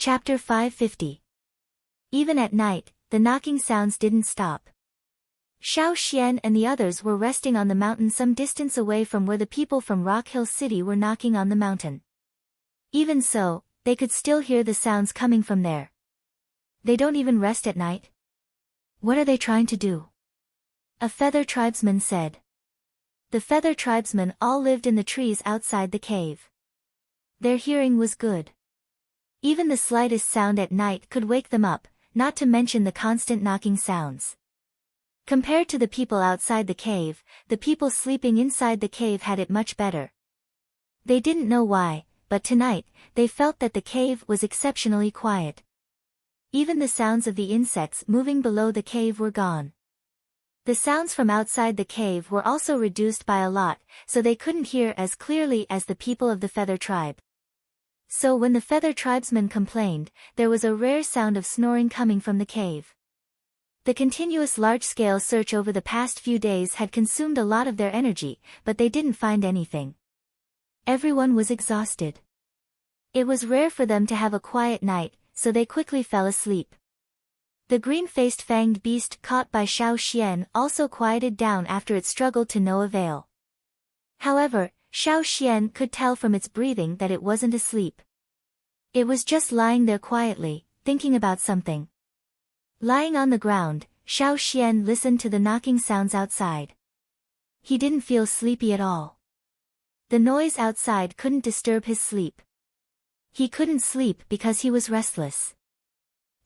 Chapter 550. Even at night, the knocking sounds didn't stop. Xiao Xian and the others were resting on the mountain some distance away from where the people from Rock Hill City were knocking on the mountain. Even so, they could still hear the sounds coming from there. They don't even rest at night? What are they trying to do? A feather tribesman said. The feather tribesmen all lived in the trees outside the cave. Their hearing was good. Even the slightest sound at night could wake them up, not to mention the constant knocking sounds. Compared to the people outside the cave, the people sleeping inside the cave had it much better. They didn't know why, but tonight, they felt that the cave was exceptionally quiet. Even the sounds of the insects moving below the cave were gone. The sounds from outside the cave were also reduced by a lot, so they couldn't hear as clearly as the people of the Feather Tribe. So when the Feather Tribesmen complained, there was a rare sound of snoring coming from the cave. The continuous large-scale search over the past few days had consumed a lot of their energy, but they didn't find anything. Everyone was exhausted. It was rare for them to have a quiet night, so they quickly fell asleep. The green-faced fanged beast caught by Xiao Xian also quieted down after it struggled to no avail. However, Xiao Xian could tell from its breathing that it wasn't asleep. It was just lying there quietly, thinking about something. Lying on the ground, Xiao Xian listened to the knocking sounds outside. He didn't feel sleepy at all. The noise outside couldn't disturb his sleep. He couldn't sleep because he was restless.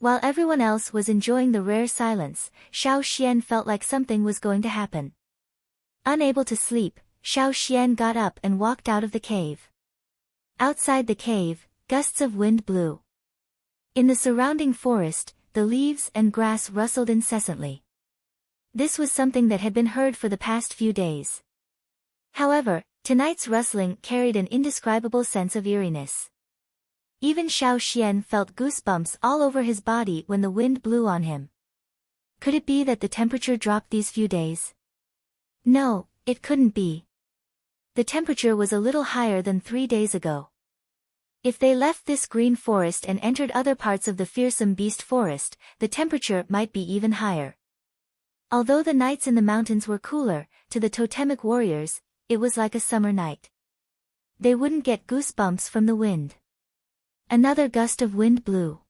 While everyone else was enjoying the rare silence, Xiao Xian felt like something was going to happen. Unable to sleep, Xiao Xian got up and walked out of the cave. Outside the cave, gusts of wind blew. In the surrounding forest, the leaves and grass rustled incessantly. This was something that had been heard for the past few days. However, tonight's rustling carried an indescribable sense of eeriness. Even Xiao Xian felt goosebumps all over his body when the wind blew on him. Could it be that the temperature dropped these few days? No, it couldn't be. The temperature was a little higher than 3 days ago. If they left this green forest and entered other parts of the fearsome beast forest, the temperature might be even higher. Although the nights in the mountains were cooler, to the totemic warriors, it was like a summer night. They wouldn't get goosebumps from the wind. Another gust of wind blew.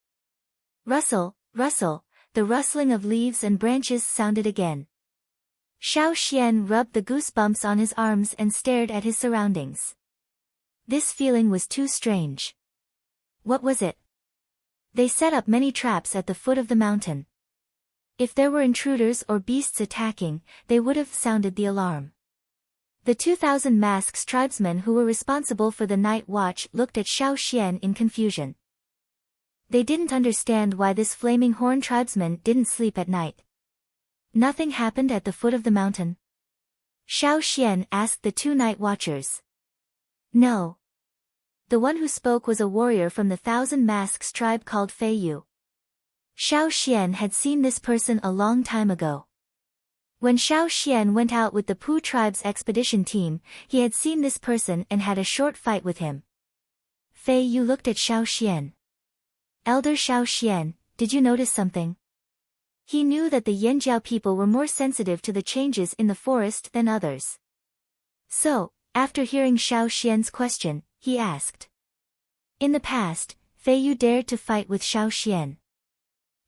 Rustle, rustle, the rustling of leaves and branches sounded again. Xiao Xian rubbed the goosebumps on his arms and stared at his surroundings. This feeling was too strange. What was it? They set up many traps at the foot of the mountain. If there were intruders or beasts attacking, they would have sounded the alarm. The 2,000 Masks tribesmen who were responsible for the night watch looked at Xiao Xian in confusion. They didn't understand why this flaming horn tribesman didn't sleep at night. Nothing happened at the foot of the mountain? Xiao Xian asked the 2 night watchers. No. The one who spoke was a warrior from the 1,000 Masks tribe called Fei Yu. Xiao Xian had seen this person a long time ago. When Xiao Xian went out with the Pu tribe's expedition team, he had seen this person and had a short fight with him. Fei Yu looked at Xiao Xian. Elder Xiao Xian, did you notice something? He knew that the Yanjiao people were more sensitive to the changes in the forest than others. So, after hearing Xiao Xian's question, he asked. In the past, Fei Yu dared to fight with Xiao Xian.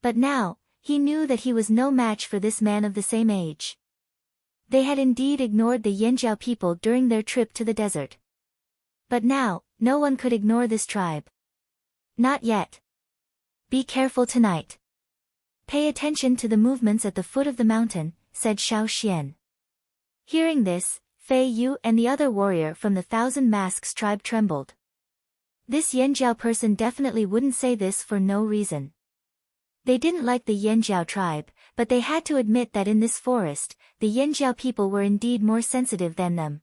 But now, he knew that he was no match for this man of the same age. They had indeed ignored the Yanjiao people during their trip to the desert. But now, no one could ignore this tribe. Not yet. Be careful tonight. Pay attention to the movements at the foot of the mountain, said Xiao Xian. Hearing this, Fei Yu and the other warrior from the 1,000 Masks tribe trembled. This Yanjiao person definitely wouldn't say this for no reason. They didn't like the Yanjiao tribe, but they had to admit that in this forest, the Yanjiao people were indeed more sensitive than them.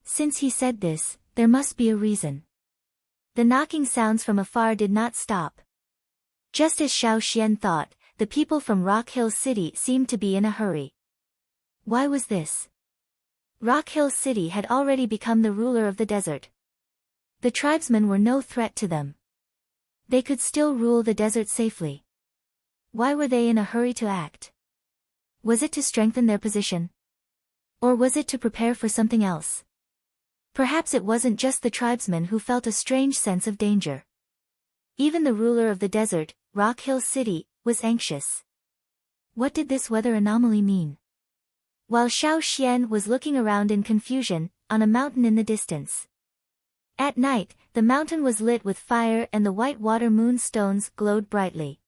Since he said this, there must be a reason. The knocking sounds from afar did not stop. Just as Xiao Xian thought, the people from Rock Hill City seemed to be in a hurry. Why was this? Rock Hill City had already become the ruler of the desert. The tribesmen were no threat to them. They could still rule the desert safely. Why were they in a hurry to act? Was it to strengthen their position? Or was it to prepare for something else? Perhaps it wasn't just the tribesmen who felt a strange sense of danger. Even the ruler of the desert, Rock Hill City, was anxious. What did this weather anomaly mean? While Xiao Xian was looking around in confusion, on a mountain in the distance. At night, the mountain was lit with fire and the white water moon stones glowed brightly.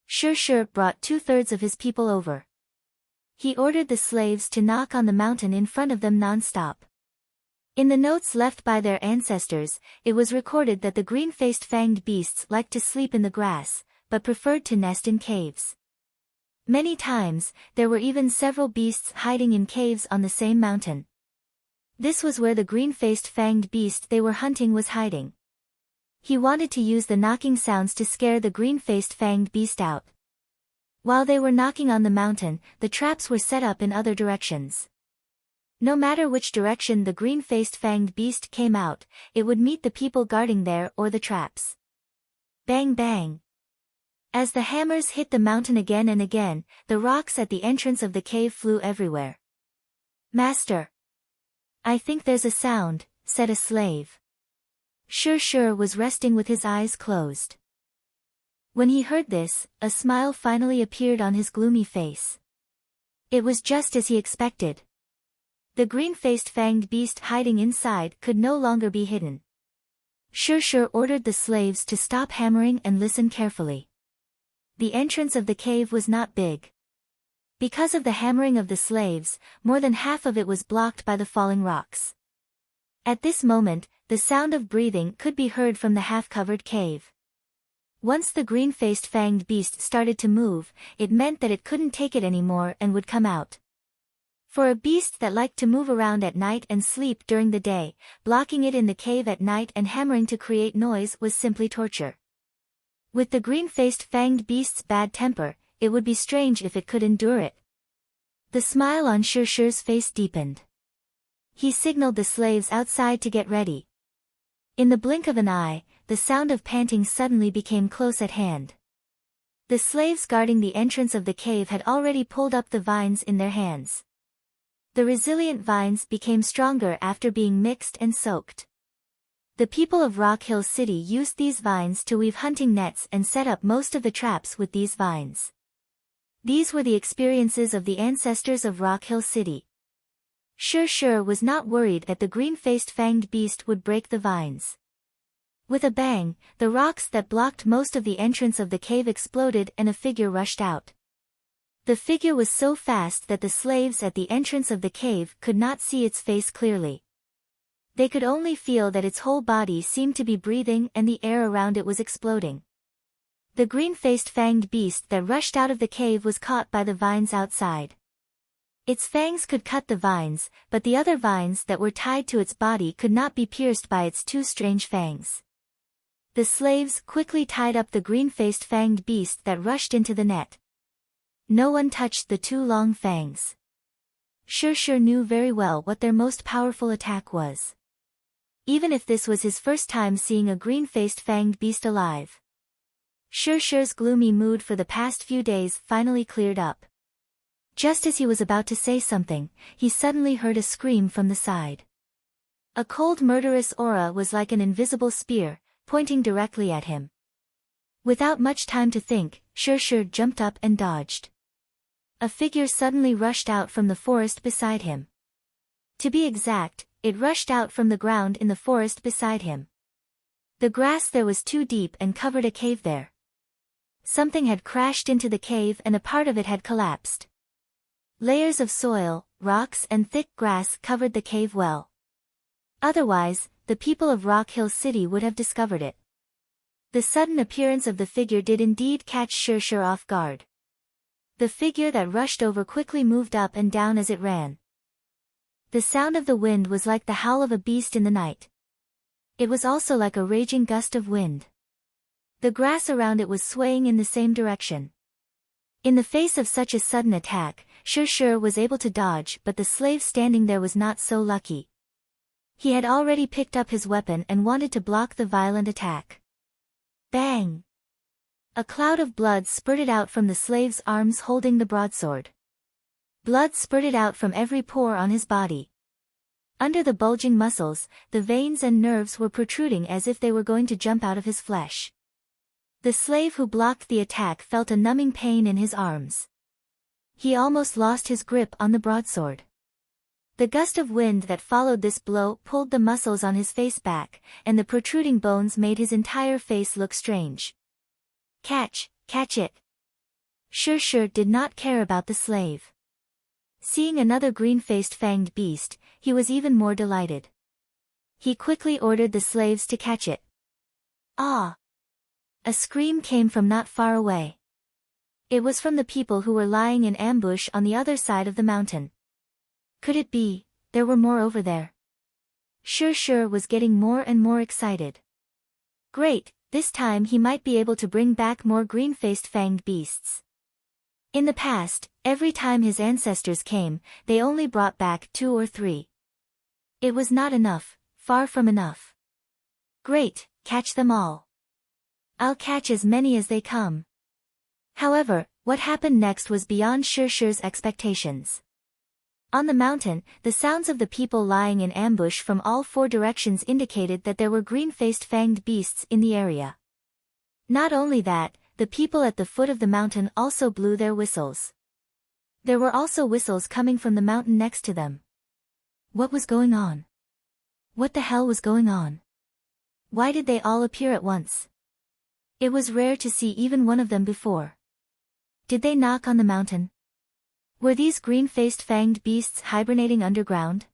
Shi brought 2/3 of his people over. He ordered the slaves to knock on the mountain in front of them non-stop. In the notes left by their ancestors, it was recorded that the green-faced fanged beasts liked to sleep in the grass, but preferred to nest in caves. Many times, there were even several beasts hiding in caves on the same mountain. This was where the green-faced fanged beast they were hunting was hiding. He wanted to use the knocking sounds to scare the green-faced fanged beast out. While they were knocking on the mountain, the traps were set up in other directions. No matter which direction the green-faced fanged beast came out, it would meet the people guarding there or the traps. Bang bang. As the hammers hit the mountain again and again, the rocks at the entrance of the cave flew everywhere. "Master! I think there's a sound," said a slave. Shi was resting with his eyes closed. When he heard this, a smile finally appeared on his gloomy face. It was just as he expected. The green-faced fanged beast hiding inside could no longer be hidden. Shi ordered the slaves to stop hammering and listen carefully. The entrance of the cave was not big. Because of the hammering of the slaves, more than half of it was blocked by the falling rocks. At this moment, the sound of breathing could be heard from the half-covered cave. Once the green-faced fanged beast started to move, it meant that it couldn't take it anymore and would come out. For a beast that liked to move around at night and sleep during the day, blocking it in the cave at night and hammering to create noise was simply torture. With the green-faced fanged beast's bad temper, it would be strange if it could endure it. The smile on Shi's face deepened. He signaled the slaves outside to get ready. In the blink of an eye, the sound of panting suddenly became close at hand. The slaves guarding the entrance of the cave had already pulled up the vines in their hands. The resilient vines became stronger after being mixed and soaked. The people of Rock Hill City used these vines to weave hunting nets and set up most of the traps with these vines. These were the experiences of the ancestors of Rock Hill City. Shi was not worried that the green-faced fanged beast would break the vines. With a bang, the rocks that blocked most of the entrance of the cave exploded and a figure rushed out. The figure was so fast that the slaves at the entrance of the cave could not see its face clearly. They could only feel that its whole body seemed to be breathing and the air around it was exploding. The green-faced fanged beast that rushed out of the cave was caught by the vines outside. Its fangs could cut the vines, but the other vines that were tied to its body could not be pierced by its two strange fangs. The slaves quickly tied up the green-faced fanged beast that rushed into the net. No one touched the two long fangs. Shi knew very well what their most powerful attack was. Even if this was his first time seeing a green-faced fanged beast alive. Shi's gloomy mood for the past few days finally cleared up. Just as he was about to say something, he suddenly heard a scream from the side. A cold murderous aura was like an invisible spear, pointing directly at him. Without much time to think, Shi jumped up and dodged. A figure suddenly rushed out from the forest beside him. To be exact, it rushed out from the ground in the forest beside him. The grass there was too deep and covered a cave there. Something had crashed into the cave and a part of it had collapsed. Layers of soil, rocks and thick grass covered the cave well. Otherwise, the people of Rock Hill City would have discovered it. The sudden appearance of the figure did indeed catch Shi off guard. The figure that rushed over quickly moved up and down as it ran. The sound of the wind was like the howl of a beast in the night. It was also like a raging gust of wind. The grass around it was swaying in the same direction. In the face of such a sudden attack, Shi was able to dodge, but the slave standing there was not so lucky. He had already picked up his weapon and wanted to block the violent attack. Bang! A cloud of blood spurted out from the slave's arms holding the broadsword. Blood spurted out from every pore on his body. Under the bulging muscles, the veins and nerves were protruding as if they were going to jump out of his flesh. The slave who blocked the attack felt a numbing pain in his arms. He almost lost his grip on the broadsword. The gust of wind that followed this blow pulled the muscles on his face back, and the protruding bones made his entire face look strange. Catch it! Sure did not care about the slave. Seeing another green-faced fanged beast, he was even more delighted. He quickly ordered the slaves to catch it. Ah! A scream came from not far away. It was from the people who were lying in ambush on the other side of the mountain. Could it be, there were more over there? Sure was getting more and more excited. Great, this time he might be able to bring back more green-faced fanged beasts. In the past, every time his ancestors came, they only brought back 2 or 3. It was not enough, far from enough. Great, catch them all. I'll catch as many as they come. However, what happened next was beyond Sure's expectations. On the mountain, the sounds of the people lying in ambush from all 4 directions indicated that there were green-faced fanged beasts in the area. Not only that, the people at the foot of the mountain also blew their whistles. There were also whistles coming from the mountain next to them. What was going on? What the hell was going on? Why did they all appear at once? It was rare to see even one of them before. Did they knock on the mountain? Were these green-faced fanged beasts hibernating underground?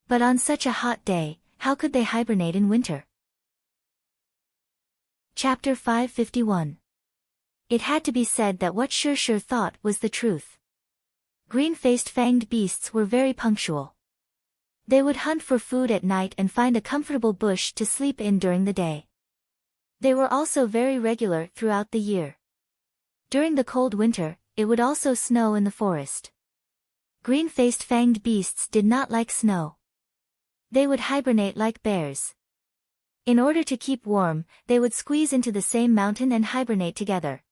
But on such a hot day, how could they hibernate in winter? Chapter 551. It had to be said that what Sure thought was the truth. Green-faced fanged beasts were very punctual. They would hunt for food at night and find a comfortable bush to sleep in during the day. They were also very regular throughout the year. During the cold winter, it would also snow in the forest. Green-faced fanged beasts did not like snow. They would hibernate like bears. In order to keep warm, they would squeeze into the same mountain and hibernate together.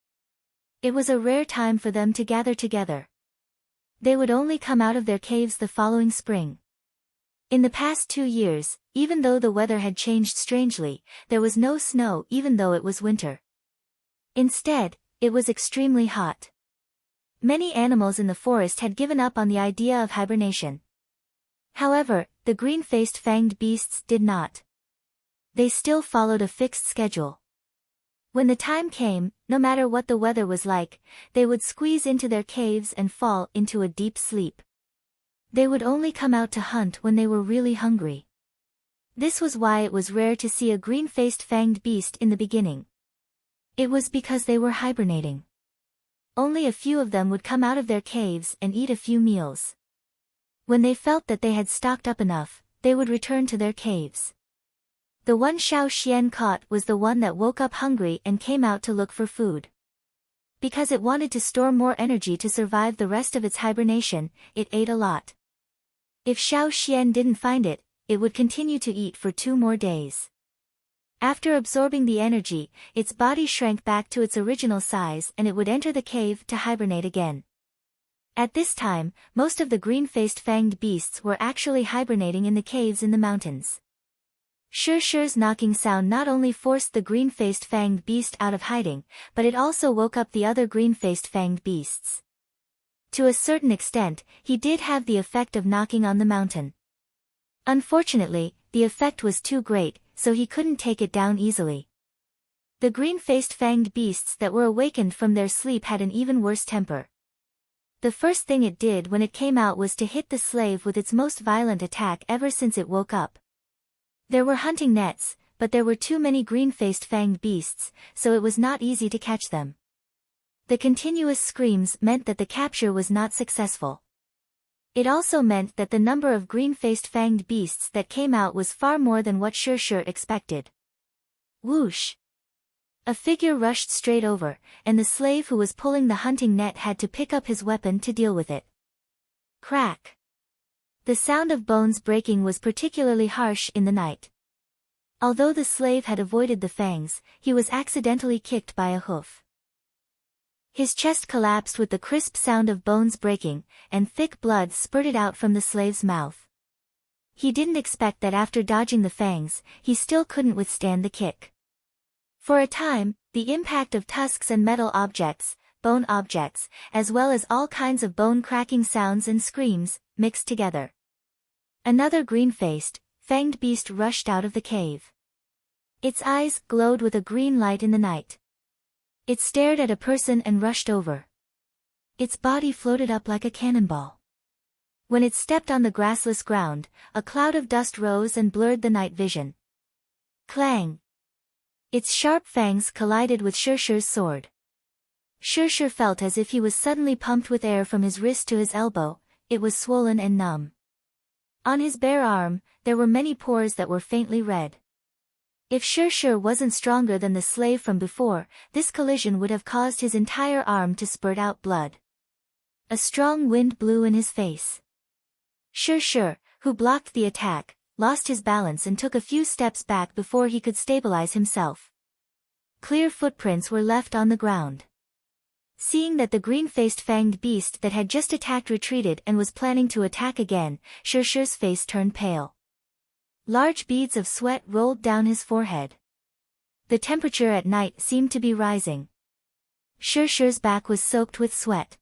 It was a rare time for them to gather together. They would only come out of their caves the following spring. In the past 2 years, even though the weather had changed strangely, there was no snow even though it was winter. Instead, it was extremely hot. Many animals in the forest had given up on the idea of hibernation. However, the green-faced fanged beasts did not. They still followed a fixed schedule. When the time came, no matter what the weather was like, they would squeeze into their caves and fall into a deep sleep. They would only come out to hunt when they were really hungry. This was why it was rare to see a green-faced fanged beast in the beginning. It was because they were hibernating. Only a few of them would come out of their caves and eat a few meals. When they felt that they had stocked up enough, they would return to their caves. The one Xiao Xian caught was the one that woke up hungry and came out to look for food. Because it wanted to store more energy to survive the rest of its hibernation, it ate a lot. If Xiao Xian didn't find it, it would continue to eat for 2 more days. After absorbing the energy, its body shrank back to its original size and it would enter the cave to hibernate again. At this time, most of the green-faced fanged beasts were actually hibernating in the caves in the mountains. Sure's knocking sound not only forced the green-faced fanged beast out of hiding, but it also woke up the other green-faced fanged beasts. To a certain extent, he did have the effect of knocking on the mountain. Unfortunately, the effect was too great, so he couldn't take it down easily. The green-faced fanged beasts that were awakened from their sleep had an even worse temper. The first thing it did when it came out was to hit the slave with its most violent attack ever since it woke up. There were hunting nets, but there were too many green-faced fanged beasts, so it was not easy to catch them. The continuous screams meant that the capture was not successful. It also meant that the number of green-faced fanged beasts that came out was far more than what Sure expected. Whoosh! A figure rushed straight over, and the slave who was pulling the hunting net had to pick up his weapon to deal with it. Crack! The sound of bones breaking was particularly harsh in the night. Although the slave had avoided the fangs, he was accidentally kicked by a hoof. His chest collapsed with the crisp sound of bones breaking, and thick blood spurted out from the slave's mouth. He didn't expect that after dodging the fangs, he still couldn't withstand the kick. For a time, the impact of tusks and metal objects, bone objects, as well as all kinds of bone-cracking sounds and screams, mixed together. Another green-faced, fanged beast rushed out of the cave. Its eyes glowed with a green light in the night. It stared at a person and rushed over. Its body floated up like a cannonball. When it stepped on the grassless ground, a cloud of dust rose and blurred the night vision. Clang! Its sharp fangs collided with Shirshir's sword. Shirshir felt as if he was suddenly pumped with air from his wrist to his elbow. It was swollen and numb. On his bare arm, there were many pores that were faintly red. If Shirshir wasn't stronger than the slave from before, this collision would have caused his entire arm to spurt out blood. A strong wind blew in his face. Shirshir, who blocked the attack, lost his balance and took a few steps back before he could stabilize himself. Clear footprints were left on the ground. Seeing that the green-faced fanged beast that had just attacked retreated and was planning to attack again, Shirshir's face turned pale. Large beads of sweat rolled down his forehead. The temperature at night seemed to be rising. Shirshir's back was soaked with sweat.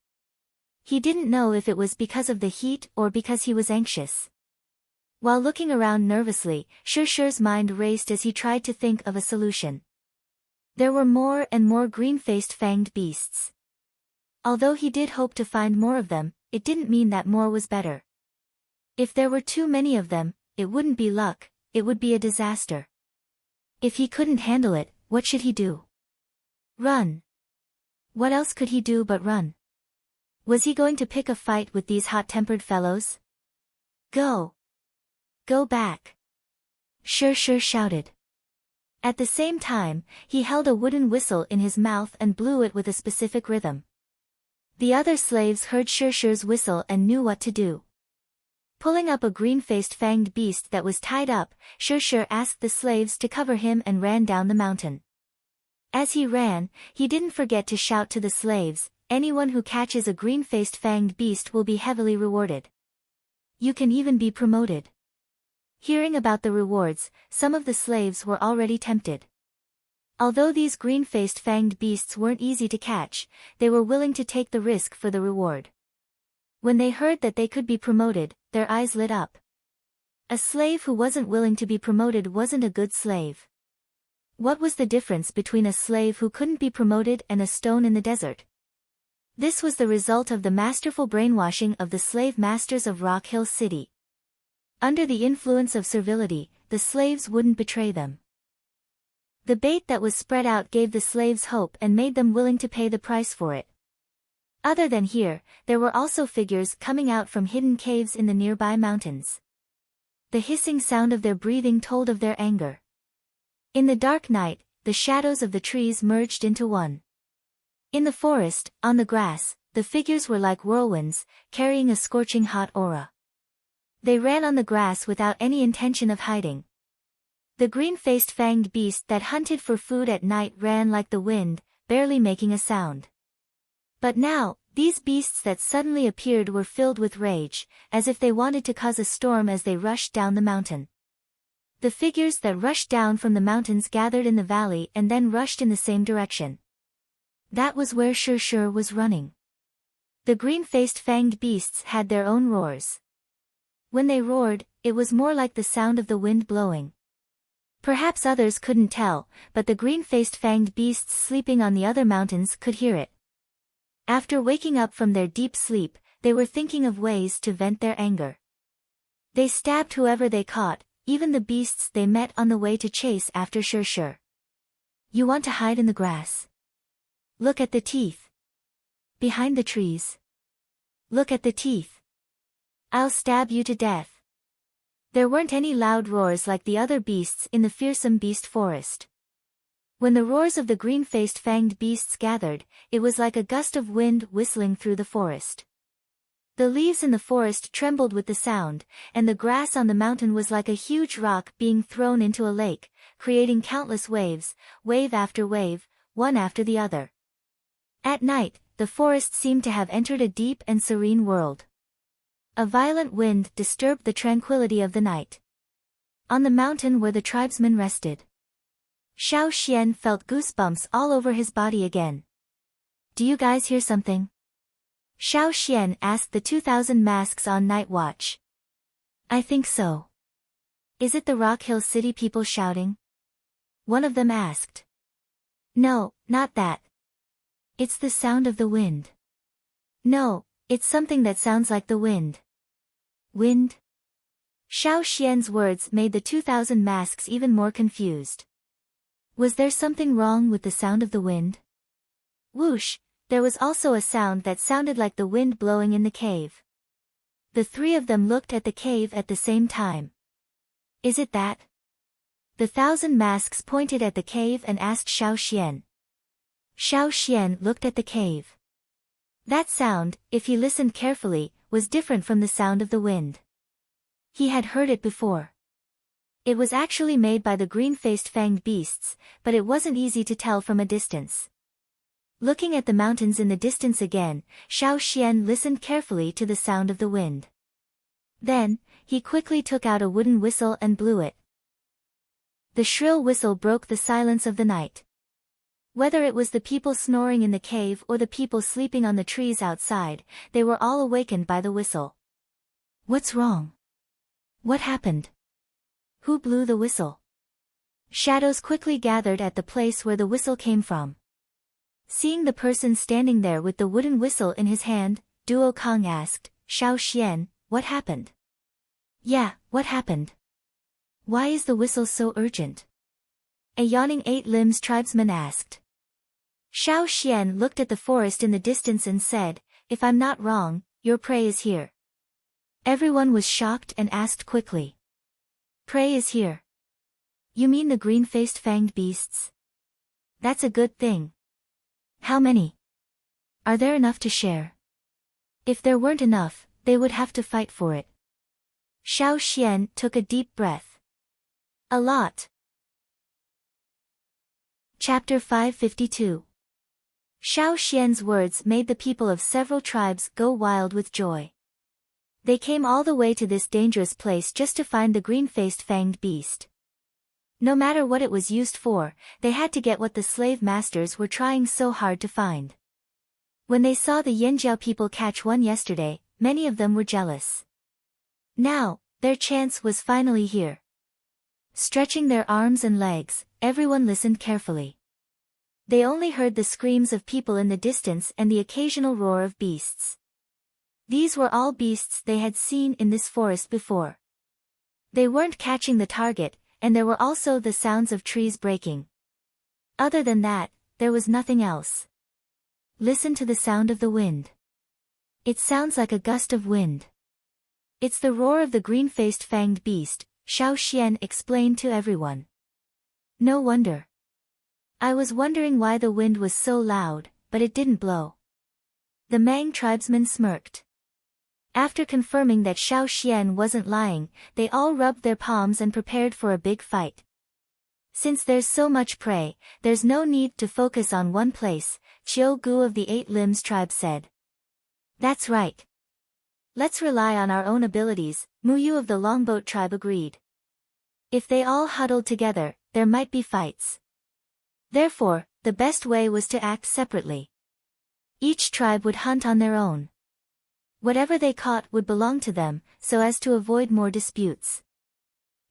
He didn't know if it was because of the heat or because he was anxious. While looking around nervously, Shirshir's mind raced as he tried to think of a solution. There were more and more green-faced fanged beasts. Although he did hope to find more of them, it didn't mean that more was better. If there were too many of them, it wouldn't be luck, it would be a disaster. If he couldn't handle it, what should he do? Run. What else could he do but run? Was he going to pick a fight with these hot-tempered fellows? Go. Go back. Shirshir shouted. At the same time, he held a wooden whistle in his mouth and blew it with a specific rhythm. The other slaves heard Shirshir's whistle and knew what to do. Pulling up a green-faced fanged beast that was tied up, Shirshir asked the slaves to cover him and ran down the mountain. As he ran, he didn't forget to shout to the slaves, "Anyone who catches a green-faced fanged beast will be heavily rewarded. You can even be promoted." Hearing about the rewards, some of the slaves were already tempted. Although these green-faced fanged beasts weren't easy to catch, they were willing to take the risk for the reward. When they heard that they could be promoted, their eyes lit up. A slave who wasn't willing to be promoted wasn't a good slave. What was the difference between a slave who couldn't be promoted and a stone in the desert? This was the result of the masterful brainwashing of the slave masters of Rock Hill City. Under the influence of servility, the slaves wouldn't betray them. The bait that was spread out gave the slaves hope and made them willing to pay the price for it. Other than here, there were also figures coming out from hidden caves in the nearby mountains. The hissing sound of their breathing told of their anger. In the dark night, the shadows of the trees merged into one. In the forest, on the grass, the figures were like whirlwinds, carrying a scorching hot aura. They ran on the grass without any intention of hiding. The green-faced fanged beast that hunted for food at night ran like the wind, barely making a sound. But now, these beasts that suddenly appeared were filled with rage, as if they wanted to cause a storm as they rushed down the mountain. The figures that rushed down from the mountains gathered in the valley and then rushed in the same direction. That was where Shirshir was running. The green-faced fanged beasts had their own roars. When they roared, it was more like the sound of the wind blowing. Perhaps others couldn't tell, but the green-faced fanged beasts sleeping on the other mountains could hear it. After waking up from their deep sleep, they were thinking of ways to vent their anger. They stabbed whoever they caught, even the beasts they met on the way to chase after Shirshir. You want to hide in the grass? Look at the teeth. Behind the trees. Look at the teeth. I'll stab you to death. There weren't any loud roars like the other beasts in the fearsome beast forest. When the roars of the green-faced fanged beasts gathered, it was like a gust of wind whistling through the forest. The leaves in the forest trembled with the sound, and the grass on the mountain was like a huge rock being thrown into a lake, creating countless waves, wave after wave, one after the other. At night, the forest seemed to have entered a deep and serene world. A violent wind disturbed the tranquility of the night. On the mountain where the tribesmen rested, Xiao Xian felt goosebumps all over his body again. "Do you guys hear something?" Xiao Xian asked the 2,000 masks on night watch. "I think so." "Is it the Rock Hill City people shouting?" one of them asked. "No, not that. It's the sound of the wind." "No, it's something that sounds like the wind." "Wind?" Xiao Xian's words made the 2,000 masks even more confused. Was there something wrong with the sound of the wind? Whoosh, there was also a sound that sounded like the wind blowing in the cave. The three of them looked at the cave at the same time. "Is it that?" The 1,000 masks pointed at the cave and asked Xiao Xian. Xiao Xian looked at the cave. That sound, if he listened carefully, was different from the sound of the wind. He had heard it before. It was actually made by the green-faced fanged beasts, but it wasn't easy to tell from a distance. Looking at the mountains in the distance again, Xiao Xian listened carefully to the sound of the wind. Then, he quickly took out a wooden whistle and blew it. The shrill whistle broke the silence of the night. Whether it was the people snoring in the cave or the people sleeping on the trees outside, they were all awakened by the whistle. "What's wrong? What happened? Who blew the whistle?" Shadows quickly gathered at the place where the whistle came from. Seeing the person standing there with the wooden whistle in his hand, Duo Kong asked, "Xiao Xian, what happened?" "Yeah, what happened? Why is the whistle so urgent?" A yawning 8-limbs tribesman asked. Xiao Xian looked at the forest in the distance and said, "If I'm not wrong, your prey is here." Everyone was shocked and asked quickly. "Prey is here? You mean the green-faced fanged beasts? That's a good thing. How many? Are there enough to share?" If there weren't enough, they would have to fight for it. Xiao Xian took a deep breath. A lot. Chapter 552. Xiao Xian's words made the people of several tribes go wild with joy. They came all the way to this dangerous place just to find the green-faced fanged beast. No matter what it was used for, they had to get what the slave masters were trying so hard to find. When they saw the Yinjiao people catch one yesterday, many of them were jealous. Now, their chance was finally here. Stretching their arms and legs, everyone listened carefully. They only heard the screams of people in the distance and the occasional roar of beasts. These were all beasts they had seen in this forest before. They weren't catching the target, and there were also the sounds of trees breaking. Other than that, there was nothing else. Listen to the sound of the wind. It sounds like a gust of wind. It's the roar of the green-faced fanged beast, Xiao Xian explained to everyone. No wonder. I was wondering why the wind was so loud, but it didn't blow. The Mang tribesmen smirked. After confirming that Xiao Xian wasn't lying, they all rubbed their palms and prepared for a big fight. Since there's so much prey, there's no need to focus on one place, Chiu Gu of the 8-limbs tribe said. That's right. Let's rely on our own abilities, Mu Yu of the Longboat tribe agreed. If they all huddled together, there might be fights. Therefore, the best way was to act separately. Each tribe would hunt on their own. Whatever they caught would belong to them, so as to avoid more disputes.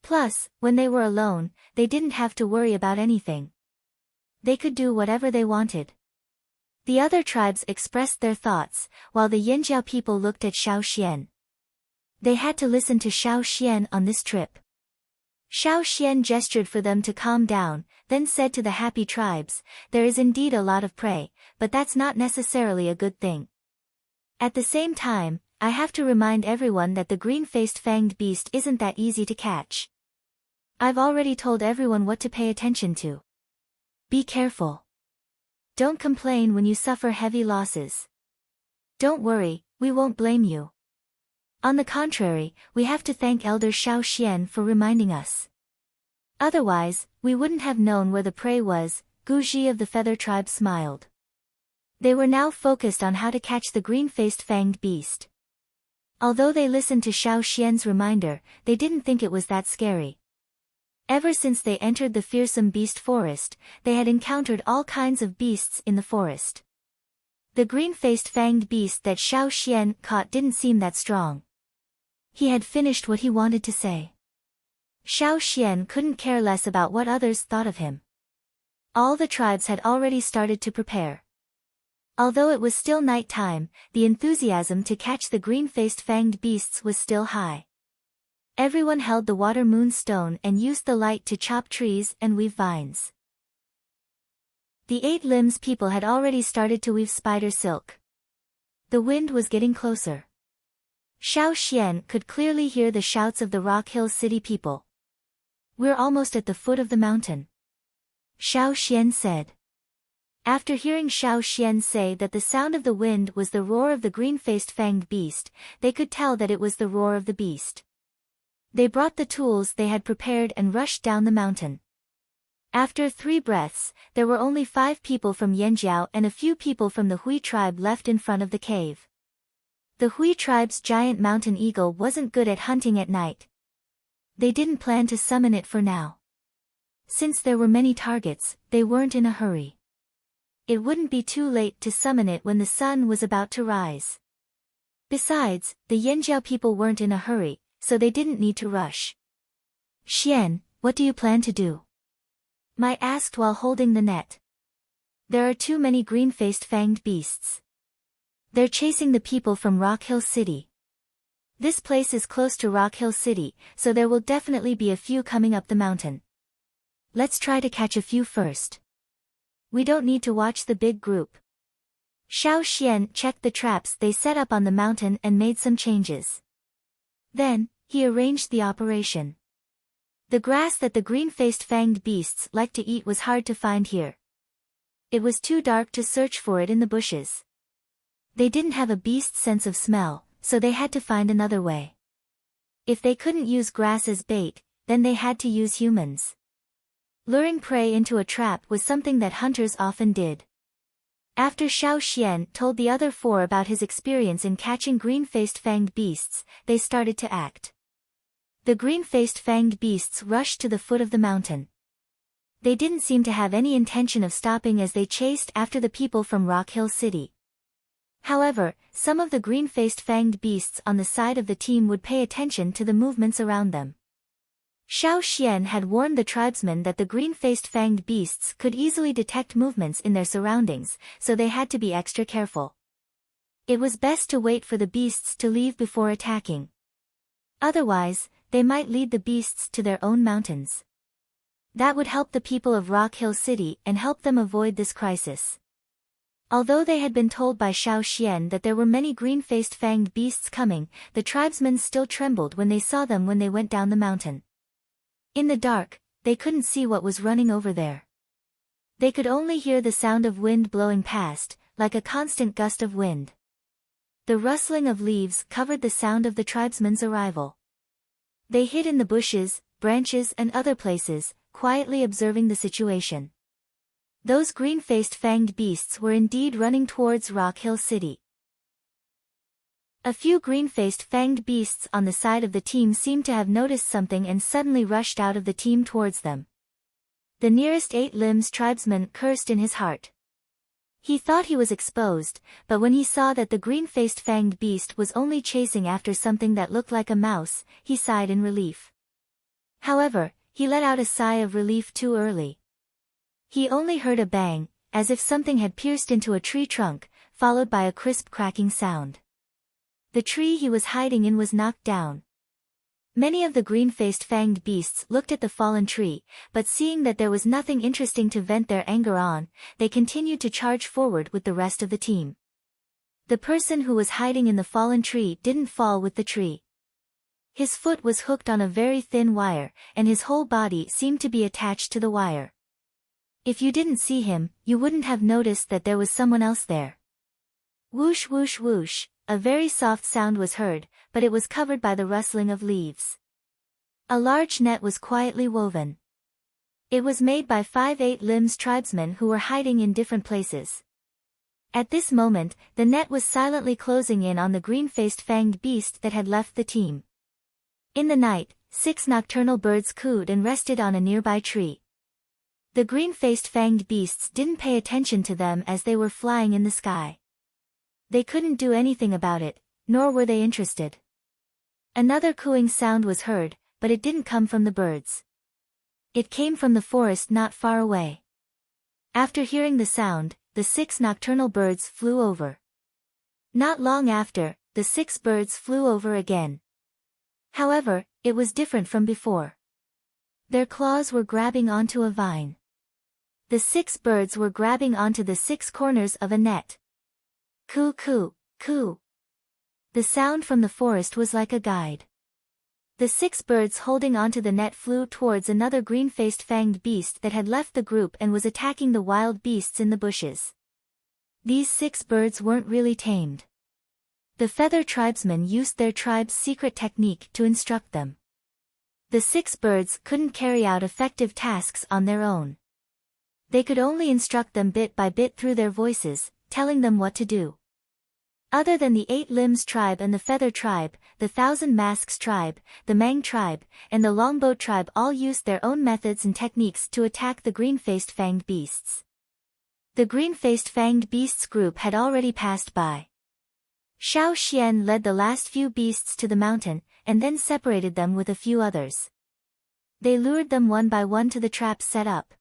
Plus, when they were alone, they didn't have to worry about anything. They could do whatever they wanted. The other tribes expressed their thoughts, while the Yinjiao people looked at Xiao Xian. They had to listen to Xiao Xian on this trip. Xiao Xian gestured for them to calm down, then said to the happy tribes, "There is indeed a lot of prey, but that's not necessarily a good thing. At the same time, I have to remind everyone that the green-faced fanged beast isn't that easy to catch. I've already told everyone what to pay attention to. Be careful. Don't complain when you suffer heavy losses. Don't worry, we won't blame you. On the contrary, we have to thank Elder Xiao Xian for reminding us." Otherwise, we wouldn't have known where the prey was. Guji of the Feather Tribe smiled. They were now focused on how to catch the green-faced fanged beast. Although they listened to Xiao Xian's reminder, they didn't think it was that scary. Ever since they entered the fearsome beast forest, they had encountered all kinds of beasts in the forest. The green-faced fanged beast that Xiao Xian caught didn't seem that strong. He had finished what he wanted to say. Xiao Xian couldn't care less about what others thought of him. All the tribes had already started to prepare. Although it was still night time, the enthusiasm to catch the green-faced fanged beasts was still high. Everyone held the water moon stone and used the light to chop trees and weave vines. The 8 limbs people had already started to weave spider silk. The wind was getting closer. Xiao Xian could clearly hear the shouts of the Rock Hill City people. "We're almost at the foot of the mountain," Xiao Xian said. After hearing Xiao Xian say that the sound of the wind was the roar of the green-faced fanged beast, they could tell that it was the roar of the beast. They brought the tools they had prepared and rushed down the mountain. After 3 breaths, there were only 5 people from Yanjiao and a few people from the Hui tribe left in front of the cave. The Hui tribe's giant mountain eagle wasn't good at hunting at night. They didn't plan to summon it for now. Since there were many targets, they weren't in a hurry. It wouldn't be too late to summon it when the sun was about to rise. Besides, the Yanjiao people weren't in a hurry, so they didn't need to rush. "Xian, what do you plan to do?" Mai asked while holding the net. "There are too many green-faced fanged beasts. They're chasing the people from Rock Hill City. This place is close to Rock Hill City, so there will definitely be a few coming up the mountain. Let's try to catch a few first. We don't need to watch the big group." Xiao Xian checked the traps they set up on the mountain and made some changes. Then, he arranged the operation. The grass that the green-faced fanged beasts like to eat was hard to find here. It was too dark to search for it in the bushes. They didn't have a beast's sense of smell, so they had to find another way. If they couldn't use grass as bait, then they had to use humans. Luring prey into a trap was something that hunters often did. After Xiao Xian told the other 4 about his experience in catching green-faced fanged beasts, they started to act. The green-faced fanged beasts rushed to the foot of the mountain. They didn't seem to have any intention of stopping as they chased after the people from Rock Hill City. However, some of the green-faced fanged beasts on the side of the team would pay attention to the movements around them. Xiao Xian had warned the tribesmen that the green-faced fanged beasts could easily detect movements in their surroundings, so they had to be extra careful. It was best to wait for the beasts to leave before attacking. Otherwise, they might lead the beasts to their own mountains. That would help the people of Rock Hill City and help them avoid this crisis. Although they had been told by Xiao Xian that there were many green-faced fanged beasts coming, the tribesmen still trembled when they saw them when they went down the mountain. In the dark, they couldn't see what was running over there. They could only hear the sound of wind blowing past, like a constant gust of wind. The rustling of leaves covered the sound of the tribesmen's arrival. They hid in the bushes, branches and other places, quietly observing the situation. Those green-faced fanged beasts were indeed running towards Rock Hill City. A few green-faced fanged beasts on the side of the team seemed to have noticed something and suddenly rushed out of the team towards them. The nearest 8 limbs tribesman cursed in his heart. He thought he was exposed, but when he saw that the green-faced fanged beast was only chasing after something that looked like a mouse, he sighed in relief. However, he let out a sigh of relief too early. He only heard a bang, as if something had pierced into a tree trunk, followed by a crisp cracking sound. The tree he was hiding in was knocked down. Many of the green-faced fanged beasts looked at the fallen tree, but seeing that there was nothing interesting to vent their anger on, they continued to charge forward with the rest of the team. The person who was hiding in the fallen tree didn't fall with the tree. His foot was hooked on a very thin wire, and his whole body seemed to be attached to the wire. If you didn't see him, you wouldn't have noticed that there was someone else there. Whoosh whoosh whoosh. A very soft sound was heard, but it was covered by the rustling of leaves. A large net was quietly woven. It was made by 5 8-limbs tribesmen who were hiding in different places. At this moment, the net was silently closing in on the green-faced fanged beast that had left the team. In the night, 6 nocturnal birds cooed and rested on a nearby tree. The green-faced fanged beasts didn't pay attention to them as they were flying in the sky. They couldn't do anything about it, nor were they interested. Another cooing sound was heard, but it didn't come from the birds. It came from the forest not far away. After hearing the sound, the 6 nocturnal birds flew over. Not long after, the 6 birds flew over again. However, it was different from before. Their claws were grabbing onto a vine. The 6 birds were grabbing onto the 6 corners of a net. Coo coo, coo. The sound from the forest was like a guide. The 6 birds holding onto the net flew towards another green-faced fanged beast that had left the group and was attacking the wild beasts in the bushes. These 6 birds weren't really tamed. The feather tribesmen used their tribe's secret technique to instruct them. The 6 birds couldn't carry out effective tasks on their own. They could only instruct them bit by bit through their voices, telling them what to do. Other than the 8-limbs tribe and the feather tribe, the 1,000 masks tribe, the Mang tribe, and the longboat tribe all used their own methods and techniques to attack the green-faced fanged beasts. The green-faced fanged beasts group had already passed by. Xiao Xian led the last few beasts to the mountain, and then separated them with a few others. They lured them one by one to the traps set up.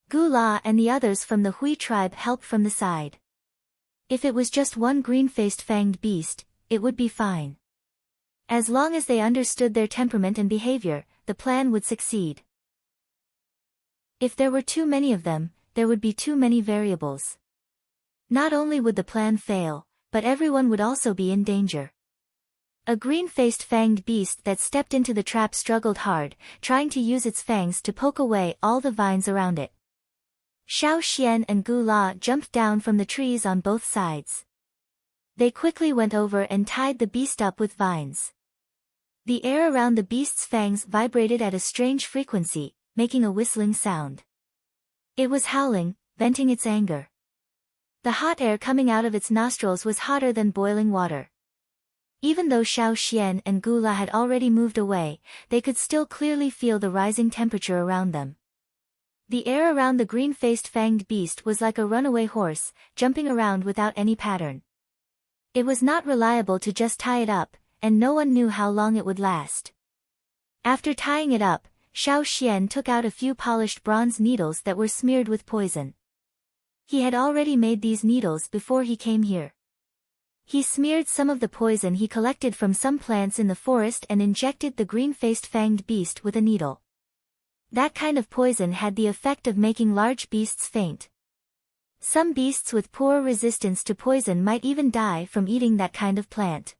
Gu La and the others from the Hui tribe helped from the side. If it was just one green-faced fanged beast, it would be fine. As long as they understood their temperament and behavior, the plan would succeed. If there were too many of them, there would be too many variables. Not only would the plan fail, but everyone would also be in danger. A green-faced fanged beast that stepped into the trap struggled hard, trying to use its fangs to poke away all the vines around it. Xiao Xian and Gu La jumped down from the trees on both sides. They quickly went over and tied the beast up with vines. The air around the beast's fangs vibrated at a strange frequency, making a whistling sound. It was howling, venting its anger. The hot air coming out of its nostrils was hotter than boiling water. Even though Xiao Xian and Gu La had already moved away, they could still clearly feel the rising temperature around them. The air around the green-faced fanged beast was like a runaway horse, jumping around without any pattern. It was not reliable to just tie it up, and no one knew how long it would last. After tying it up, Xiao Xian took out a few polished bronze needles that were smeared with poison. He had already made these needles before he came here. He smeared some of the poison he collected from some plants in the forest and injected the green-faced fanged beast with a needle. That kind of poison had the effect of making large beasts faint. Some beasts with poor resistance to poison might even die from eating that kind of plant.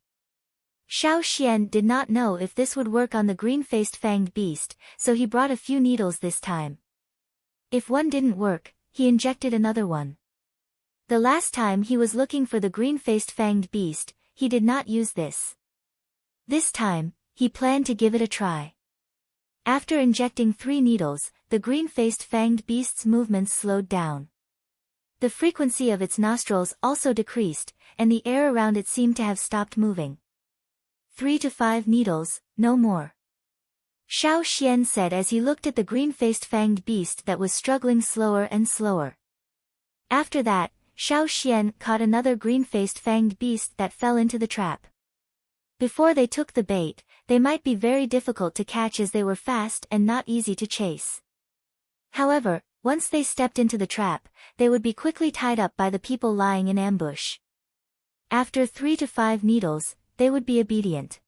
Xiao Xian did not know if this would work on the green-faced fanged beast, so he brought a few needles this time. If one didn't work, he injected another one. The last time he was looking for the green-faced fanged beast, he did not use this. This time, he planned to give it a try. After injecting 3 needles, the green-faced fanged beast's movements slowed down. The frequency of its nostrils also decreased, and the air around it seemed to have stopped moving. 3 to 5 needles, no more. Xiao Xian said as he looked at the green-faced fanged beast that was struggling slower and slower. After that, Xiao Xian caught another green-faced fanged beast that fell into the trap. Before they took the bait, they might be very difficult to catch as they were fast and not easy to chase. However, once they stepped into the trap, they would be quickly tied up by the people lying in ambush. After 3 to 5 needles, they would be obedient.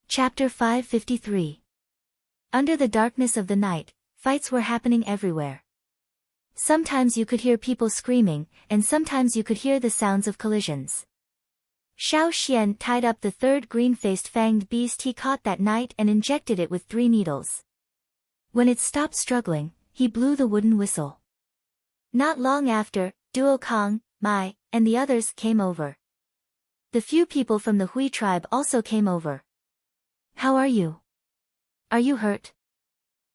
Chapter 553. Under the darkness of the night, fights were happening everywhere. Sometimes you could hear people screaming, and sometimes you could hear the sounds of collisions. Xiao Xian tied up the 3rd green-faced fanged beast he caught that night and injected it with 3 needles. When it stopped struggling, he blew the wooden whistle. Not long after, Duo Kong, Mai, and the others came over. The few people from the Hui tribe also came over. "How are you?" Are you hurt?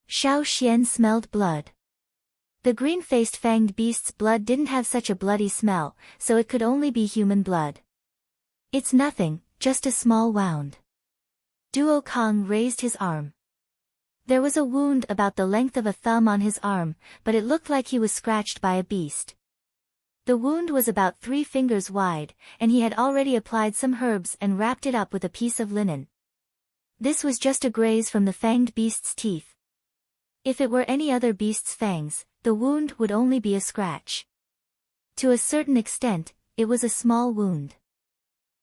Xiao Xian smelled blood. The green-faced fanged beast's blood didn't have such a bloody smell, so it could only be human blood. It's nothing, just a small wound. Duo Kong raised his arm. There was a wound about the length of a thumb on his arm, but it looked like he was scratched by a beast. The wound was about 3 fingers wide, and he had already applied some herbs and wrapped it up with a piece of linen. This was just a graze from the fanged beast's teeth. If it were any other beast's fangs, the wound would only be a scratch. To a certain extent, it was a small wound.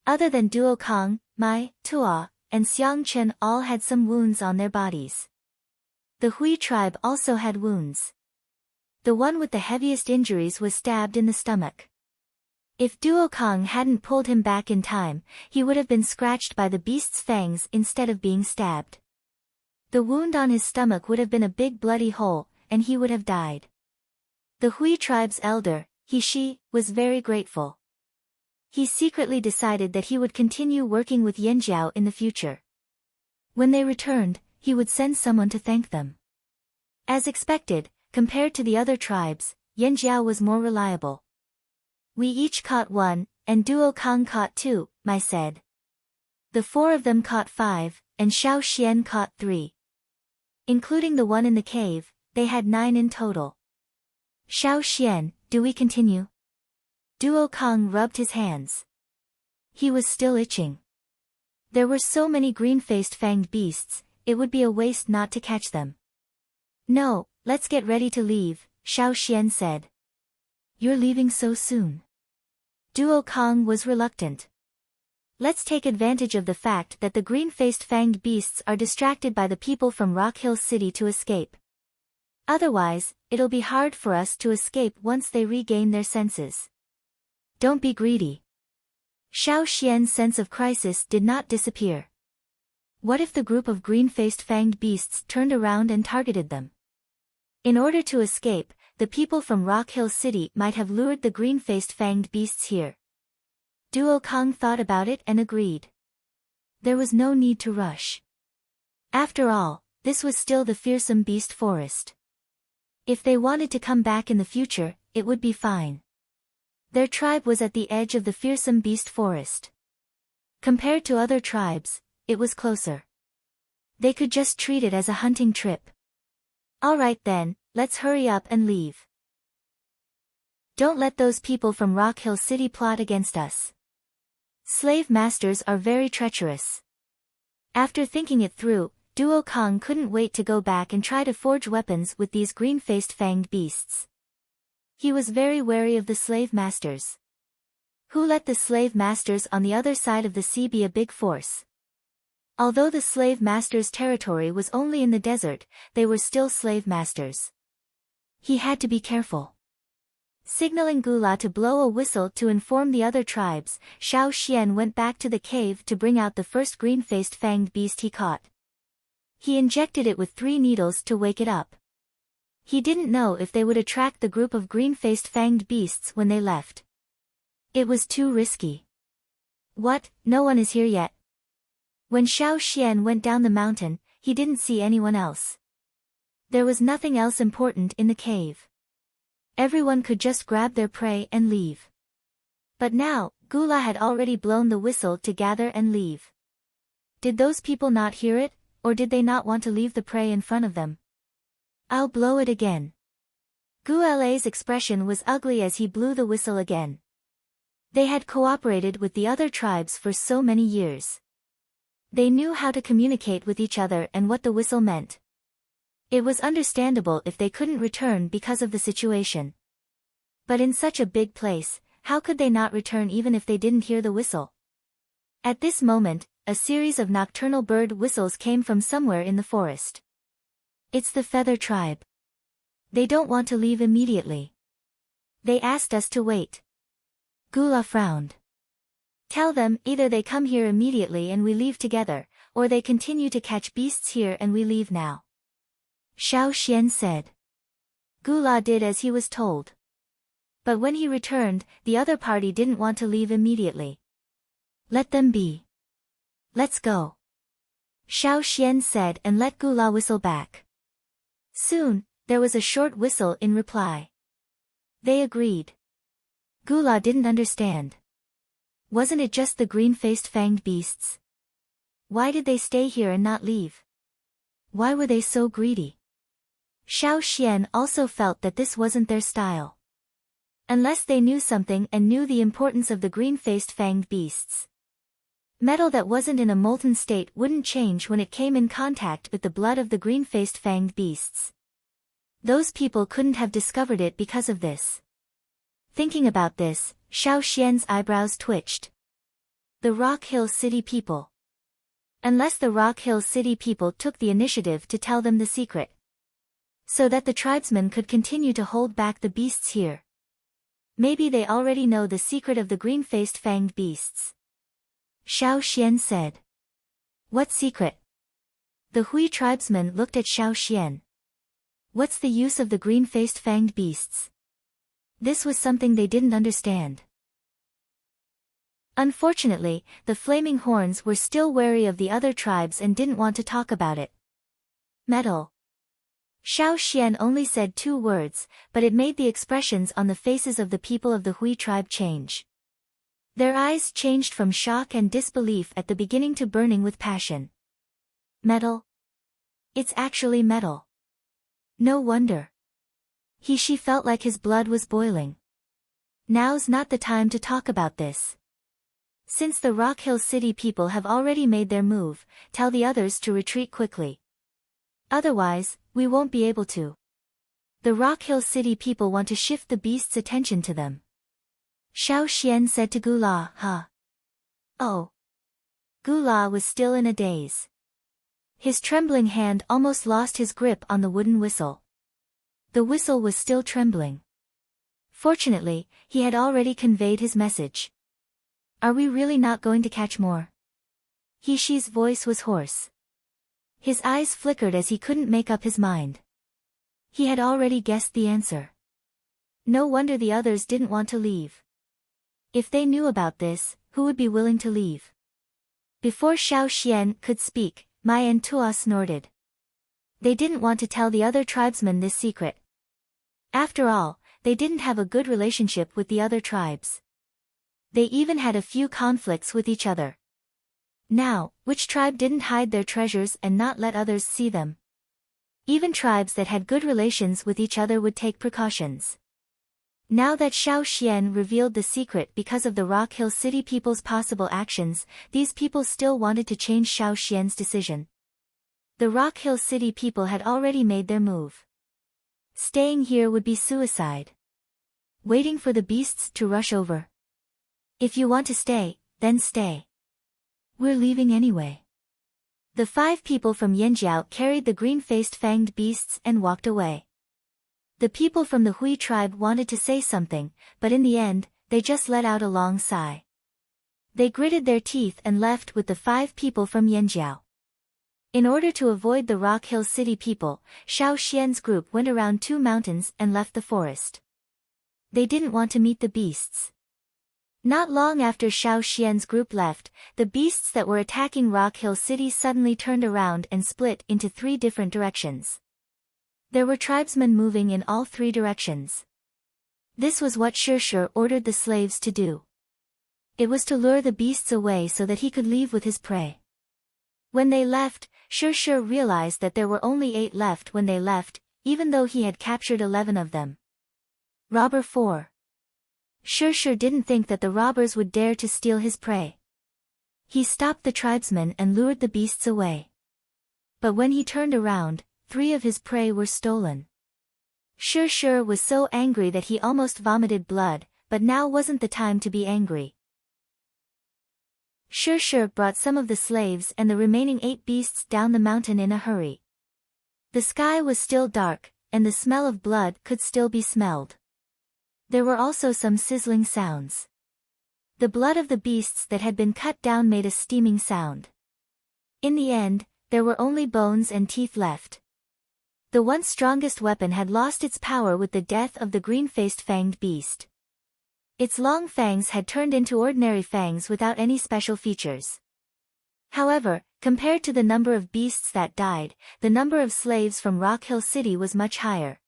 Other than Duo Kong, Mai, Tua, and Xiang Chen all had some wounds on their bodies. The Hui tribe also had wounds. The one with the heaviest injuries was stabbed in the stomach. If Duo Kong hadn't pulled him back in time, he would have been scratched by the beast's fangs instead of being stabbed. The wound on his stomach would have been a big bloody hole, and he would have died. The Hui tribe's elder, He was very grateful. He secretly decided that he would continue working with Yanjiao in the future. When they returned, he would send someone to thank them. As expected, compared to the other tribes, Yanjiao was more reliable. We each caught 1, and Duo Kong caught 2, Mai said. The 4 of them caught 5, and Xiao Xian caught 3. Including the one in the cave, they had 9 in total. Xiao Xian, do we continue? Duo Kong rubbed his hands. He was still itching. There were so many green-faced fanged beasts, it would be a waste not to catch them. No, let's get ready to leave, Xiao Xian said. You're leaving so soon? Duo Kong was reluctant. Let's take advantage of the fact that the green-faced fanged beasts are distracted by the people from Rock Hill City to escape. Otherwise, it'll be hard for us to escape once they regain their senses. Don't be greedy. Xiao Xian's sense of crisis did not disappear. What if the group of green-faced fanged beasts turned around and targeted them? In order to escape, the people from Rock Hill City might have lured the green-faced fanged beasts here. Duo Kong thought about it and agreed. There was no need to rush. After all, this was still the fearsome beast forest. If they wanted to come back in the future, it would be fine. Their tribe was at the edge of the fearsome beast forest. Compared to other tribes, it was closer. They could just treat it as a hunting trip. All right then, let's hurry up and leave. Don't let those people from Rock Hill City plot against us. Slave masters are very treacherous. After thinking it through, Duo Kong couldn't wait to go back and try to forge weapons with these green-faced fanged beasts. He was very wary of the slave masters. Who let the slave masters on the other side of the sea be a big force? Although the slave masters' territory was only in the desert, they were still slave masters. He had to be careful. Signaling Gula to blow a whistle to inform the other tribes, Xiao Xian went back to the cave to bring out the first green-faced fanged beast he caught. He injected it with 3 needles to wake it up. He didn't know if they would attract the group of green-faced fanged beasts when they left. It was too risky. What, no one is here yet? When Xiao Xian went down the mountain, he didn't see anyone else. There was nothing else important in the cave. Everyone could just grab their prey and leave. But now, Gula had already blown the whistle to gather and leave. Did those people not hear it, or did they not want to leave the prey in front of them? I'll blow it again. Gula's expression was ugly as he blew the whistle again. They had cooperated with the other tribes for so many years. They knew how to communicate with each other and what the whistle meant. It was understandable if they couldn't return because of the situation. But in such a big place, how could they not return even if they didn't hear the whistle? At this moment, a series of nocturnal bird whistles came from somewhere in the forest. It's the Feather Tribe. They don't want to leave immediately. They asked us to wait. Gula frowned. Tell them either they come here immediately and we leave together, or they continue to catch beasts here and we leave now. Xiao Xian said. Gula did as he was told. But when he returned, the other party didn't want to leave immediately. Let them be. Let's go. Xiao Xian said and let Gula whistle back. Soon, there was a short whistle in reply. They agreed. Gula didn't understand. Wasn't it just the green-faced fanged beasts? Why did they stay here and not leave? Why were they so greedy? Xiao Xian also felt that this wasn't their style. Unless they knew something and knew the importance of the green-faced fanged beasts. Metal that wasn't in a molten state wouldn't change when it came in contact with the blood of the green-faced fanged beasts. Those people couldn't have discovered it because of this. Thinking about this, Xiao Xian's eyebrows twitched. The Rock Hill City people. Unless the Rock Hill City people took the initiative to tell them the secret. So that the tribesmen could continue to hold back the beasts here. Maybe they already know the secret of the green-faced fanged beasts. Xiao Xian said. What secret? The Hui tribesmen looked at Xiao Xian. What's the use of the green-faced fanged beasts? This was something they didn't understand. Unfortunately, the Flaming Horns were still wary of the other tribes and didn't want to talk about it. Metal. Xiao Xian only said 2 words, but it made the expressions on the faces of the people of the Hui tribe change. Their eyes changed from shock and disbelief at the beginning to burning with passion. Metal? It's actually metal. No wonder. She felt like his blood was boiling. Now's not the time to talk about this. Since the Rock Hill City people have already made their move, tell the others to retreat quickly. Otherwise, we won't be able to. The Rock Hill City people want to shift the beast's attention to them. Xiao Xian said to Gula, huh? Oh. Gula was still in a daze. His trembling hand almost lost his grip on the wooden whistle. The whistle was still trembling. Fortunately, he had already conveyed his message. Are we really not going to catch more? She's voice was hoarse. His eyes flickered as he couldn't make up his mind. He had already guessed the answer. No wonder the others didn't want to leave. If they knew about this, who would be willing to leave? Before Xiao Xian could speak, Mai and Tua snorted. They didn't want to tell the other tribesmen this secret. After all, they didn't have a good relationship with the other tribes. They even had a few conflicts with each other. Now, which tribe didn't hide their treasures and not let others see them? Even tribes that had good relations with each other would take precautions. Now that Xiao Xian revealed the secret because of the Rock Hill City people's possible actions, these people still wanted to change Xiao Xian's decision. The Rock Hill City people had already made their move. Staying here would be suicide. Waiting for the beasts to rush over. If you want to stay, then stay. We're leaving anyway. The 5 people from Yanjiao carried the green-faced fanged beasts and walked away. The people from the Hui tribe wanted to say something, but in the end, they just let out a long sigh. They gritted their teeth and left with the 5 people from Yanjiao. In order to avoid the Rock Hill City people, Xiao Xian's group went around 2 mountains and left the forest. They didn't want to meet the beasts. Not long after Xiao Xian's group left, the beasts that were attacking Rock Hill City suddenly turned around and split into 3 different directions. There were tribesmen moving in all 3 directions. This was what Shirshir ordered the slaves to do. It was to lure the beasts away so that he could leave with his prey. When they left, Shirshir realized that there were only 8 left when they left, even though he had captured 11 of them. Robber 4. Shirshir didn't think that the robbers would dare to steal his prey. He stopped the tribesmen and lured the beasts away. But when he turned around, 3 of his prey were stolen. Shirshir was so angry that he almost vomited blood, but now wasn't the time to be angry. Shirshir brought some of the slaves and the remaining 8 beasts down the mountain in a hurry. The sky was still dark, and the smell of blood could still be smelled. There were also some sizzling sounds. The blood of the beasts that had been cut down made a steaming sound. In the end, there were only bones and teeth left. The once strongest weapon had lost its power with the death of the green-faced fanged beast. Its long fangs had turned into ordinary fangs without any special features. However, Compared to the number of beasts that died, the number of slaves from Rock Hill City was much higher.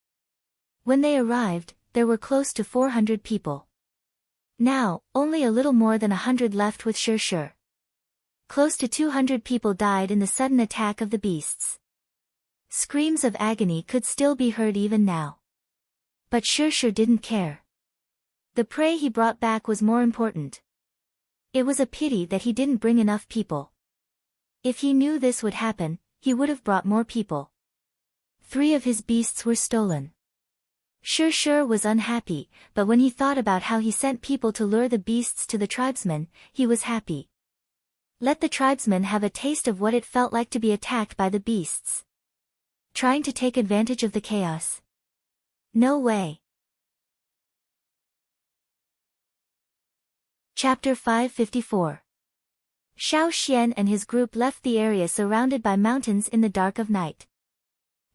When they arrived, there were close to 400 people. Now, only a little more than 100 left with Sure. Close to 200 people died in the sudden attack of the beasts. Screams of agony could still be heard even now. But Sure didn't care. The prey he brought back was more important. It was a pity that he didn't bring enough people. If he knew this would happen, he would have brought more people. 3 of his beasts were stolen. Sure was unhappy, but when he thought about how he sent people to lure the beasts to the tribesmen, he was happy. Let the tribesmen have a taste of what it felt like to be attacked by the beasts. Trying to take advantage of the chaos? No way. Chapter 554. Xiao Xian and his group left the area surrounded by mountains in the dark of night.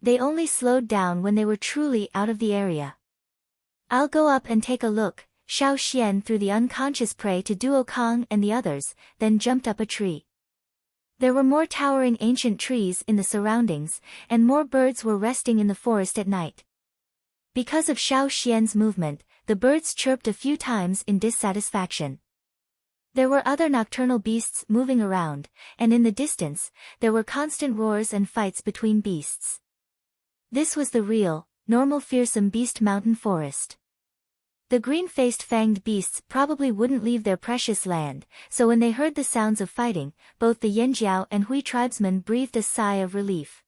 They only slowed down when they were truly out of the area. "I'll go up and take a look," Xiao Xian threw the unconscious prey to Duo Kong and the others, then jumped up a tree. There were more towering ancient trees in the surroundings, and more birds were resting in the forest at night. Because of Xiao Xian's movement, the birds chirped a few times in dissatisfaction. There were other nocturnal beasts moving around, and in the distance, there were constant roars and fights between beasts. This was the real, normal fearsome beast mountain forest. The green-faced fanged beasts probably wouldn't leave their precious land, so when they heard the sounds of fighting, both the Yanjiao and Hui tribesmen breathed a sigh of relief.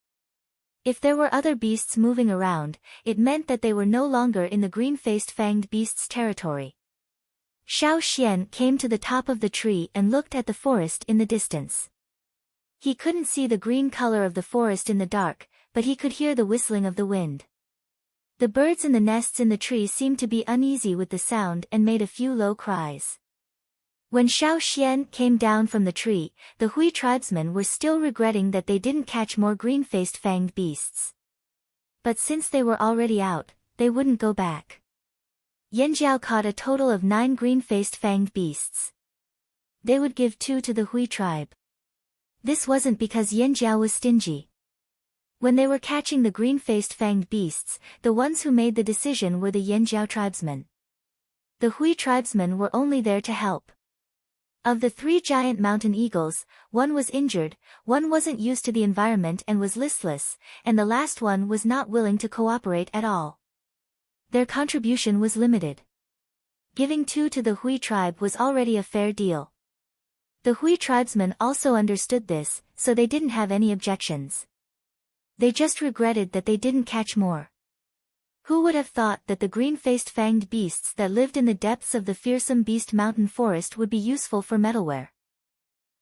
If there were other beasts moving around, it meant that they were no longer in the green-faced fanged beasts' territory. Xiao Xian came to the top of the tree and looked at the forest in the distance. He couldn't see the green color of the forest in the dark, but he could hear the whistling of the wind. The birds in the nests in the tree seemed to be uneasy with the sound and made a few low cries. When Xiao Xian came down from the tree, the Hui tribesmen were still regretting that they didn't catch more green-faced fanged beasts. But since they were already out, they wouldn't go back. Yanjiao caught a total of 9 green-faced fanged beasts. They would give 2 to the Hui tribe. This wasn't because Yanjiao was stingy. When they were catching the green-faced fanged beasts, the ones who made the decision were the Yanjiao tribesmen. The Hui tribesmen were only there to help. Of the 3 giant mountain eagles, one was injured, one wasn't used to the environment and was listless, and the last one was not willing to cooperate at all. Their contribution was limited. Giving 2 to the Hui tribe was already a fair deal. The Hui tribesmen also understood this, so they didn't have any objections. They just regretted that they didn't catch more. Who would have thought that the green-faced fanged beasts that lived in the depths of the fearsome beast mountain forest would be useful for metalware?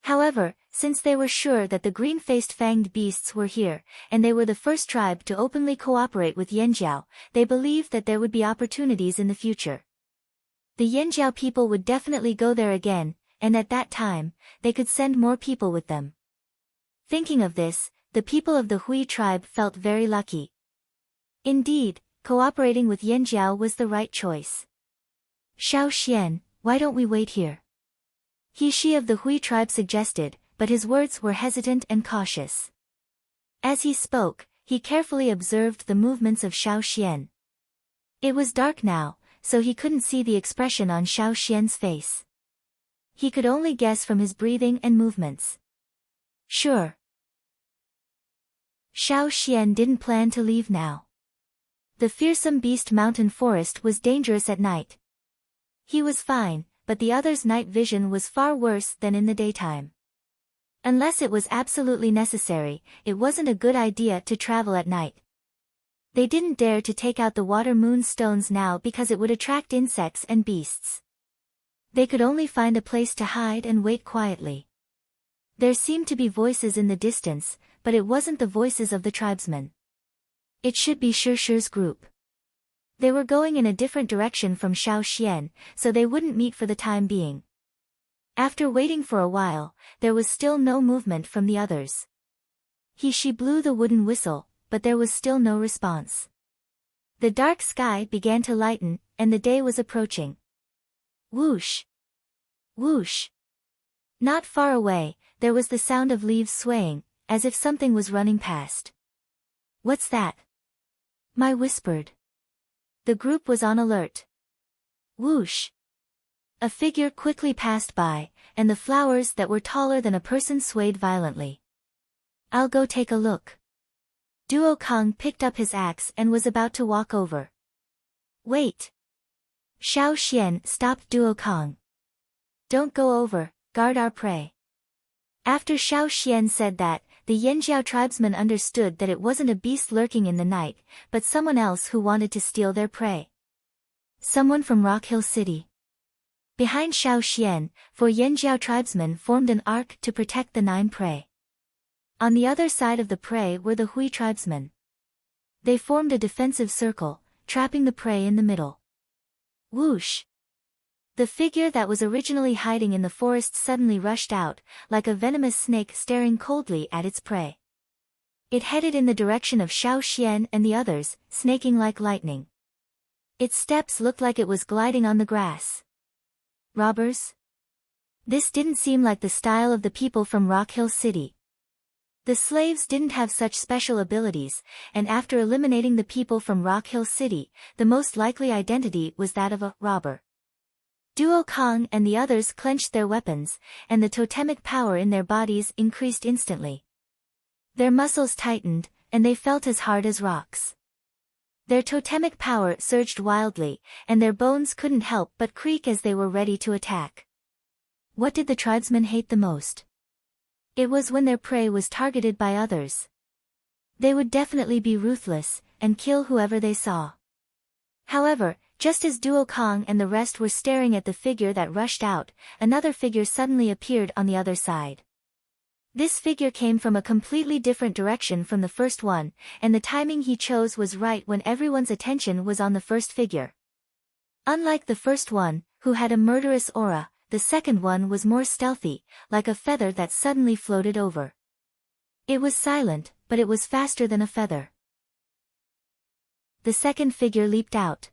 However, since they were sure that the green-faced fanged beasts were here, and they were the first tribe to openly cooperate with Yanjiao, they believed that there would be opportunities in the future. The Yanjiao people would definitely go there again, and at that time, they could send more people with them. Thinking of this, the people of the Hui tribe felt very lucky. Indeed, cooperating with Yanjiao was the right choice. "Xiao Xian, why don't we wait here?" He of the Hui tribe suggested, but his words were hesitant and cautious. As he spoke, he carefully observed the movements of Xiao Xian. It was dark now, so he couldn't see the expression on Xiao Xian's face. He could only guess from his breathing and movements. Sure. Xiao Xian didn't plan to leave now. The fearsome beast mountain forest was dangerous at night. He was fine, but the others' night vision was far worse than in the daytime. Unless it was absolutely necessary, it wasn't a good idea to travel at night. They didn't dare to take out the water moon stones now because it would attract insects and beasts. They could only find a place to hide and wait quietly. There seemed to be voices in the distance, but it wasn't the voices of the tribesmen. It should be Shure's group. They were going in a different direction from Xiao Xian, so they wouldn't meet for the time being. After waiting for a while, there was still no movement from the others. She blew the wooden whistle, but there was still no response. The dark sky began to lighten, and the day was approaching. Whoosh! Whoosh! Not far away, there was the sound of leaves swaying, as if something was running past. "What's that?" Mai whispered. The group was on alert. Whoosh! A figure quickly passed by, and the flowers that were taller than a person swayed violently. "I'll go take a look." Duo Kong picked up his axe and was about to walk over. "Wait!" Xiao Xian stopped Duo Kong. "Don't go over, guard our prey." After Xiao Xian said that, the Yanjiao tribesmen understood that it wasn't a beast lurking in the night, but someone else who wanted to steal their prey. Someone from Rock Hill City. Behind Xiao Xian, 4 Yanjiao tribesmen formed an arc to protect the 9 prey. On the other side of the prey were the Hui tribesmen. They formed a defensive circle, trapping the prey in the middle. Whoosh! The figure that was originally hiding in the forest suddenly rushed out, like a venomous snake staring coldly at its prey. It headed in the direction of Xiao Xian and the others, snaking like lightning. Its steps looked like it was gliding on the grass. Robbers? This didn't seem like the style of the people from Rock Hill City. The slaves didn't have such special abilities, and after eliminating the people from Rock Hill City, the most likely identity was that of a robber. Duo Kong and the others clenched their weapons, and the totemic power in their bodies increased instantly. Their muscles tightened, and they felt as hard as rocks. Their totemic power surged wildly, and their bones couldn't help but creak as they were ready to attack. What did the tribesmen hate the most? It was when their prey was targeted by others. They would definitely be ruthless, and kill whoever they saw. However, just as Duo Kong and the rest were staring at the figure that rushed out, another figure suddenly appeared on the other side. This figure came from a completely different direction from the first one, and the timing he chose was right when everyone's attention was on the first figure. Unlike the first one, who had a murderous aura, the second one was more stealthy, like a feather that suddenly floated over. It was silent, but it was faster than a feather. The second figure leaped out.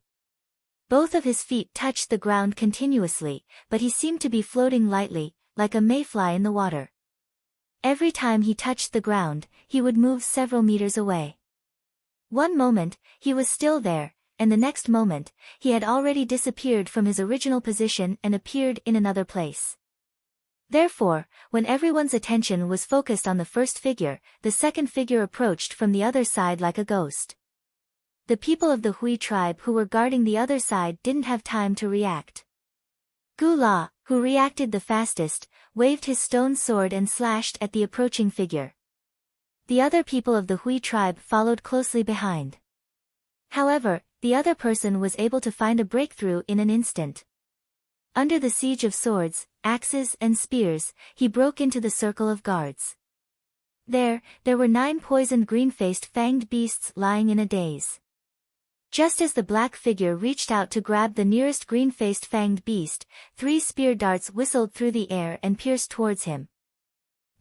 Both of his feet touched the ground continuously, but he seemed to be floating lightly, like a mayfly in the water. Every time he touched the ground, he would move several meters away. One moment, he was still there, and the next moment, he had already disappeared from his original position and appeared in another place. Therefore, when everyone's attention was focused on the first figure, the second figure approached from the other side like a ghost. The people of the Hui tribe who were guarding the other side didn't have time to react. Gu La, who reacted the fastest, waved his stone sword and slashed at the approaching figure. The other people of the Hui tribe followed closely behind. However, the other person was able to find a breakthrough in an instant. Under the siege of swords, axes and spears, he broke into the circle of guards. There were 9 poisoned green-faced fanged beasts lying in a daze. Just as the black figure reached out to grab the nearest green-faced fanged beast, 3 spear darts whistled through the air and pierced towards him.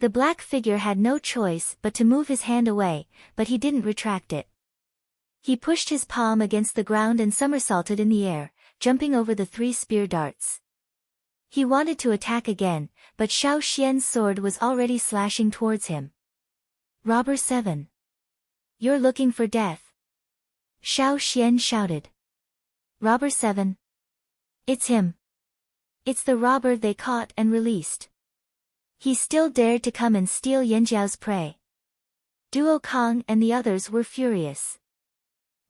The black figure had no choice but to move his hand away, but he didn't retract it. He pushed his palm against the ground and somersaulted in the air, jumping over the 3 spear darts. He wanted to attack again, but Xiao Xian's sword was already slashing towards him. "Robber 7. You're looking for death." Xiao Xian shouted. "Robber 7. It's him. It's the robber they caught and released. He still dared to come and steal Yanjiao's prey." Duo Kong and the others were furious.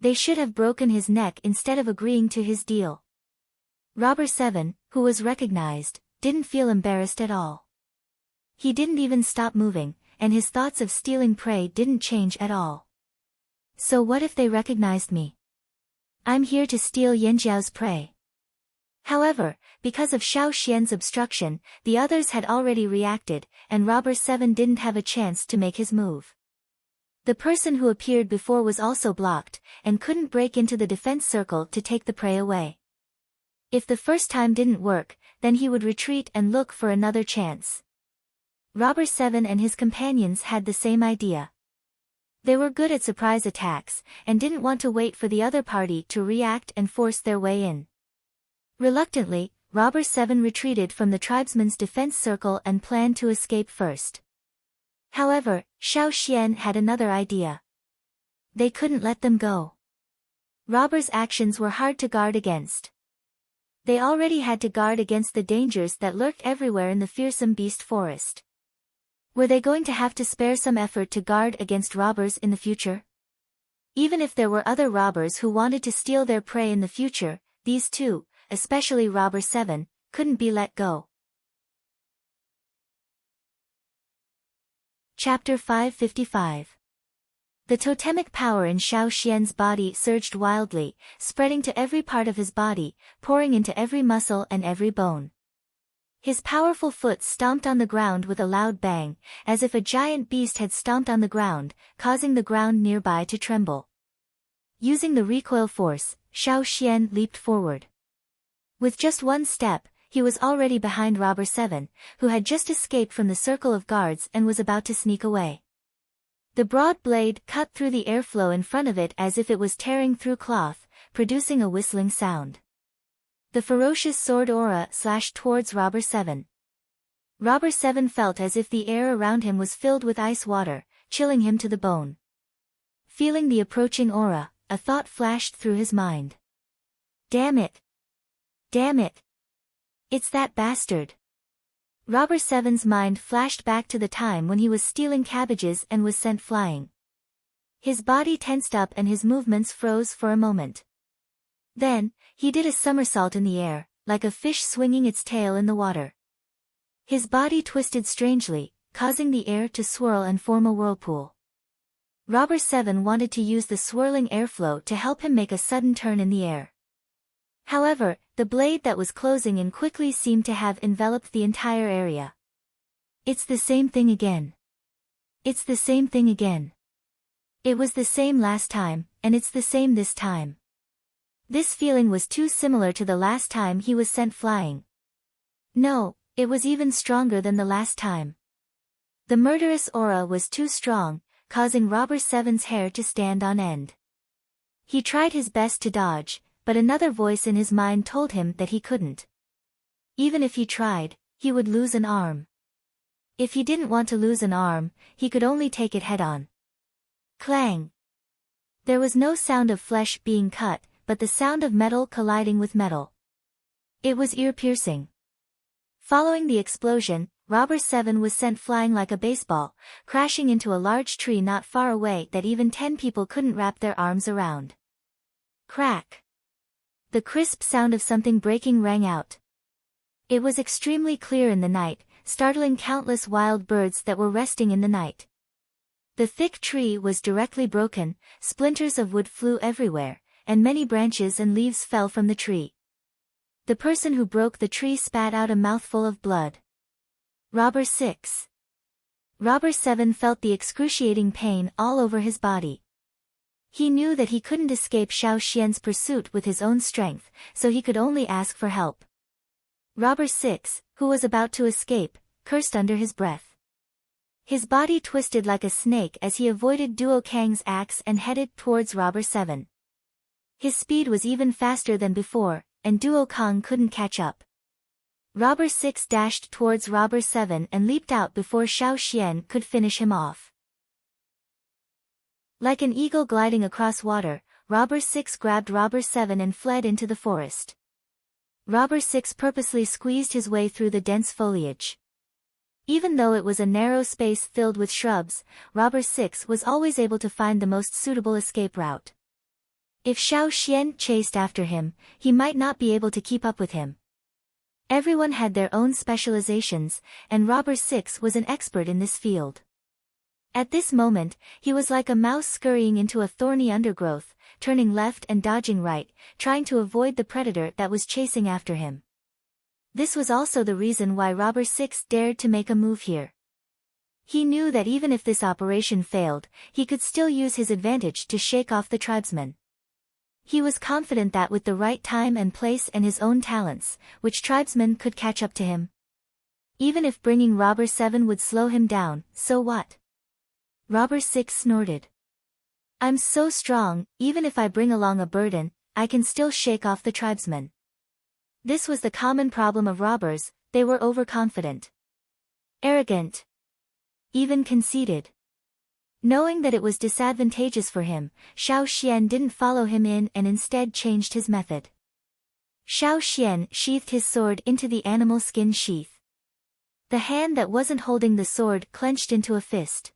They should have broken his neck instead of agreeing to his deal. Robber 7, who was recognized, didn't feel embarrassed at all. He didn't even stop moving, and his thoughts of stealing prey didn't change at all. So what if they recognized me? I'm here to steal Yanjiao's prey. However, because of Xiao Xian's obstruction, the others had already reacted, and Robber 7 didn't have a chance to make his move. The person who appeared before was also blocked, and couldn't break into the defense circle to take the prey away. If the first time didn't work, then he would retreat and look for another chance. Robber 7 and his companions had the same idea. They were good at surprise attacks, and didn't want to wait for the other party to react and force their way in. Reluctantly, Robber 7 retreated from the tribesmen's defense circle and planned to escape first. However, Xiao Xian had another idea. They couldn't let them go. Robbers' actions were hard to guard against. They already had to guard against the dangers that lurked everywhere in the fearsome beast forest. Were they going to have to spare some effort to guard against robbers in the future? Even if there were other robbers who wanted to steal their prey in the future, these two, especially Robber 7, couldn't be let go. Chapter 555. The totemic power in Xiao Xian's body surged wildly, spreading to every part of his body, pouring into every muscle and every bone. His powerful foot stomped on the ground with a loud bang, as if a giant beast had stomped on the ground, causing the ground nearby to tremble. Using the recoil force, Xiao Xian leaped forward. With just one step, he was already behind Robber 7, who had just escaped from the circle of guards and was about to sneak away. The broad blade cut through the airflow in front of it as if it was tearing through cloth, producing a whistling sound. The ferocious sword aura slashed towards Robber 7. Robber 7 felt as if the air around him was filled with ice water, chilling him to the bone. Feeling the approaching aura, a thought flashed through his mind. Damn it! Damn it! It's that bastard! Robber 7's mind flashed back to the time when he was stealing cabbages and was sent flying. His body tensed up and his movements froze for a moment. Then, he did a somersault in the air, like a fish swinging its tail in the water. His body twisted strangely, causing the air to swirl and form a whirlpool. Robber 7 wanted to use the swirling airflow to help him make a sudden turn in the air. However, the blade that was closing in quickly seemed to have enveloped the entire area. It's the same thing again. It's the same thing again. It was the same last time, and it's the same this time. This feeling was too similar to the last time he was sent flying. No, it was even stronger than the last time. The murderous aura was too strong, causing Robber 7's hair to stand on end. He tried his best to dodge, but another voice in his mind told him that he couldn't. Even if he tried, he would lose an arm. If he didn't want to lose an arm, he could only take it head-on. Clang! There was no sound of flesh being cut, but the sound of metal colliding with metal. It was ear-piercing. Following the explosion, Robber 7 was sent flying like a baseball, crashing into a large tree not far away that even 10 people couldn't wrap their arms around. Crack! The crisp sound of something breaking rang out. It was extremely clear in the night, startling countless wild birds that were resting in the night. The thick tree was directly broken, splinters of wood flew everywhere, and many branches and leaves fell from the tree. The person who broke the tree spat out a mouthful of blood. Robber 6. Robber 7 felt the excruciating pain all over his body. He knew that he couldn't escape Xiao Xian's pursuit with his own strength, so he could only ask for help. Robber 6, who was about to escape, cursed under his breath. His body twisted like a snake as he avoided Duo Kang's axe and headed towards Robber 7. His speed was even faster than before, and Duo Kang couldn't catch up. Robber 6 dashed towards Robber 7 and leaped out before Xiao Xian could finish him off. Like an eagle gliding across water, Robber 6 grabbed Robber 7 and fled into the forest. Robber 6 purposely squeezed his way through the dense foliage. Even though it was a narrow space filled with shrubs, Robber 6 was always able to find the most suitable escape route. If Xiao Xian chased after him, he might not be able to keep up with him. Everyone had their own specializations, and Robber 6 was an expert in this field. At this moment, he was like a mouse scurrying into a thorny undergrowth, turning left and dodging right, trying to avoid the predator that was chasing after him. This was also the reason why Robber 6 dared to make a move here. He knew that even if this operation failed, he could still use his advantage to shake off the tribesmen. He was confident that with the right time and place and his own talents, which tribesmen could catch up to him. Even if bringing Robber 7 would slow him down, so what? Robber 6 snorted. I'm so strong, even if I bring along a burden, I can still shake off the tribesmen. This was the common problem of robbers, they were overconfident, arrogant, even conceited. Knowing that it was disadvantageous for him, Xiao Xian didn't follow him in and instead changed his method. Xiao Xian sheathed his sword into the animal skin sheath. The hand that wasn't holding the sword clenched into a fist.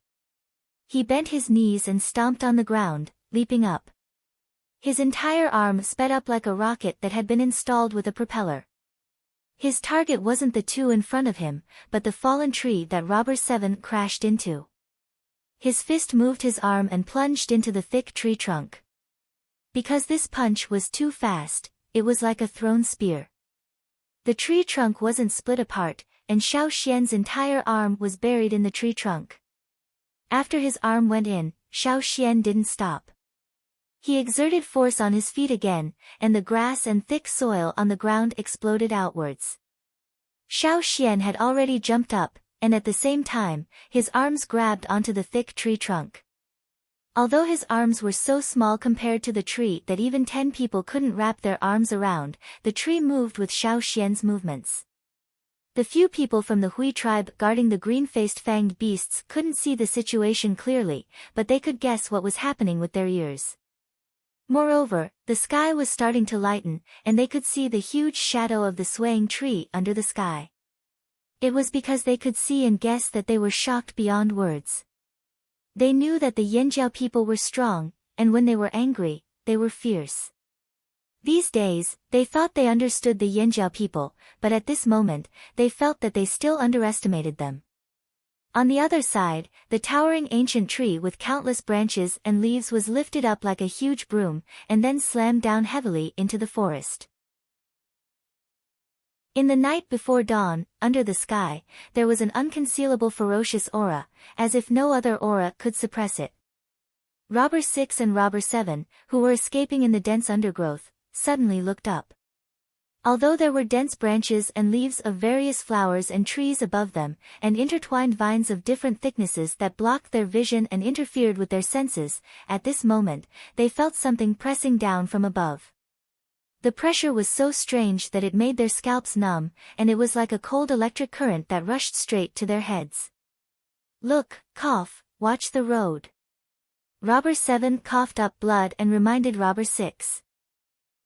He bent his knees and stomped on the ground, leaping up. His entire arm sped up like a rocket that had been installed with a propeller. His target wasn't the two in front of him, but the fallen tree that Robber 7 crashed into. His fist moved his arm and plunged into the thick tree trunk. Because this punch was too fast, it was like a thrown spear. The tree trunk wasn't split apart, and Xiao Xian's entire arm was buried in the tree trunk. After his arm went in, Xiao Xian didn't stop. He exerted force on his feet again, and the grass and thick soil on the ground exploded outwards. Xiao Xian had already jumped up, and at the same time, his arms grabbed onto the thick tree trunk. Although his arms were so small compared to the tree that even 10 people couldn't wrap their arms around, the tree moved with Xiao Xian's movements. The few people from the Hui tribe guarding the green-faced fanged beasts couldn't see the situation clearly, but they could guess what was happening with their ears. Moreover, the sky was starting to lighten, and they could see the huge shadow of the swaying tree under the sky. It was because they could see and guess that they were shocked beyond words. They knew that the Yanjiao people were strong, and when they were angry, they were fierce. These days, they thought they understood the Yanjiao people, but at this moment, they felt that they still underestimated them. On the other side, the towering ancient tree with countless branches and leaves was lifted up like a huge broom, and then slammed down heavily into the forest. In the night before dawn, under the sky, there was an unconcealable ferocious aura, as if no other aura could suppress it. Robber 6 and Robber 7, who were escaping in the dense undergrowth, suddenly looked up. Although there were dense branches and leaves of various flowers and trees above them, and intertwined vines of different thicknesses that blocked their vision and interfered with their senses, at this moment, they felt something pressing down from above. The pressure was so strange that it made their scalps numb, and it was like a cold electric current that rushed straight to their heads. "Look, cough, watch the road." Robber 7 coughed up blood and reminded Robber 6.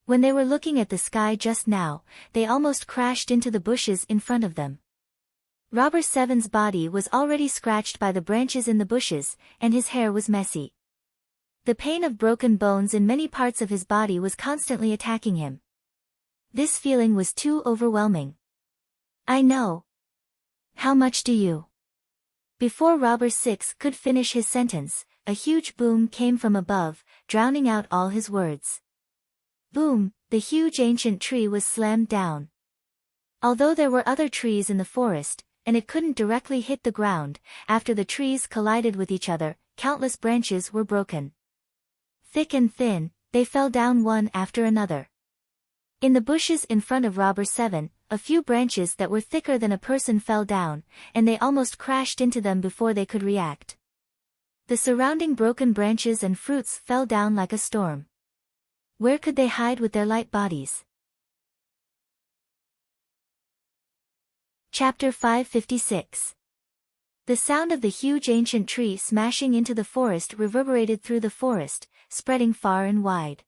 When they were looking at the sky just now, they almost crashed into the bushes in front of them. Robber 7's body was already scratched by the branches in the bushes, and his hair was messy. The pain of broken bones in many parts of his body was constantly attacking him. This feeling was too overwhelming. "I know. How much do you?" Before Robber 6 could finish his sentence, a huge boom came from above, drowning out all his words. Boom, the huge ancient tree was slammed down. Although there were other trees in the forest, and it couldn't directly hit the ground, after the trees collided with each other, countless branches were broken. Thick and thin, they fell down one after another. In the bushes in front of Robber 7, a few branches that were thicker than a person fell down, and they almost crashed into them before they could react. The surrounding broken branches and fruits fell down like a storm. Where could they hide with their light bodies? Chapter 556. The sound of the huge ancient tree smashing into the forest reverberated through the forest, spreading far and wide.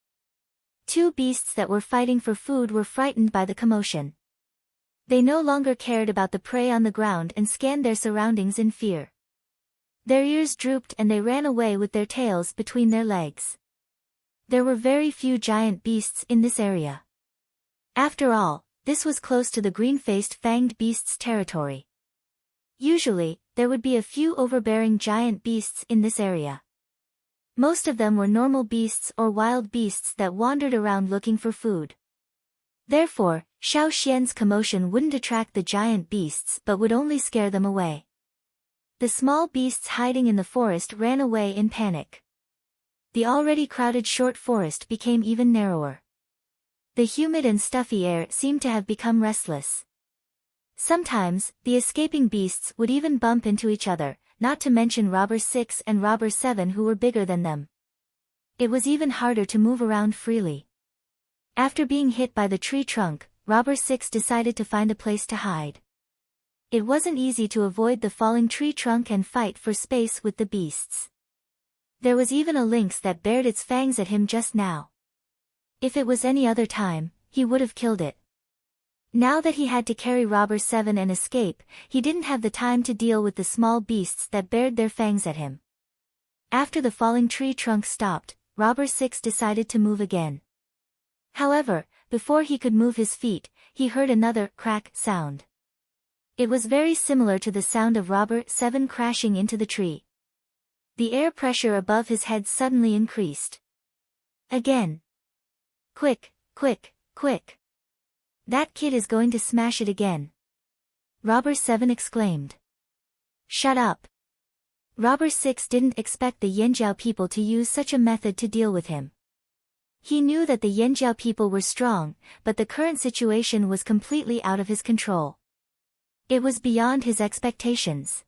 Two beasts that were fighting for food were frightened by the commotion. They no longer cared about the prey on the ground and scanned their surroundings in fear. Their ears drooped and they ran away with their tails between their legs. There were very few giant beasts in this area. After all, this was close to the green-faced fanged beasts' territory. Usually, there would be a few overbearing giant beasts in this area. Most of them were normal beasts or wild beasts that wandered around looking for food. Therefore, Xiao Xian's commotion wouldn't attract the giant beasts but would only scare them away. The small beasts hiding in the forest ran away in panic. The already crowded short forest became even narrower. The humid and stuffy air seemed to have become restless. Sometimes, the escaping beasts would even bump into each other, not to mention Robber 6 and Robber 7 who were bigger than them. It was even harder to move around freely. After being hit by the tree trunk, Robber 6 decided to find a place to hide. It wasn't easy to avoid the falling tree trunk and fight for space with the beasts. There was even a lynx that bared its fangs at him just now. If it was any other time, he would have killed it. Now that he had to carry Robber 7 and escape, he didn't have the time to deal with the small beasts that bared their fangs at him. After the falling tree trunk stopped, Robber 6 decided to move again. However, before he could move his feet, he heard another crack sound. It was very similar to the sound of Robber 7 crashing into the tree. The air pressure above his head suddenly increased. Again. Quick, quick, quick. That kid is going to smash it again. Robber 7 exclaimed. Shut up. Robber 6 didn't expect the Yanjiao people to use such a method to deal with him. He knew that the Yanjiao people were strong, but the current situation was completely out of his control. It was beyond his expectations.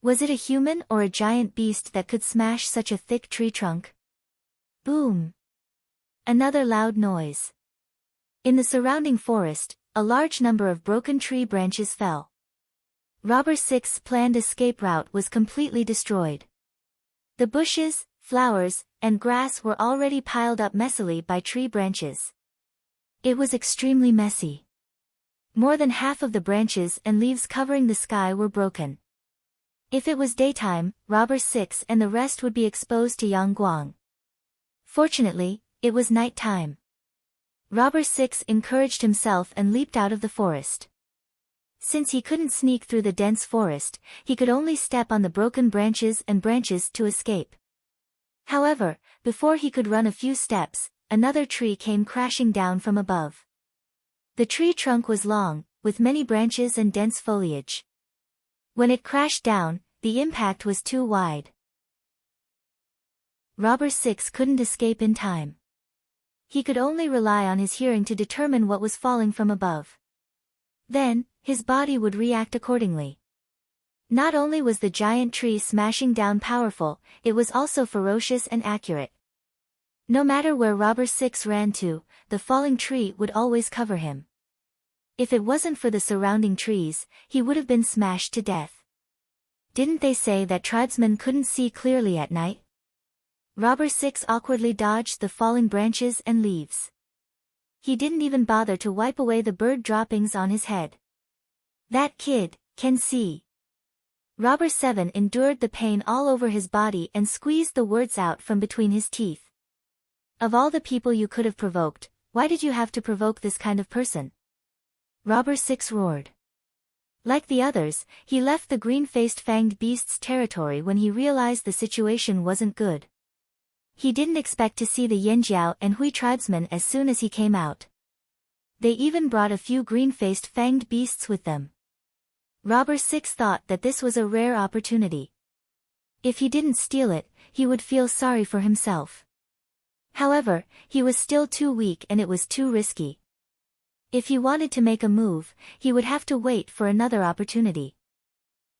Was it a human or a giant beast that could smash such a thick tree trunk? Boom! Another loud noise. In the surrounding forest, a large number of broken tree branches fell. Robber 6's planned escape route was completely destroyed. The bushes, flowers, and grass were already piled up messily by tree branches. It was extremely messy. More than half of the branches and leaves covering the sky were broken. If it was daytime, Robber 6 and the rest would be exposed to Yangguang. Fortunately, it was night time. Robber 6 encouraged himself and leaped out of the forest. Since he couldn't sneak through the dense forest, he could only step on the broken branches to escape. However, before he could run a few steps, another tree came crashing down from above. The tree trunk was long, with many branches and dense foliage. When it crashed down, the impact was too wide. Robber 6 couldn't escape in time. He could only rely on his hearing to determine what was falling from above. Then, his body would react accordingly. Not only was the giant tree smashing down powerful, it was also ferocious and accurate. No matter where Robber 6 ran to, the falling tree would always cover him. If it wasn't for the surrounding trees, he would have been smashed to death. Didn't they say that tribesmen couldn't see clearly at night? Robber 6 awkwardly dodged the falling branches and leaves. He didn't even bother to wipe away the bird droppings on his head. That kid can see. Robber 7 endured the pain all over his body and squeezed the words out from between his teeth. Of all the people you could have provoked, why did you have to provoke this kind of person? Robber 6 roared. Like the others, he left the green-faced fanged beast's territory when he realized the situation wasn't good. He didn't expect to see the Yanjiao and Hui tribesmen as soon as he came out. They even brought a few green-faced fanged beasts with them. Robber 6 thought that this was a rare opportunity. If he didn't steal it, he would feel sorry for himself. However, he was still too weak and it was too risky. If he wanted to make a move, he would have to wait for another opportunity.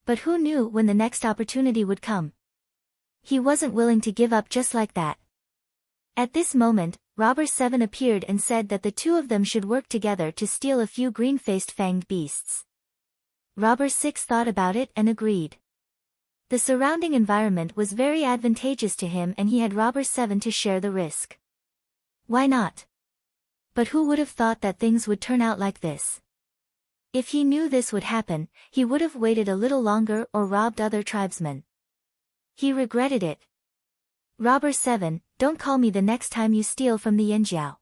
But who knew when the next opportunity would come? He wasn't willing to give up just like that. At this moment, Robber 7 appeared and said that the two of them should work together to steal a few green-faced fanged beasts. Robber 6 thought about it and agreed. The surrounding environment was very advantageous to him and he had Robber 7 to share the risk. Why not? But who would have thought that things would turn out like this? If he knew this would happen, he would have waited a little longer or robbed other tribesmen. He regretted it. Robber 7, don't call me the next time you steal from the Yanjiao.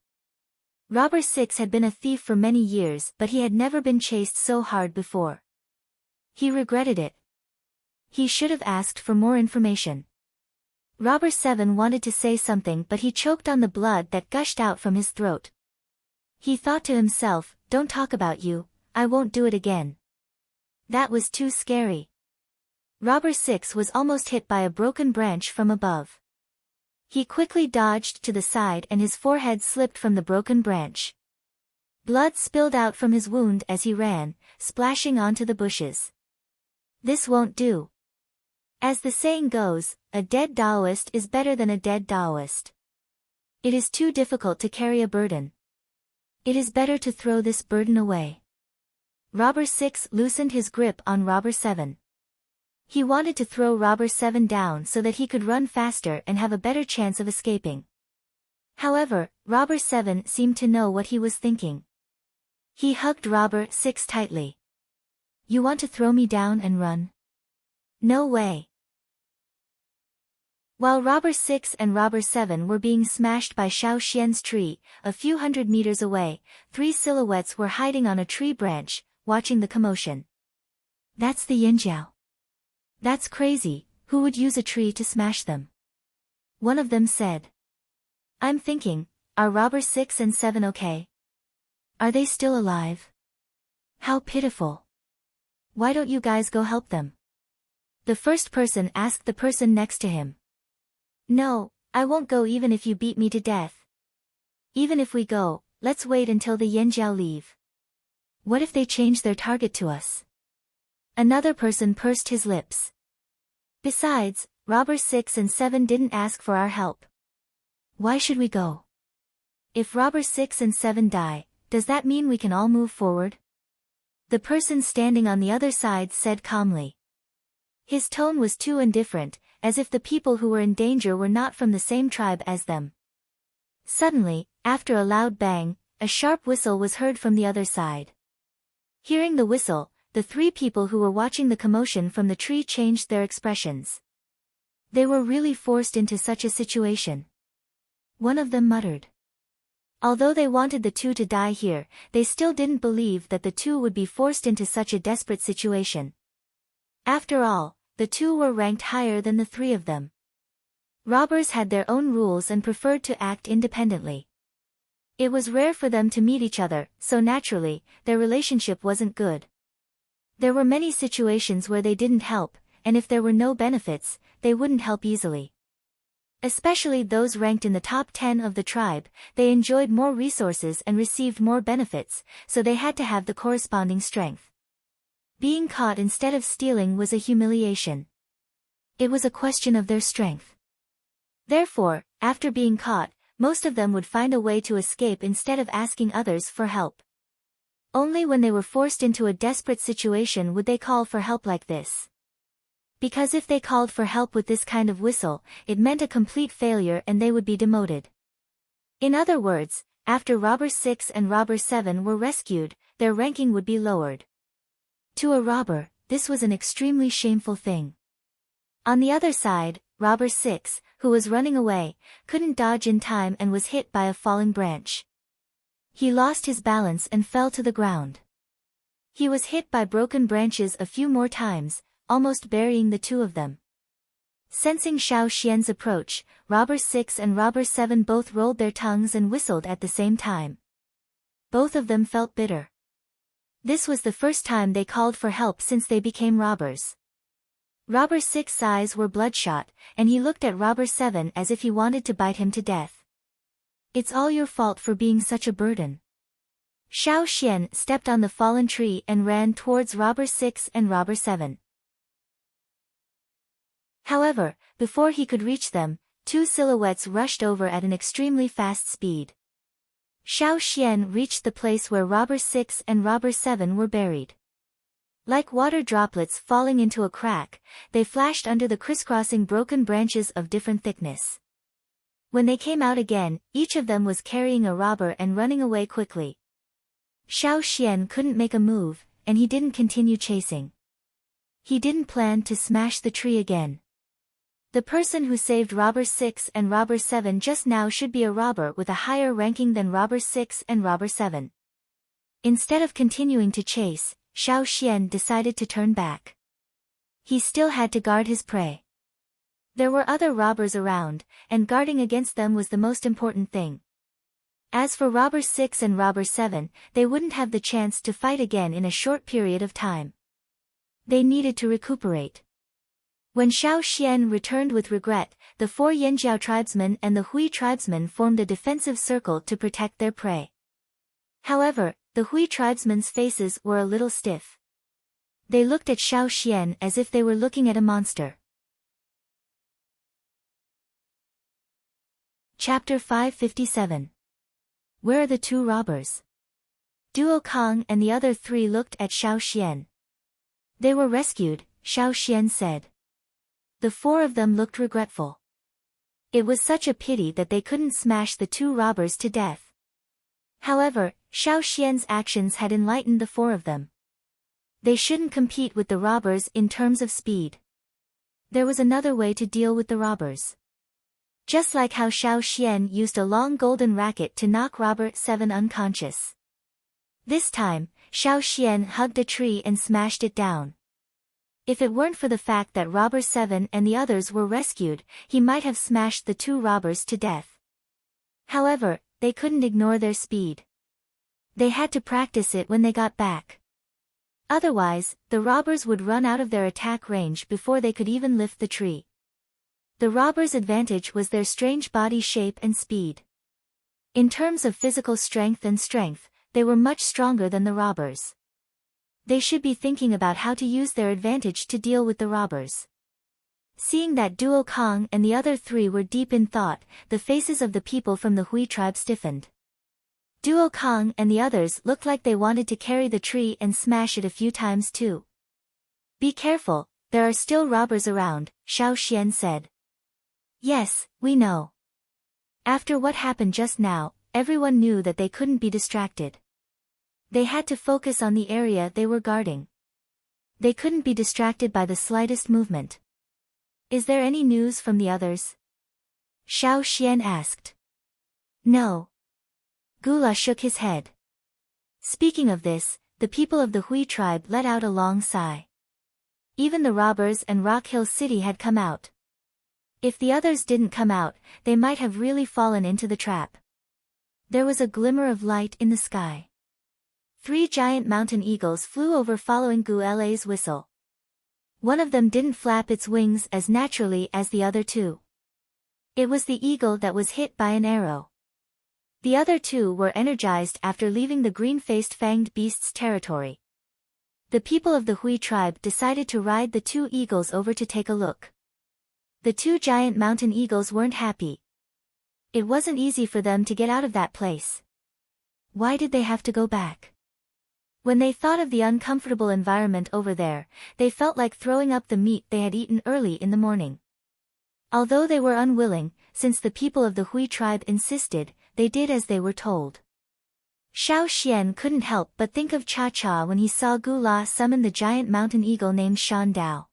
Robber 6 had been a thief for many years but he had never been chased so hard before. He regretted it. He should have asked for more information. Robber 7 wanted to say something but he choked on the blood that gushed out from his throat. He thought to himself, don't talk about you, I won't do it again. That was too scary. Robber 6 was almost hit by a broken branch from above. He quickly dodged to the side and his forehead slipped from the broken branch. Blood spilled out from his wound as he ran, splashing onto the bushes. This won't do. As the saying goes, a dead Taoist is better than a dead Taoist. It is too difficult to carry a burden. It is better to throw this burden away. Robber 6 loosened his grip on Robber 7. He wanted to throw Robber 7 down so that he could run faster and have a better chance of escaping. However, Robber 7 seemed to know what he was thinking. He hugged Robber 6 tightly. You want to throw me down and run? No way. While Robber 6 and Robber 7 were being smashed by Xiao Xian's tree, a few hundred meters away, 3 silhouettes were hiding on a tree branch, watching the commotion. That's the Yinjiao. That's crazy, who would use a tree to smash them? One of them said. I'm thinking, are Robber 6 and 7 okay? Are they still alive? How pitiful. Why don't you guys go help them? The first person asked the person next to him. No, I won't go even if you beat me to death. Even if we go, let's wait until the Yanjiao leave. What if they change their target to us? Another person pursed his lips. Besides, Robber 6 and 7 didn't ask for our help. Why should we go? If Robber 6 and 7 die, does that mean we can all move forward? The person standing on the other side said calmly. His tone was too indifferent, as if the people who were in danger were not from the same tribe as them. Suddenly, after a loud bang, a sharp whistle was heard from the other side. Hearing the whistle, the 3 people who were watching the commotion from the tree changed their expressions. They were really forced into such a situation. One of them muttered. Although they wanted the 2 to die here, they still didn't believe that the 2 would be forced into such a desperate situation. After all, the 2 were ranked higher than the 3 of them. Robbers had their own rules and preferred to act independently. It was rare for them to meet each other, so naturally, their relationship wasn't good. There were many situations where they didn't help, and if there were no benefits, they wouldn't help easily. Especially those ranked in the top 10 of the tribe, they enjoyed more resources and received more benefits, so they had to have the corresponding strength. Being caught instead of stealing was a humiliation. It was a question of their strength. Therefore, after being caught, most of them would find a way to escape instead of asking others for help. Only when they were forced into a desperate situation would they call for help like this. Because if they called for help with this kind of whistle, it meant a complete failure and they would be demoted. In other words, after Robber 6 and Robber 7 were rescued, their ranking would be lowered. To a robber, this was an extremely shameful thing. On the other side, Robber 6, who was running away, couldn't dodge in time and was hit by a falling branch. He lost his balance and fell to the ground. He was hit by broken branches a few more times, almost burying the 2 of them. Sensing Xiao Xian's approach, Robber 6 and Robber 7 both rolled their tongues and whistled at the same time. Both of them felt bitter. This was the first time they called for help since they became robbers. Robber 6's eyes were bloodshot, and he looked at Robber 7 as if he wanted to bite him to death. It's all your fault for being such a burden. Xiao Xian stepped on the fallen tree and ran towards Robber 6 and Robber 7. However, before he could reach them, 2 silhouettes rushed over at an extremely fast speed. Xiao Xian reached the place where Robber 6 and Robber 7 were buried. Like water droplets falling into a crack, they flashed under the crisscrossing broken branches of different thickness. When they came out again, each of them was carrying a robber and running away quickly. Xiao Xian couldn't make a move, and he didn't continue chasing. He didn't plan to smash the tree again. The person who saved Robber 6 and Robber 7 just now should be a robber with a higher ranking than Robber 6 and Robber 7. Instead of continuing to chase, Xiao Xian decided to turn back. He still had to guard his prey. There were other robbers around, and guarding against them was the most important thing. As for Robber 6 and Robber 7, they wouldn't have the chance to fight again in a short period of time. They needed to recuperate. When Xiao Xian returned with regret, the 4 Yanjiao tribesmen and the Hui tribesmen formed a defensive circle to protect their prey. However, the Hui tribesmen's faces were a little stiff. They looked at Xiao Xian as if they were looking at a monster. Chapter 557. Where are the 2 robbers? Duo Kong and the other three looked at Xiao Xian. They were rescued, Xiao Xian said. The four of them looked regretful. It was such a pity that they couldn't smash the two robbers to death. However, Xiao Xian's actions had enlightened the four of them. They shouldn't compete with the robbers in terms of speed. There was another way to deal with the robbers. Just like how Xiao Xian used a long golden racket to knock Robber 7 unconscious. This time, Xiao Xian hugged a tree and smashed it down. If it weren't for the fact that Robber 7 and the others were rescued, he might have smashed the two robbers to death. However, they couldn't ignore their speed. They had to practice it when they got back. Otherwise, the robbers would run out of their attack range before they could even lift the tree. The robbers' advantage was their strange body shape and speed. In terms of physical strength, they were much stronger than the robbers. They should be thinking about how to use their advantage to deal with the robbers. Seeing that Duo Kong and the other three were deep in thought, the faces of the people from the Hui tribe stiffened. Duo Kong and the others looked like they wanted to carry the tree and smash it a few times too. Be careful, there are still robbers around, Xiao Xian said. Yes, we know. After what happened just now, everyone knew that they couldn't be distracted. They had to focus on the area they were guarding. They couldn't be distracted by the slightest movement. Is there any news from the others? Xiao Xian asked. No. Gula shook his head. Speaking of this, the people of the Hui tribe let out a long sigh. Even the robbers and Rock Hill City had come out. If the others didn't come out, they might have really fallen into the trap. There was a glimmer of light in the sky. 3 giant mountain eagles flew over following Gu La's whistle. One of them didn't flap its wings as naturally as the other two. It was the eagle that was hit by an arrow. The other two were energized after leaving the green-faced fanged beast's territory. The people of the Hui tribe decided to ride the 2 eagles over to take a look. The 2 giant mountain eagles weren't happy. It wasn't easy for them to get out of that place. Why did they have to go back? When they thought of the uncomfortable environment over there, they felt like throwing up the meat they had eaten early in the morning. Although they were unwilling, since the people of the Hui tribe insisted, they did as they were told. Xiao Xian couldn't help but think of Cha Cha when he saw Gu La summon the giant mountain eagle named Shan Dao.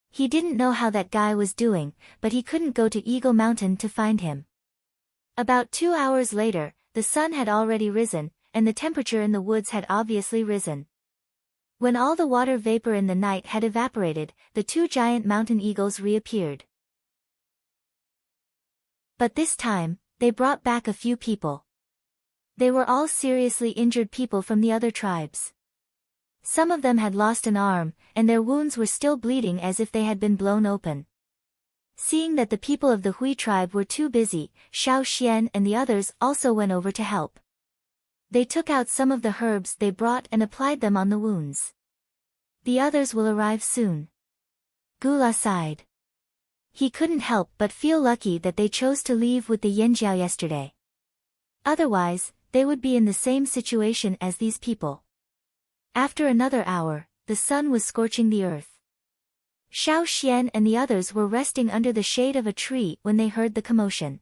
He didn't know how that guy was doing, but he couldn't go to Eagle Mountain to find him. About 2 hours later, the sun had already risen, and the temperature in the woods had obviously risen. When all the water vapor in the night had evaporated, the 2 giant mountain eagles reappeared. But this time, they brought back a few people. They were all seriously injured people from the other tribes. Some of them had lost an arm, and their wounds were still bleeding as if they had been blown open. Seeing that the people of the Hui tribe were too busy, Xiao Xian and the others also went over to help. They took out some of the herbs they brought and applied them on the wounds. The others will arrive soon. Gula sighed. He couldn't help but feel lucky that they chose to leave with the Yanjiao yesterday. Otherwise, they would be in the same situation as these people. After another hour, the sun was scorching the earth. Xiao Xian and the others were resting under the shade of a tree when they heard the commotion.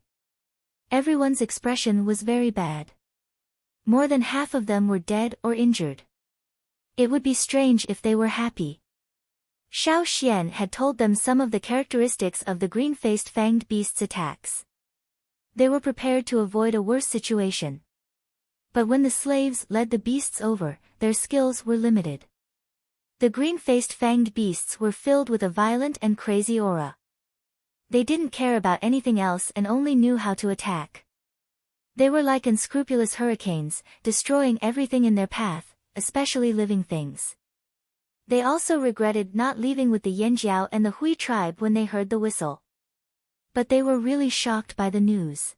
Everyone's expression was very bad. More than half of them were dead or injured. It would be strange if they were happy. Xiao Xian had told them some of the characteristics of the green-faced fanged beast's attacks. They were prepared to avoid a worse situation. But when the slaves led the beasts over, their skills were limited. The green-faced fanged beasts were filled with a violent and crazy aura. They didn't care about anything else and only knew how to attack. They were like unscrupulous hurricanes, destroying everything in their path, especially living things. They also regretted not leaving with the Yanjiao and the Hui tribe when they heard the whistle. But they were really shocked by the news.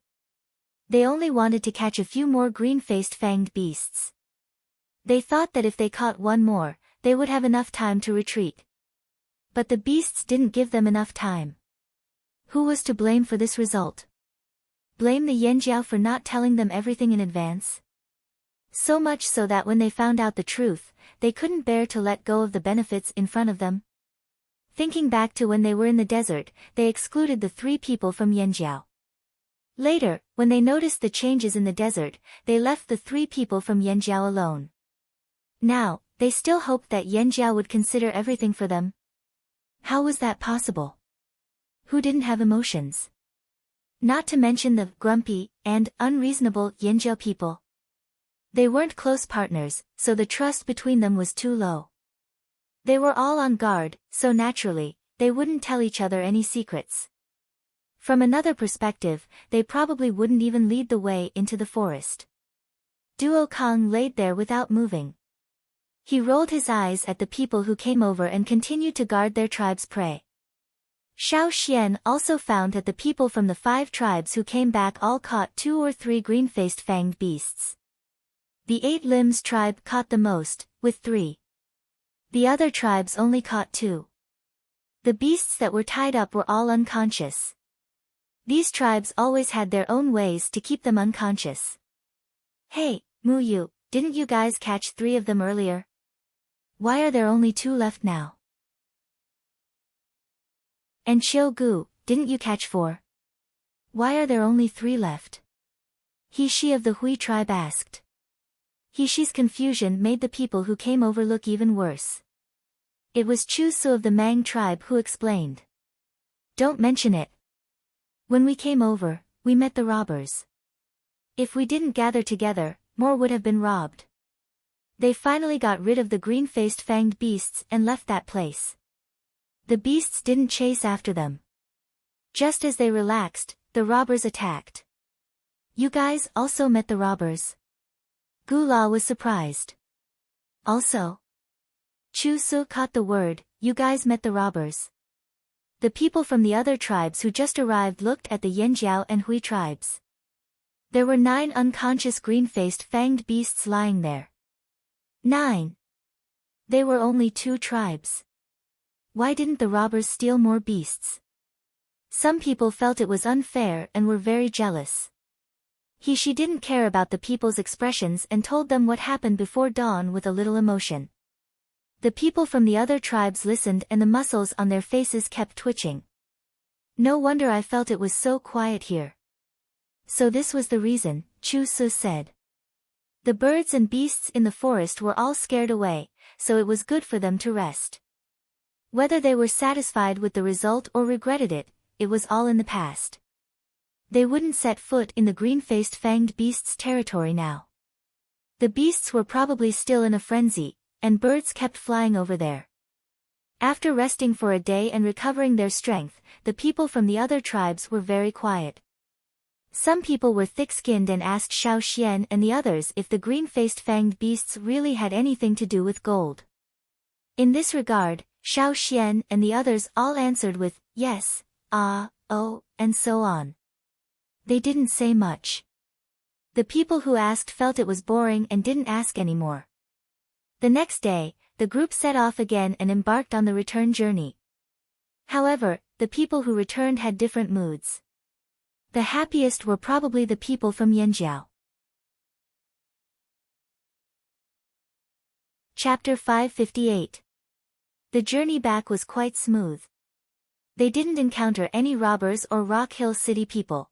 They only wanted to catch a few more green-faced fanged beasts. They thought that if they caught one more, they would have enough time to retreat. But the beasts didn't give them enough time. Who was to blame for this result? Blame the Yanjiao for not telling them everything in advance? So much so that when they found out the truth, they couldn't bear to let go of the benefits in front of them. Thinking back to when they were in the desert, they excluded the 3 people from Yanjiao. Later, when they noticed the changes in the desert, they left the 3 people from Yanjiao alone. Now, they still hoped that Yanjiao would consider everything for them. How was that possible? Who didn't have emotions? Not to mention the grumpy and unreasonable Yanjiao people. They weren't close partners, so the trust between them was too low. They were all on guard, so naturally, they wouldn't tell each other any secrets. From another perspective, they probably wouldn't even lead the way into the forest. Duo Kong laid there without moving. He rolled his eyes at the people who came over and continued to guard their tribe's prey. Xiao Xian also found that the people from the 5 tribes who came back all caught 2 or 3 green-faced fanged beasts. The 8 Limbs tribe caught the most, with 3. The other tribes only caught 2. The beasts that were tied up were all unconscious. These tribes always had their own ways to keep them unconscious. Hey, Muyu, didn't you guys catch 3 of them earlier? Why are there only 2 left now? And Gu, didn't you catch 4? Why are there only 3 left? He-She of the Hui tribe asked. He-She's confusion made the people who came over look even worse. It was Chu-Su of the Mang tribe who explained. Don't mention it. When we came over, we met the robbers. If we didn't gather together, more would have been robbed. They finally got rid of the green-faced fanged beasts and left that place. The beasts didn't chase after them. Just as they relaxed, the robbers attacked. You guys also met the robbers? Gula was surprised. Also? Chu-Su caught the word, you guys met the robbers. The people from the other tribes who just arrived looked at the Yanjiao and Hui tribes. There were 9 unconscious green-faced fanged beasts lying there. 9. They were only 2 tribes. Why didn't the robbers steal more beasts? Some people felt it was unfair and were very jealous. He-She didn't care about the people's expressions and told them what happened before dawn with a little emotion. The people from the other tribes listened and the muscles on their faces kept twitching. No wonder I felt it was so quiet here. So this was the reason, Chu-Su said. The birds and beasts in the forest were all scared away, so it was good for them to rest. Whether they were satisfied with the result or regretted it, it was all in the past. They wouldn't set foot in the green-faced fanged beasts' territory now. The beasts were probably still in a frenzy, and birds kept flying over there. After resting for a day and recovering their strength, the people from the other tribes were very quiet. Some people were thick-skinned and asked Xiao Xian and the others if the green-faced fanged beasts really had anything to do with gold. In this regard, Xiao Xian and the others all answered with, yes, ah, oh, and so on. They didn't say much. The people who asked felt it was boring and didn't ask anymore. The next day, the group set off again and embarked on the return journey. However, the people who returned had different moods. The happiest were probably the people from Yanjiao. Chapter 558. The journey back was quite smooth. They didn't encounter any robbers or Rock Hill City people.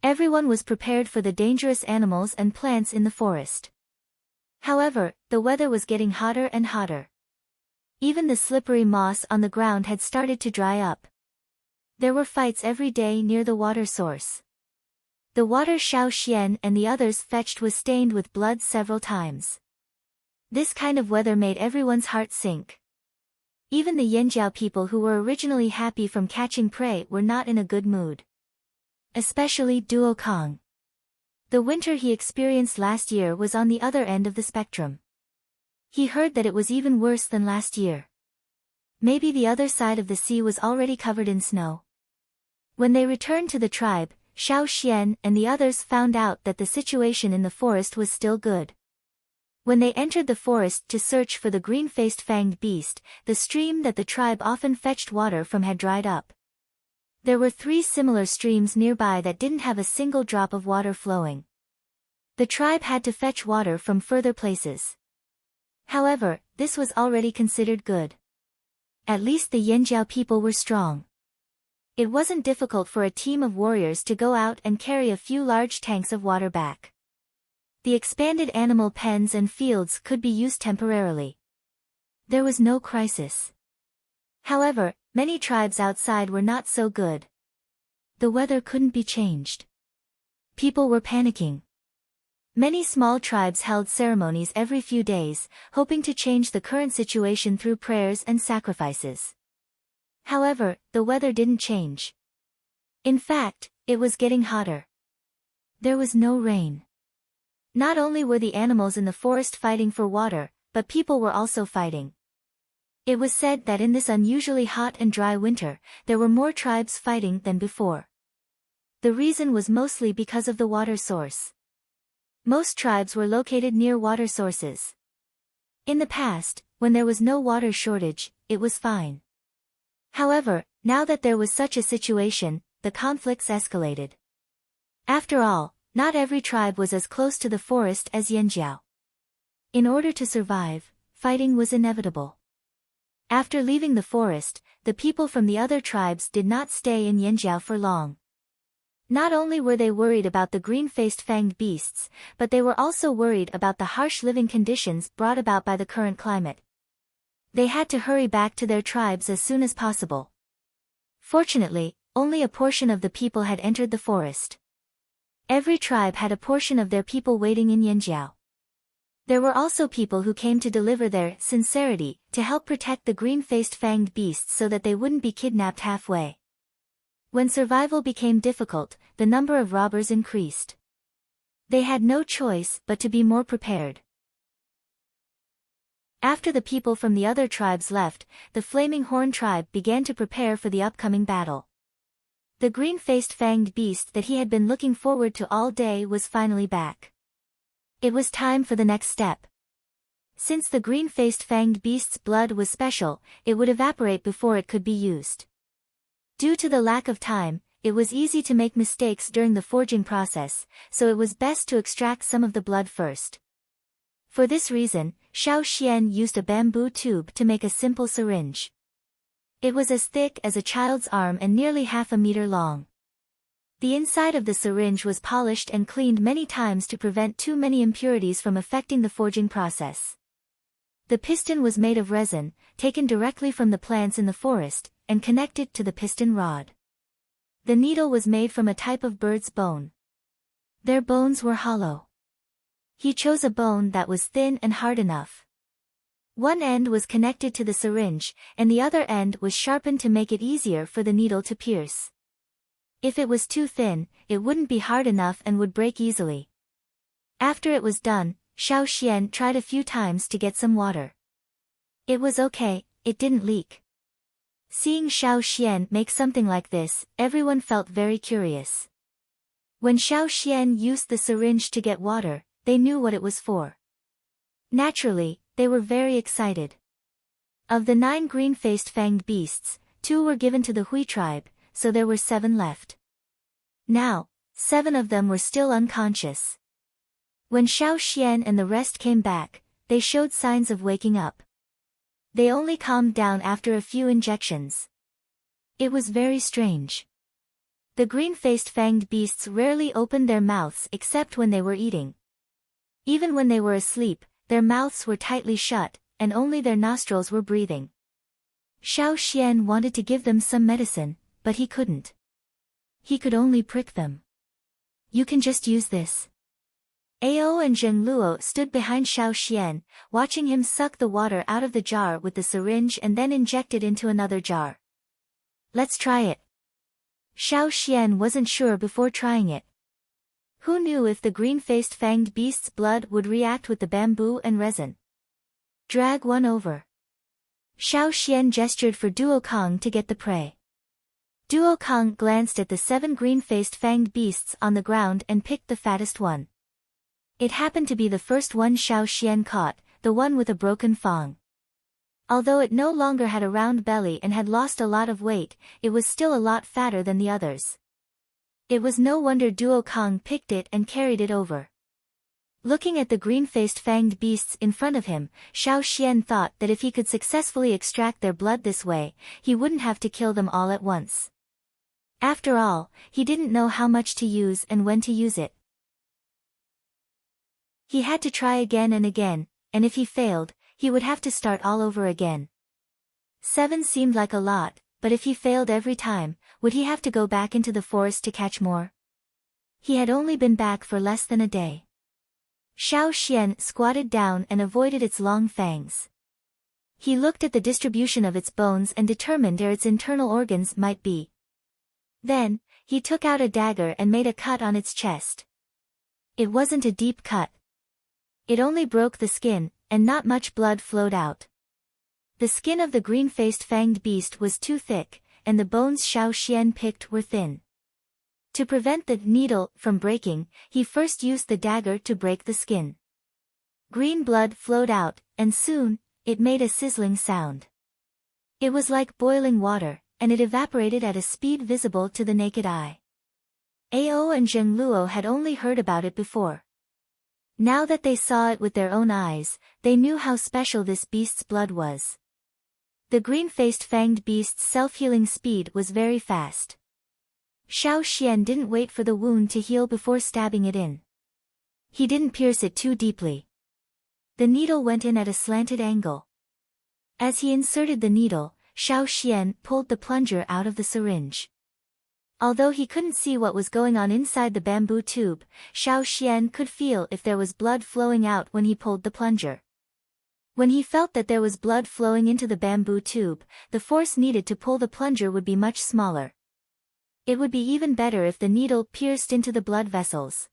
Everyone was prepared for the dangerous animals and plants in the forest. However, the weather was getting hotter and hotter. Even the slippery moss on the ground had started to dry up. There were fights every day near the water source. The water Xiao Xian and the others fetched was stained with blood several times. This kind of weather made everyone's heart sink. Even the Yanjiao people who were originally happy from catching prey were not in a good mood. Especially Duo Kong. The winter he experienced last year was on the other end of the spectrum. He heard that it was even worse than last year. Maybe the other side of the sea was already covered in snow. When they returned to the tribe, Xiao Xian and the others found out that the situation in the forest was still good. When they entered the forest to search for the green-faced fanged beast, the stream that the tribe often fetched water from had dried up. There were 3 similar streams nearby that didn't have a single drop of water flowing. The tribe had to fetch water from further places. However, this was already considered good. At least the Yanjiao people were strong. It wasn't difficult for a team of warriors to go out and carry a few large tanks of water back. The expanded animal pens and fields could be used temporarily. There was no crisis. However, many tribes outside were not so good. The weather couldn't be changed. People were panicking. Many small tribes held ceremonies every few days, hoping to change the current situation through prayers and sacrifices. However, the weather didn't change. In fact, it was getting hotter. There was no rain. Not only were the animals in the forest fighting for water, but people were also fighting. It was said that in this unusually hot and dry winter, there were more tribes fighting than before. The reason was mostly because of the water source. Most tribes were located near water sources. In the past, when there was no water shortage, it was fine. However, now that there was such a situation, the conflicts escalated. After all, not every tribe was as close to the forest as Yanjiao. In order to survive, fighting was inevitable. After leaving the forest, the people from the other tribes did not stay in Yanjiao for long. Not only were they worried about the green-faced fanged beasts, but they were also worried about the harsh living conditions brought about by the current climate. They had to hurry back to their tribes as soon as possible. Fortunately, only a portion of the people had entered the forest. Every tribe had a portion of their people waiting in Yanjiao. There were also people who came to deliver their sincerity to help protect the green-faced fanged beasts so that they wouldn't be kidnapped halfway. When survival became difficult, the number of robbers increased. They had no choice but to be more prepared. After the people from the other tribes left, the Flaming Horn tribe began to prepare for the upcoming battle. The green-faced fanged beast that he had been looking forward to all day was finally back. It was time for the next step. Since the green-faced fanged beast's blood was special, it would evaporate before it could be used. Due to the lack of time, it was easy to make mistakes during the forging process, so it was best to extract some of the blood first. For this reason, Xiao Xian used a bamboo tube to make a simple syringe. It was as thick as a child's arm and nearly half a meter long. The inside of the syringe was polished and cleaned many times to prevent too many impurities from affecting the forging process. The piston was made of resin, taken directly from the plants in the forest, and connected to the piston rod. The needle was made from a type of bird's bone. Their bones were hollow. He chose a bone that was thin and hard enough. One end was connected to the syringe, and the other end was sharpened to make it easier for the needle to pierce. If it was too thin, it wouldn't be hard enough and would break easily. After it was done, Xiao Xian tried a few times to get some water. It was okay, it didn't leak. Seeing Xiao Xian make something like this, everyone felt very curious. When Xiao Xian used the syringe to get water, they knew what it was for. Naturally, they were very excited. Of the 9 green-faced fanged beasts, 2 were given to the Hui tribe, so there were 7 left. Now, 7 of them were still unconscious. When Xiao Xian and the rest came back, they showed signs of waking up. They only calmed down after a few injections. It was very strange. The green-faced fanged beasts rarely opened their mouths except when they were eating. Even when they were asleep, their mouths were tightly shut, and only their nostrils were breathing. Xiao Xian wanted to give them some medicine, but he couldn't. He could only prick them. You can just use this. Ao and Zheng Luo stood behind Xiao Xian, watching him suck the water out of the jar with the syringe and then inject it into another jar. Let's try it. Xiao Xian wasn't sure before trying it. Who knew if the green-faced fanged beast's blood would react with the bamboo and resin? Drag one over. Xiao Xian gestured for Duo Kong to get the prey. Duo Kong glanced at the 7 green-faced fanged beasts on the ground and picked the fattest one. It happened to be the first one Xiao Xian caught, the one with a broken fang. Although it no longer had a round belly and had lost a lot of weight, it was still a lot fatter than the others. It was no wonder Duo Kong picked it and carried it over. Looking at the green-faced fanged beasts in front of him, Xiao Xian thought that if he could successfully extract their blood this way, he wouldn't have to kill them all at once. After all, he didn't know how much to use and when to use it. He had to try again and again, and if he failed, he would have to start all over again. 7 seemed like a lot, but if he failed every time, would he have to go back into the forest to catch more? He had only been back for less than a day. Xiao Xian squatted down and avoided its long fangs. He looked at the distribution of its bones and determined where its internal organs might be. Then, he took out a dagger and made a cut on its chest. It wasn't a deep cut. It only broke the skin, and not much blood flowed out. The skin of the green-faced fanged beast was too thick, and the bones Xiao Xian picked were thin. To prevent the needle from breaking, he first used the dagger to break the skin. Green blood flowed out, and soon, it made a sizzling sound. It was like boiling water, and it evaporated at a speed visible to the naked eye. Ao and Zheng Luo had only heard about it before. Now that they saw it with their own eyes, they knew how special this beast's blood was. The green-faced fanged beast's self-healing speed was very fast. Xiao Xian didn't wait for the wound to heal before stabbing it in. He didn't pierce it too deeply. The needle went in at a slanted angle. As he inserted the needle, Xiao Xian pulled the plunger out of the syringe. Although he couldn't see what was going on inside the bamboo tube, Xiao Xian could feel if there was blood flowing out when he pulled the plunger. When he felt that there was blood flowing into the bamboo tube, the force needed to pull the plunger would be much smaller. It would be even better if the needle pierced into the blood vessels.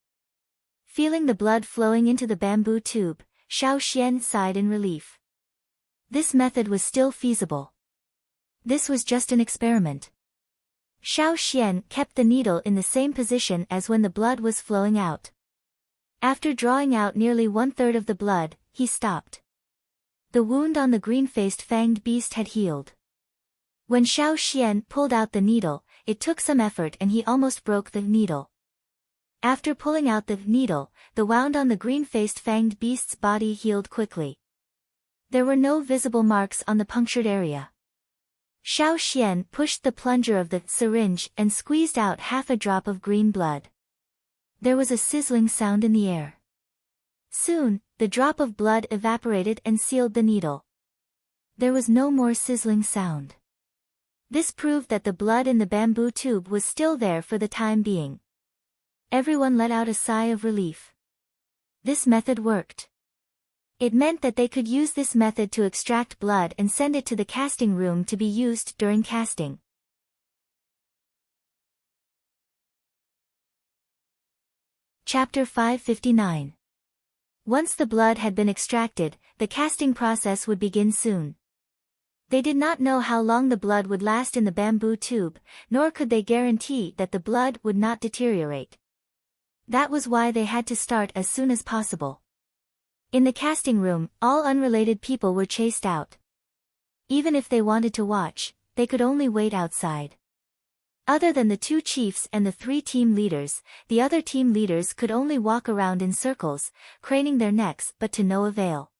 Feeling the blood flowing into the bamboo tube, Xiao Xian sighed in relief. This method was still feasible. This was just an experiment. Xiao Xian kept the needle in the same position as when the blood was flowing out. After drawing out nearly 1/3 of the blood, he stopped. The wound on the green-faced fanged beast had healed. When Xiao Xian pulled out the needle, it took some effort and he almost broke the needle. After pulling out the needle, the wound on the green-faced fanged beast's body healed quickly. There were no visible marks on the punctured area. Xiao Xian pushed the plunger of the syringe and squeezed out half a drop of green blood. There was a sizzling sound in the air. Soon, the drop of blood evaporated and sealed the needle. There was no more sizzling sound. This proved that the blood in the bamboo tube was still there for the time being. Everyone let out a sigh of relief. This method worked. It meant that they could use this method to extract blood and send it to the casting room to be used during casting. Chapter 559. Once the blood had been extracted, the casting process would begin soon. They did not know how long the blood would last in the bamboo tube, nor could they guarantee that the blood would not deteriorate. That was why they had to start as soon as possible. In the casting room, all unrelated people were chased out. Even if they wanted to watch, they could only wait outside. Other than the 2 chiefs and the 3 team leaders, the other team leaders could only walk around in circles, craning their necks but to no avail.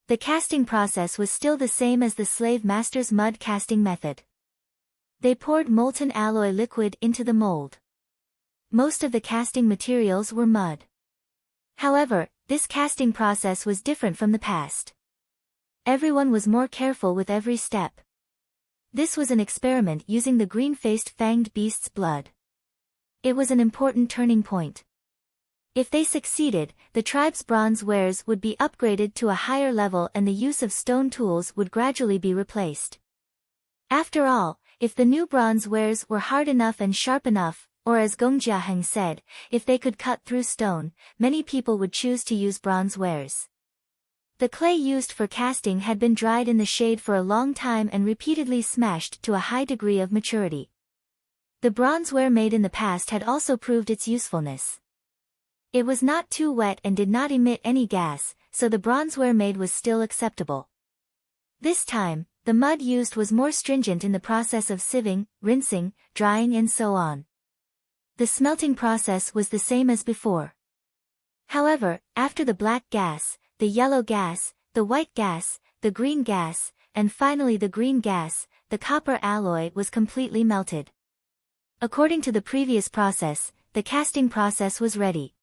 The casting process was still the same as the slave master's mud casting method. They poured molten alloy liquid into the mold. Most of the casting materials were mud. However, this casting process was different from the past. Everyone was more careful with every step. This was an experiment using the green-faced fanged beast's blood. It was an important turning point. If they succeeded, the tribe's bronze wares would be upgraded to a higher level and the use of stone tools would gradually be replaced. After all, if the new bronze wares were hard enough and sharp enough, or as Gong Jiaheng said, if they could cut through stone, many people would choose to use bronze wares. The clay used for casting had been dried in the shade for a long time and repeatedly smashed to a high degree of maturity. The bronzeware made in the past had also proved its usefulness. It was not too wet and did not emit any gas, so the bronzeware made was still acceptable. This time, the mud used was more stringent in the process of sieving, rinsing, drying and so on. The smelting process was the same as before. However, after the black gas, the yellow gas, the white gas, the green gas, and finally the green gas, the copper alloy was completely melted. According to the previous process, the casting process was ready.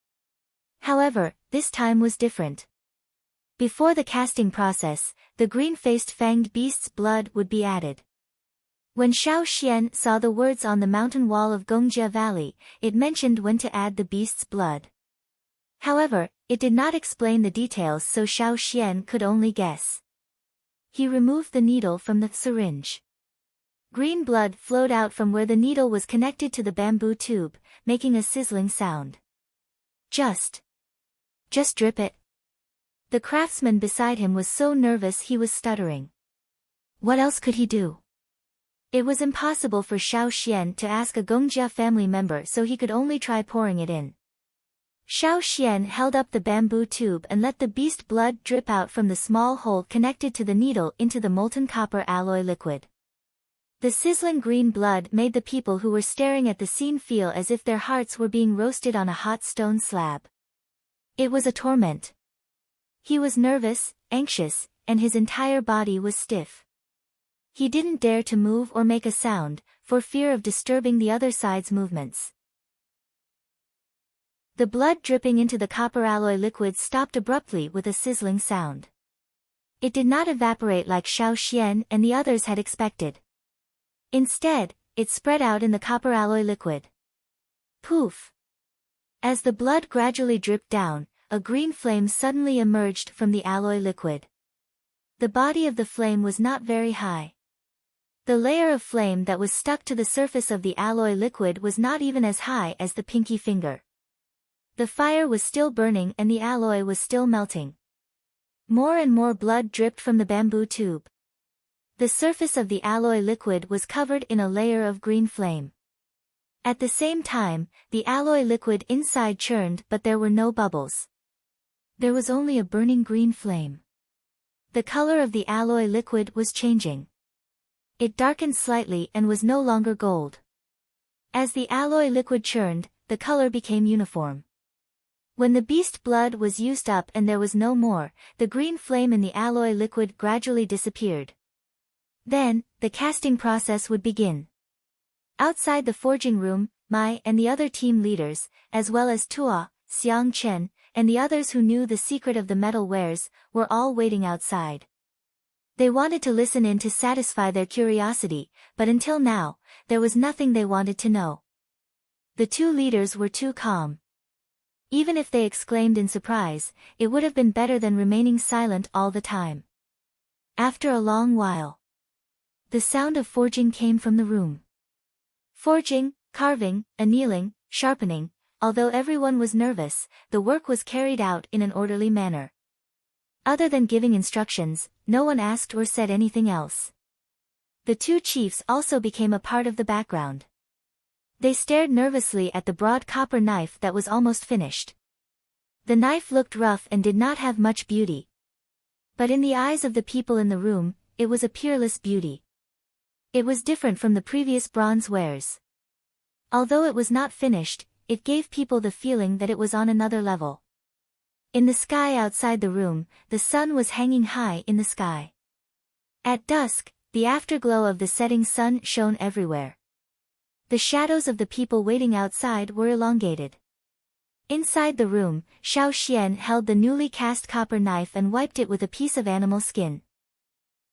However, this time was different. Before the casting process, the green-faced fanged beast's blood would be added. When Xiao Xian saw the words on the mountain wall of Gongjia Valley, it mentioned when to add the beast's blood. However, it did not explain the details, so Xiao Xian could only guess. He removed the needle from the syringe. Green blood flowed out from where the needle was connected to the bamboo tube, making a sizzling sound. Just drip it. The craftsman beside him was so nervous he was stuttering. What else could he do? It was impossible for Xiao Xian to ask a Gongjia family member, so he could only try pouring it in. Xiao Xian held up the bamboo tube and let the beast blood drip out from the small hole connected to the needle into the molten copper alloy liquid. The sizzling green blood made the people who were staring at the scene feel as if their hearts were being roasted on a hot stone slab. It was a torment. He was nervous, anxious, and his entire body was stiff. He didn't dare to move or make a sound, for fear of disturbing the other side's movements. The blood dripping into the copper alloy liquid stopped abruptly with a sizzling sound. It did not evaporate like Xiao Xian and the others had expected. Instead, it spread out in the copper alloy liquid. Poof! As the blood gradually dripped down, a green flame suddenly emerged from the alloy liquid. The body of the flame was not very high. The layer of flame that was stuck to the surface of the alloy liquid was not even as high as the pinky finger. The fire was still burning and the alloy was still melting. More and more blood dripped from the bamboo tube. The surface of the alloy liquid was covered in a layer of green flame. At the same time, the alloy liquid inside churned, but there were no bubbles. There was only a burning green flame. The color of the alloy liquid was changing. It darkened slightly and was no longer gold. As the alloy liquid churned, the color became uniform. When the beast blood was used up and there was no more, the green flame in the alloy liquid gradually disappeared. Then, the casting process would begin. Outside the forging room, Mai and the other team leaders, as well as Tua, Xiang Chen, and the others who knew the secret of the metal wares, were all waiting outside. They wanted to listen in to satisfy their curiosity, but until now, there was nothing they wanted to know. The two leaders were too calm. Even if they exclaimed in surprise, it would have been better than remaining silent all the time. After a long while, the sound of forging came from the room. Forging, carving, annealing, sharpening, although everyone was nervous, the work was carried out in an orderly manner. Other than giving instructions, no one asked or said anything else. The two chiefs also became a part of the background. They stared nervously at the broad copper knife that was almost finished. The knife looked rough and did not have much beauty. But in the eyes of the people in the room, it was a peerless beauty. It was different from the previous bronze wares. Although it was not finished, it gave people the feeling that it was on another level. In the sky outside the room, the sun was hanging high in the sky. At dusk, the afterglow of the setting sun shone everywhere. The shadows of the people waiting outside were elongated. Inside the room, Xiao Xian held the newly cast copper knife and wiped it with a piece of animal skin.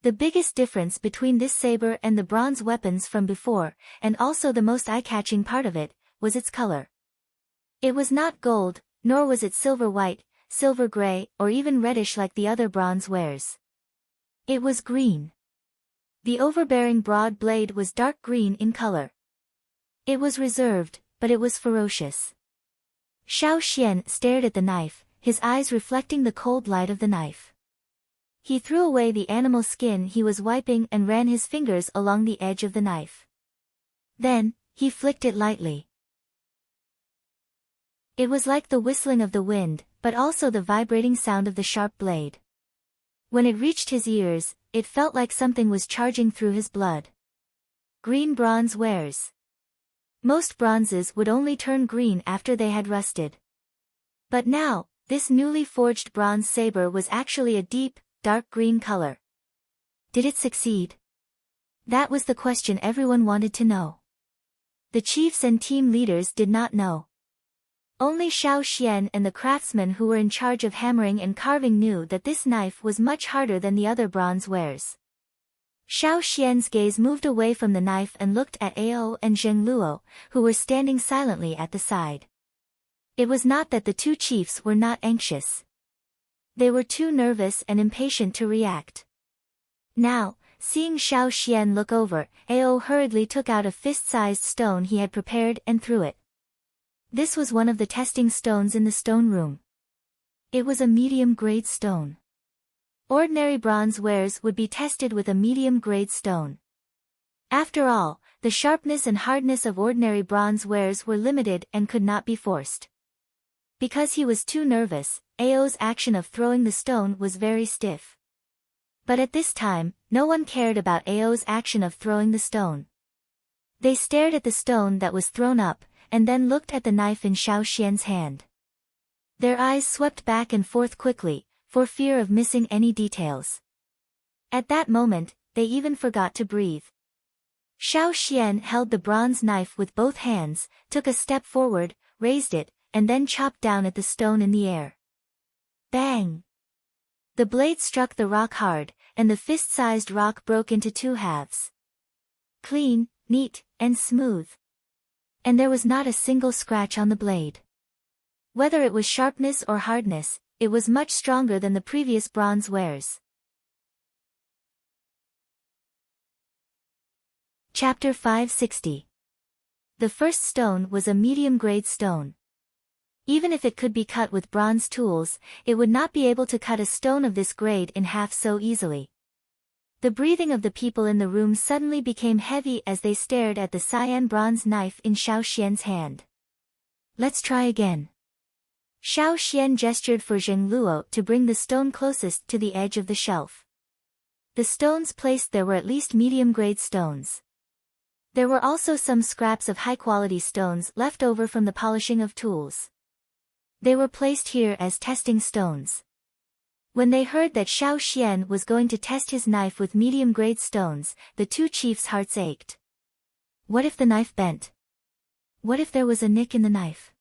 The biggest difference between this saber and the bronze weapons from before, and also the most eye-catching part of it, was its color. It was not gold, nor was it silver-white, silver-gray, or even reddish like the other bronze wares. It was green. The overbearing broad blade was dark green in color. It was reserved, but it was ferocious. Xiao Xian stared at the knife, his eyes reflecting the cold light of the knife. He threw away the animal skin he was wiping and ran his fingers along the edge of the knife. Then, he flicked it lightly. It was like the whistling of the wind, but also the vibrating sound of the sharp blade. When it reached his ears, it felt like something was charging through his blood. Green bronze wares. Most bronzes would only turn green after they had rusted. But now, This newly forged bronze saber was actually a deep, dark green color. Did it succeed? That was the question everyone wanted to know. The chiefs and team leaders did not know. Only Xiao Xian and the craftsmen who were in charge of hammering and carving knew that this knife was much harder than the other bronze wares. Xiao Xian's gaze moved away from the knife and looked at Ao and Zheng Luo, who were standing silently at the side. It was not that the two chiefs were not anxious. They were too nervous and impatient to react. Now, seeing Xiao Xian look over, Ao hurriedly took out a fist-sized stone he had prepared and threw it. This was one of the testing stones in the stone room. It was a medium-grade stone. Ordinary bronze wares would be tested with a medium-grade stone. After all, the sharpness and hardness of ordinary bronze wares were limited and could not be forced. Because he was too nervous, Ao's action of throwing the stone was very stiff. But at this time, no one cared about Ao's action of throwing the stone. They stared at the stone that was thrown up, and then looked at the knife in Xiao Xian's hand. Their eyes swept back and forth quickly, for fear of missing any details. At that moment, they even forgot to breathe. Xiao Xian held the bronze knife with both hands, took a step forward, raised it, and then chopped down at the stone in the air. Bang! The blade struck the rock hard, and the fist-sized rock broke into two halves. Clean, neat, and smooth. And there was not a single scratch on the blade. Whether it was sharpness or hardness, it was much stronger than the previous bronze wares. Chapter 560. The first stone was a medium-grade stone. Even if it could be cut with bronze tools, it would not be able to cut a stone of this grade in half so easily. The breathing of the people in the room suddenly became heavy as they stared at the cyan bronze knife in Xiao Xian's hand. Let's try again. Xiao Xian gestured for Zheng Luo to bring the stone closest to the edge of the shelf. The stones placed there were at least medium-grade stones. There were also some scraps of high-quality stones left over from the polishing of tools. They were placed here as testing stones. When they heard that Xiao Xian was going to test his knife with medium-grade stones, the two chiefs' hearts ached. What if the knife bent? What if there was a nick in the knife?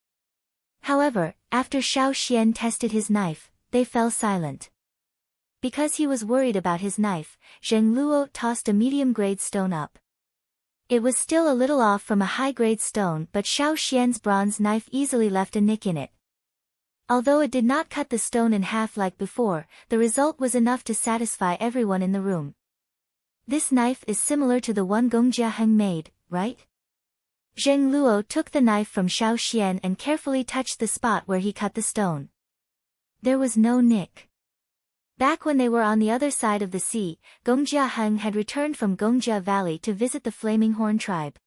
However, after Xiao Xian tested his knife, they fell silent. Because he was worried about his knife, Zheng Luo tossed a medium-grade stone up. It was still a little off from a high-grade stone, but Xiao Xian's bronze knife easily left a nick in it. Although it did not cut the stone in half like before, the result was enough to satisfy everyone in the room. This knife is similar to the one Gong Jiaheng made, right? Zheng Luo took the knife from Xiao Xian and carefully touched the spot where he cut the stone. There was no nick. Back when they were on the other side of the sea, Gong Jiaheng had returned from Gongjia Valley to visit the Flaming Horn tribe.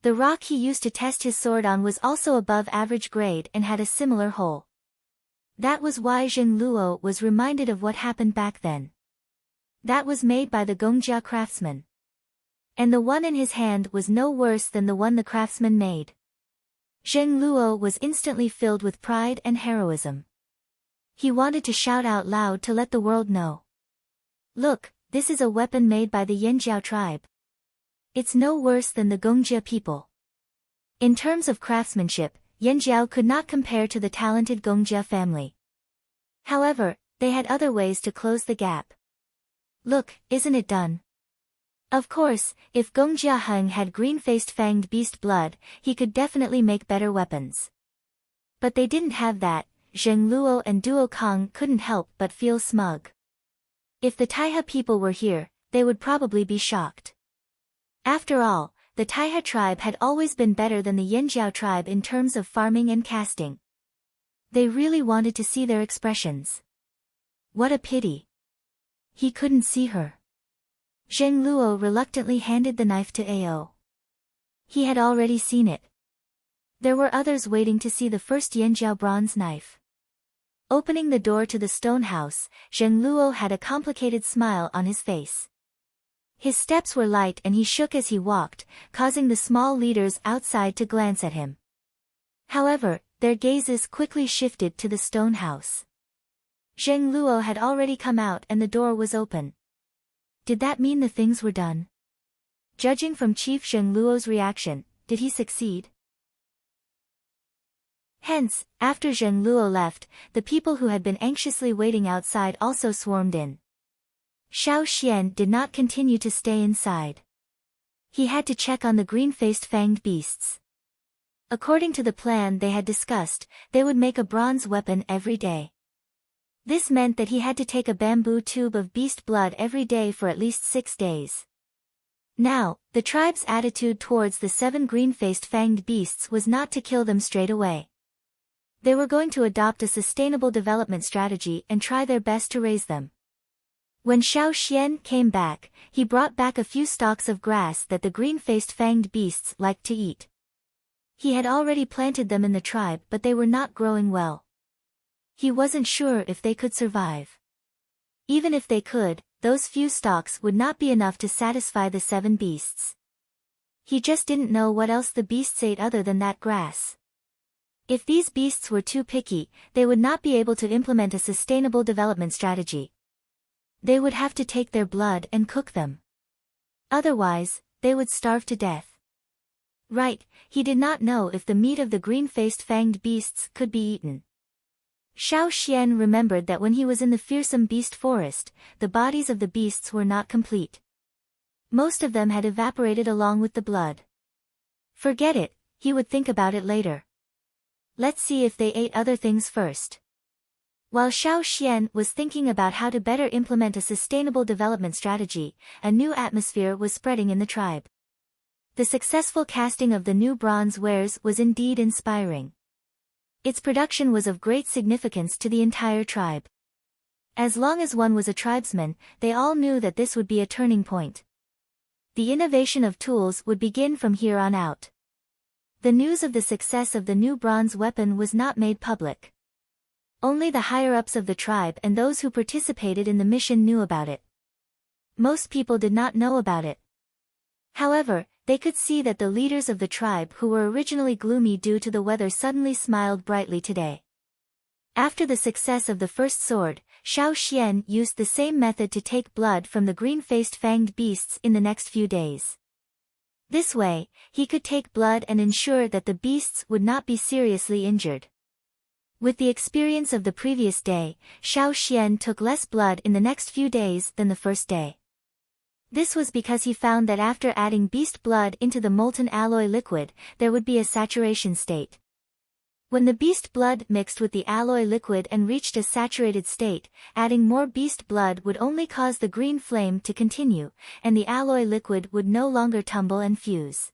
The rock he used to test his sword on was also above average grade and had a similar hole. That was why Zheng Luo was reminded of what happened back then. That was made by the Gongjia craftsman. And the one in his hand was no worse than the one the craftsman made. Zheng Luo was instantly filled with pride and heroism. He wanted to shout out loud to let the world know. Look, this is a weapon made by the Yanjiao tribe. It's no worse than the Gongjia people. In terms of craftsmanship, Yanjiao could not compare to the talented Gongjia family. However, they had other ways to close the gap. Look, isn't it done? Of course, if Gong Jiaheng had green-faced fanged beast blood, he could definitely make better weapons. But they didn't have that. Zheng Luo and Duo Kong couldn't help but feel smug. If the Taiha people were here, they would probably be shocked. After all, the Taiha tribe had always been better than the Yanjiao tribe in terms of farming and casting. They really wanted to see their expressions. What a pity. He couldn't see her. Zheng Luo reluctantly handed the knife to Ao. He had already seen it. There were others waiting to see the first Yanjiao bronze knife. Opening the door to the stone house, Zheng Luo had a complicated smile on his face. His steps were light and he shook as he walked, causing the small leaders outside to glance at him. However, their gazes quickly shifted to the stone house. Zheng Luo had already come out and the door was open. Did that mean the things were done? Judging from Chief Zheng Luo's reaction, did he succeed? Hence, after Zheng Luo left, the people who had been anxiously waiting outside also swarmed in. Xiao Xian did not continue to stay inside. He had to check on the green-faced fanged beasts. According to the plan they had discussed, they would make a bronze weapon every day. This meant that he had to take a bamboo tube of beast blood every day for at least 6 days. Now, the tribe's attitude towards the 7 green-faced fanged beasts was not to kill them straight away. They were going to adopt a sustainable development strategy and try their best to raise them. When Xiao Xian came back, he brought back a few stalks of grass that the green-faced fanged beasts liked to eat. He had already planted them in the tribe but they were not growing well. He wasn't sure if they could survive. Even if they could, those few stalks would not be enough to satisfy the 7 beasts. He just didn't know what else the beasts ate other than that grass. If these beasts were too picky, they would not be able to implement a sustainable development strategy. They would have to take their blood and cook them. Otherwise, they would starve to death. Right, he did not know if the meat of the green-faced fanged beasts could be eaten. Xiao Xian remembered that when he was in the fearsome beast forest, the bodies of the beasts were not complete. Most of them had evaporated along with the blood. Forget it, he would think about it later. Let's see if they ate other things first. While Xiao Xian was thinking about how to better implement a sustainable development strategy, a new atmosphere was spreading in the tribe. The successful casting of the new bronze wares was indeed inspiring. Its production was of great significance to the entire tribe. As long as one was a tribesman, they all knew that this would be a turning point. The innovation of tools would begin from here on out. The news of the success of the new bronze weapon was not made public. Only the higher-ups of the tribe and those who participated in the mission knew about it. Most people did not know about it. However, they could see that the leaders of the tribe who were originally gloomy due to the weather suddenly smiled brightly today. After the success of the first sword, Xiao Xian used the same method to take blood from the green-faced fanged beasts in the next few days. This way, he could take blood and ensure that the beasts would not be seriously injured. With the experience of the previous day, Xiao Xian took less blood in the next few days than the first day. This was because he found that after adding beast blood into the molten alloy liquid, there would be a saturation state. When the beast blood mixed with the alloy liquid and reached a saturated state, adding more beast blood would only cause the green flame to continue, and the alloy liquid would no longer tumble and fuse.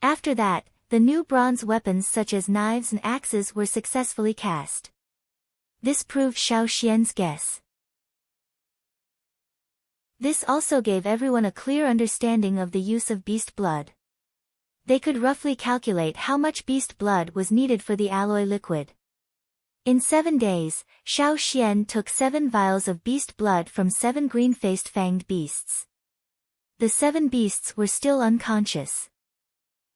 After that, the new bronze weapons such as knives and axes were successfully cast. This proved Xiao Xian's guess. This also gave everyone a clear understanding of the use of beast blood. They could roughly calculate how much beast blood was needed for the alloy liquid. In 7 days, Xiao Xian took 7 vials of beast blood from 7 green-faced fanged beasts. The 7 beasts were still unconscious.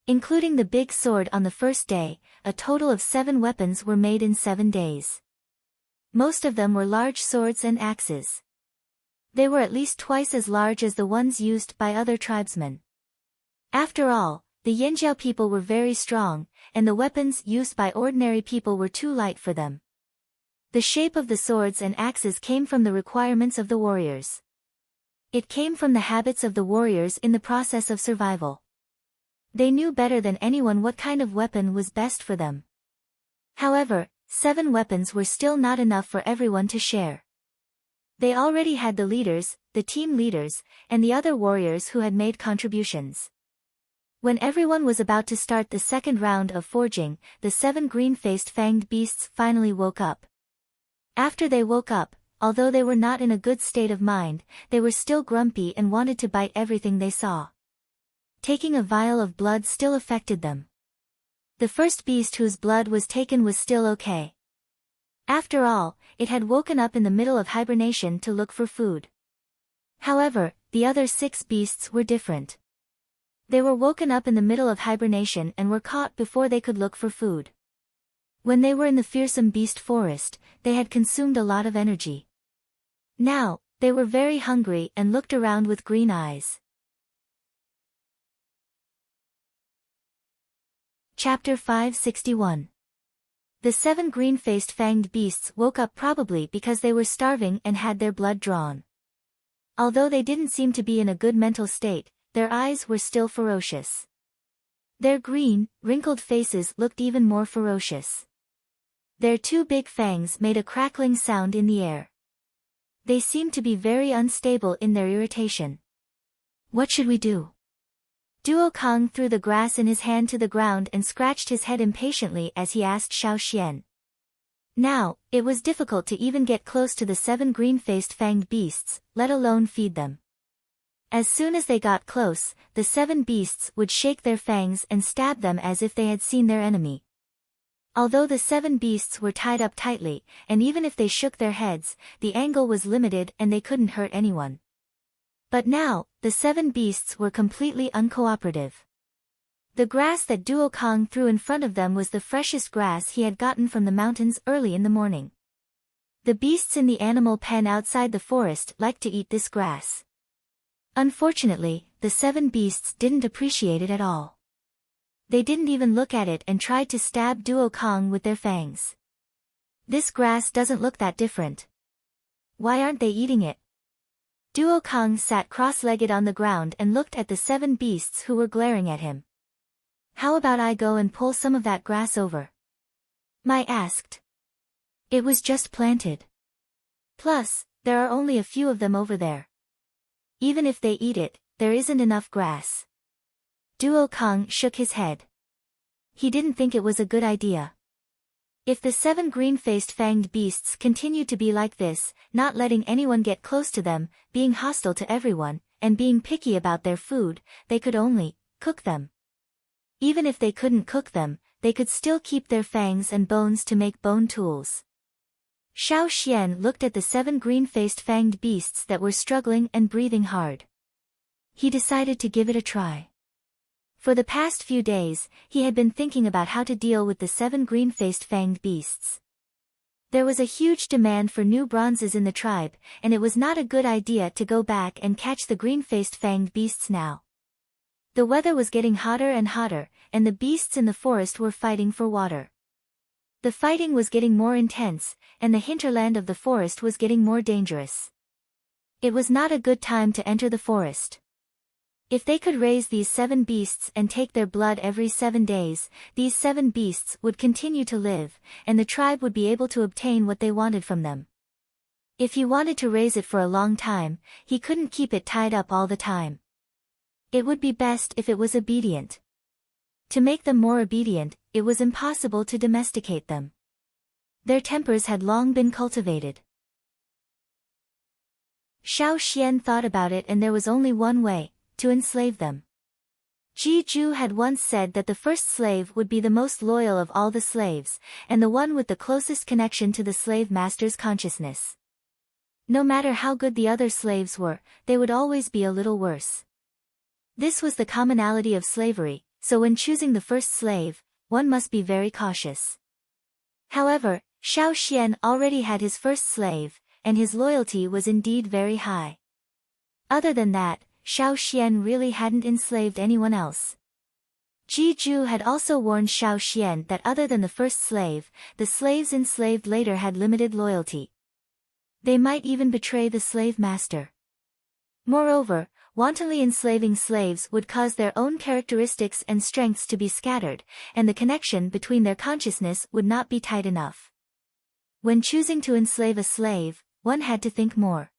Including the big sword on the first day, a total of 7 weapons were made in 7 days. Most of them were large swords and axes. They were at least twice as large as the ones used by other tribesmen. After all, the Yanjiao people were very strong, and the weapons used by ordinary people were too light for them. The shape of the swords and axes came from the requirements of the warriors. It came from the habits of the warriors in the process of survival. They knew better than anyone what kind of weapon was best for them. However, 7 weapons were still not enough for everyone to share. They already had the leaders, the team leaders, and the other warriors who had made contributions. When everyone was about to start the second round of forging, the 7 green-faced fanged beasts finally woke up. After they woke up, although they were not in a good state of mind, they were still grumpy and wanted to bite everything they saw. Taking a vial of blood still affected them. The first beast whose blood was taken was still okay. After all, it had woken up in the middle of hibernation to look for food. However, the other 6 beasts were different. They were woken up in the middle of hibernation and were caught before they could look for food. When they were in the fearsome beast forest, they had consumed a lot of energy. Now, they were very hungry and looked around with green eyes. Chapter 561. The 7 green-faced fanged beasts woke up probably because they were starving and had their blood drawn. Although they didn't seem to be in a good mental state, their eyes were still ferocious. Their green, wrinkled faces looked even more ferocious. Their 2 big fangs made a crackling sound in the air. They seemed to be very unstable in their irritation. What should we do? Duo Kong threw the grass in his hand to the ground and scratched his head impatiently as he asked Xiao Xian. Now, it was difficult to even get close to the 7 green-faced fanged beasts, let alone feed them. As soon as they got close, the 7 beasts would shake their fangs and stab them as if they had seen their enemy. Although the 7 beasts were tied up tightly, and even if they shook their heads, the angle was limited and they couldn't hurt anyone. But now, the 7 beasts were completely uncooperative. The grass that Duo Kong threw in front of them was the freshest grass he had gotten from the mountains early in the morning. The beasts in the animal pen outside the forest liked to eat this grass. Unfortunately, the 7 beasts didn't appreciate it at all. They didn't even look at it and tried to stab Duo Kong with their fangs. This grass doesn't look that different. Why aren't they eating it? Duo Kong sat cross-legged on the ground and looked at the 7 beasts who were glaring at him. How about I go and pull some of that grass over? Mai asked. It was just planted. Plus, there are only a few of them over there. Even if they eat it, there isn't enough grass. Duo Kong shook his head. He didn't think it was a good idea. If the 7 green-faced fanged beasts continued to be like this, not letting anyone get close to them, being hostile to everyone, and being picky about their food, they could only cook them. Even if they couldn't cook them, they could still keep their fangs and bones to make bone tools. Xiao Xian looked at the 7 green-faced fanged beasts that were struggling and breathing hard. He decided to give it a try. For the past few days, he had been thinking about how to deal with the 7 green-faced fanged beasts. There was a huge demand for new bronzes in the tribe, and it was not a good idea to go back and catch the green-faced fanged beasts now. The weather was getting hotter and hotter, and the beasts in the forest were fighting for water. The fighting was getting more intense, and the hinterland of the forest was getting more dangerous. It was not a good time to enter the forest. If they could raise these 7 beasts and take their blood every 7 days, these 7 beasts would continue to live, and the tribe would be able to obtain what they wanted from them. If he wanted to raise it for a long time, he couldn't keep it tied up all the time. It would be best if it was obedient. To make them more obedient, it was impossible to domesticate them. Their tempers had long been cultivated. Xiao Xian thought about it, and there was only one way: to enslave them. Ji Ju had once said that the first slave would be the most loyal of all the slaves, and the one with the closest connection to the slave master's consciousness. No matter how good the other slaves were, they would always be a little worse. This was the commonality of slavery, so when choosing the first slave, one must be very cautious. However, Xiao Xian already had his first slave, and his loyalty was indeed very high. Other than that, Xiao Xian really hadn't enslaved anyone else. Ji Ju had also warned Xiao Xian that other than the first slave, the slaves enslaved later had limited loyalty. They might even betray the slave master. Moreover, wantonly enslaving slaves would cause their own characteristics and strengths to be scattered, and the connection between their consciousness would not be tight enough. When choosing to enslave a slave, one had to think more.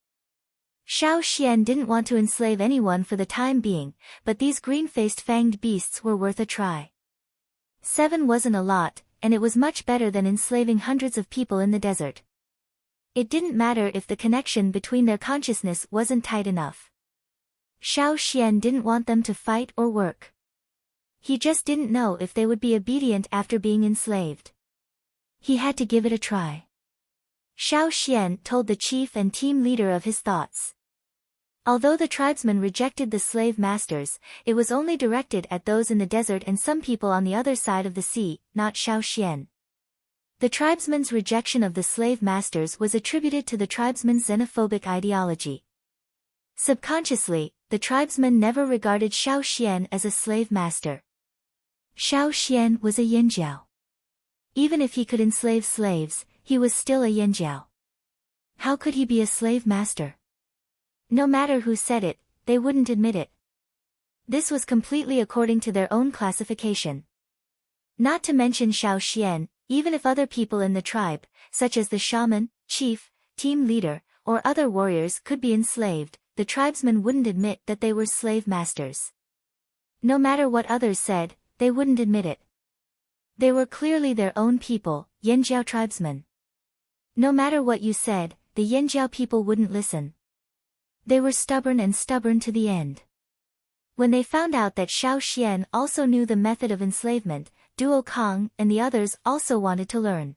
Xiao Xian didn't want to enslave anyone for the time being, but these green-faced fanged beasts were worth a try. 7 wasn't a lot, and it was much better than enslaving hundreds of people in the desert. It didn't matter if the connection between their consciousness wasn't tight enough. Xiao Xian didn't want them to fight or work. He just didn't know if they would be obedient after being enslaved. He had to give it a try. Xiao Xian told the chief and team leader of his thoughts. Although the tribesmen rejected the slave masters, it was only directed at those in the desert and some people on the other side of the sea, not Xiao Xian. The tribesmen's rejection of the slave masters was attributed to the tribesmen's xenophobic ideology. Subconsciously, the tribesmen never regarded Xiao Xian as a slave master. Xiao Xian was a yinjiao. Even if he could enslave slaves, he was still a yinjiao. How could he be a slave master? No matter who said it, they wouldn't admit it. This was completely according to their own classification. Not to mention Xiao Xian, even if other people in the tribe, such as the shaman, chief, team leader, or other warriors could be enslaved, the tribesmen wouldn't admit that they were slave masters. No matter what others said, they wouldn't admit it. They were clearly their own people, Yinjiao tribesmen. No matter what you said, the Yinjiao people wouldn't listen. They were stubborn and stubborn to the end. When they found out that Xiao Xian also knew the method of enslavement, Duo Kong and the others also wanted to learn.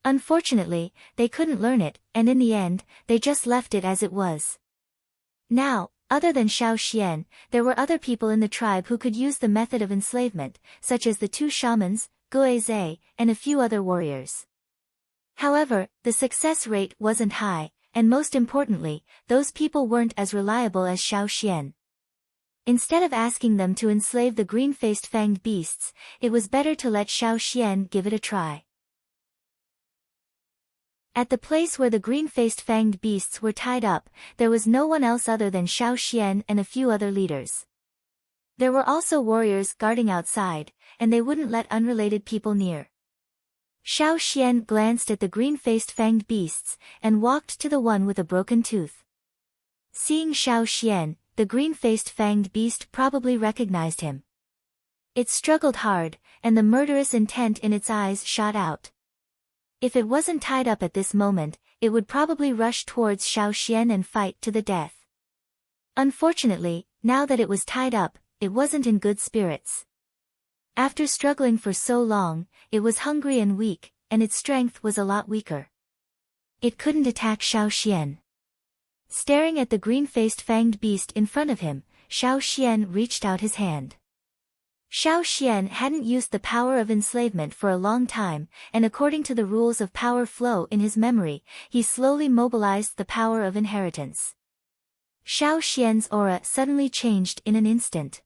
Unfortunately, they couldn't learn it, and in the end, they just left it as it was. Now, other than Xiao Xian, there were other people in the tribe who could use the method of enslavement, such as the two shamans, Guizhe, and a few other warriors. However, the success rate wasn't high, and most importantly, those people weren't as reliable as Xiao Xian. Instead of asking them to enslave the green-faced fanged beasts, it was better to let Xiao Xian give it a try. At the place where the green-faced fanged beasts were tied up, there was no one else other than Xiao Xian and a few other leaders. There were also warriors guarding outside, and they wouldn't let unrelated people near. Xiao Xian glanced at the green-faced fanged beasts, and walked to the one with a broken tooth. Seeing Xiao Xian, the green-faced fanged beast probably recognized him. It struggled hard, and the murderous intent in its eyes shot out. If it wasn't tied up at this moment, it would probably rush towards Xiao Xian and fight to the death. Unfortunately, now that it was tied up, it wasn't in good spirits. After struggling for so long, it was hungry and weak, and its strength was a lot weaker. It couldn't attack Xiao Xian. Staring at the green-faced fanged beast in front of him, Xiao Xian reached out his hand. Xiao Xian hadn't used the power of enslavement for a long time, and according to the rules of power flow in his memory, he slowly mobilized the power of inheritance. Xiao Xian's aura suddenly changed in an instant.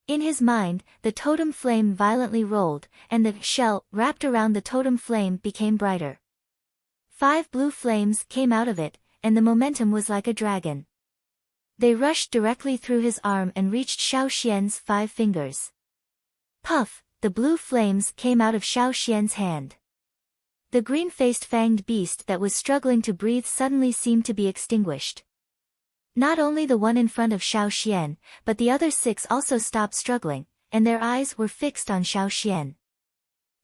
In his mind, the totem flame violently rolled, and the shell wrapped around the totem flame became brighter. 5 blue flames came out of it, and the momentum was like a dragon. They rushed directly through his arm and reached Xiao Xian's 5 fingers. Puff, the blue flames came out of Xiao Xian's hand. The green-faced fanged beast that was struggling to breathe suddenly seemed to be extinguished. Not only the one in front of Xiao Xian, but the other 6 also stopped struggling, and their eyes were fixed on Xiao Xian.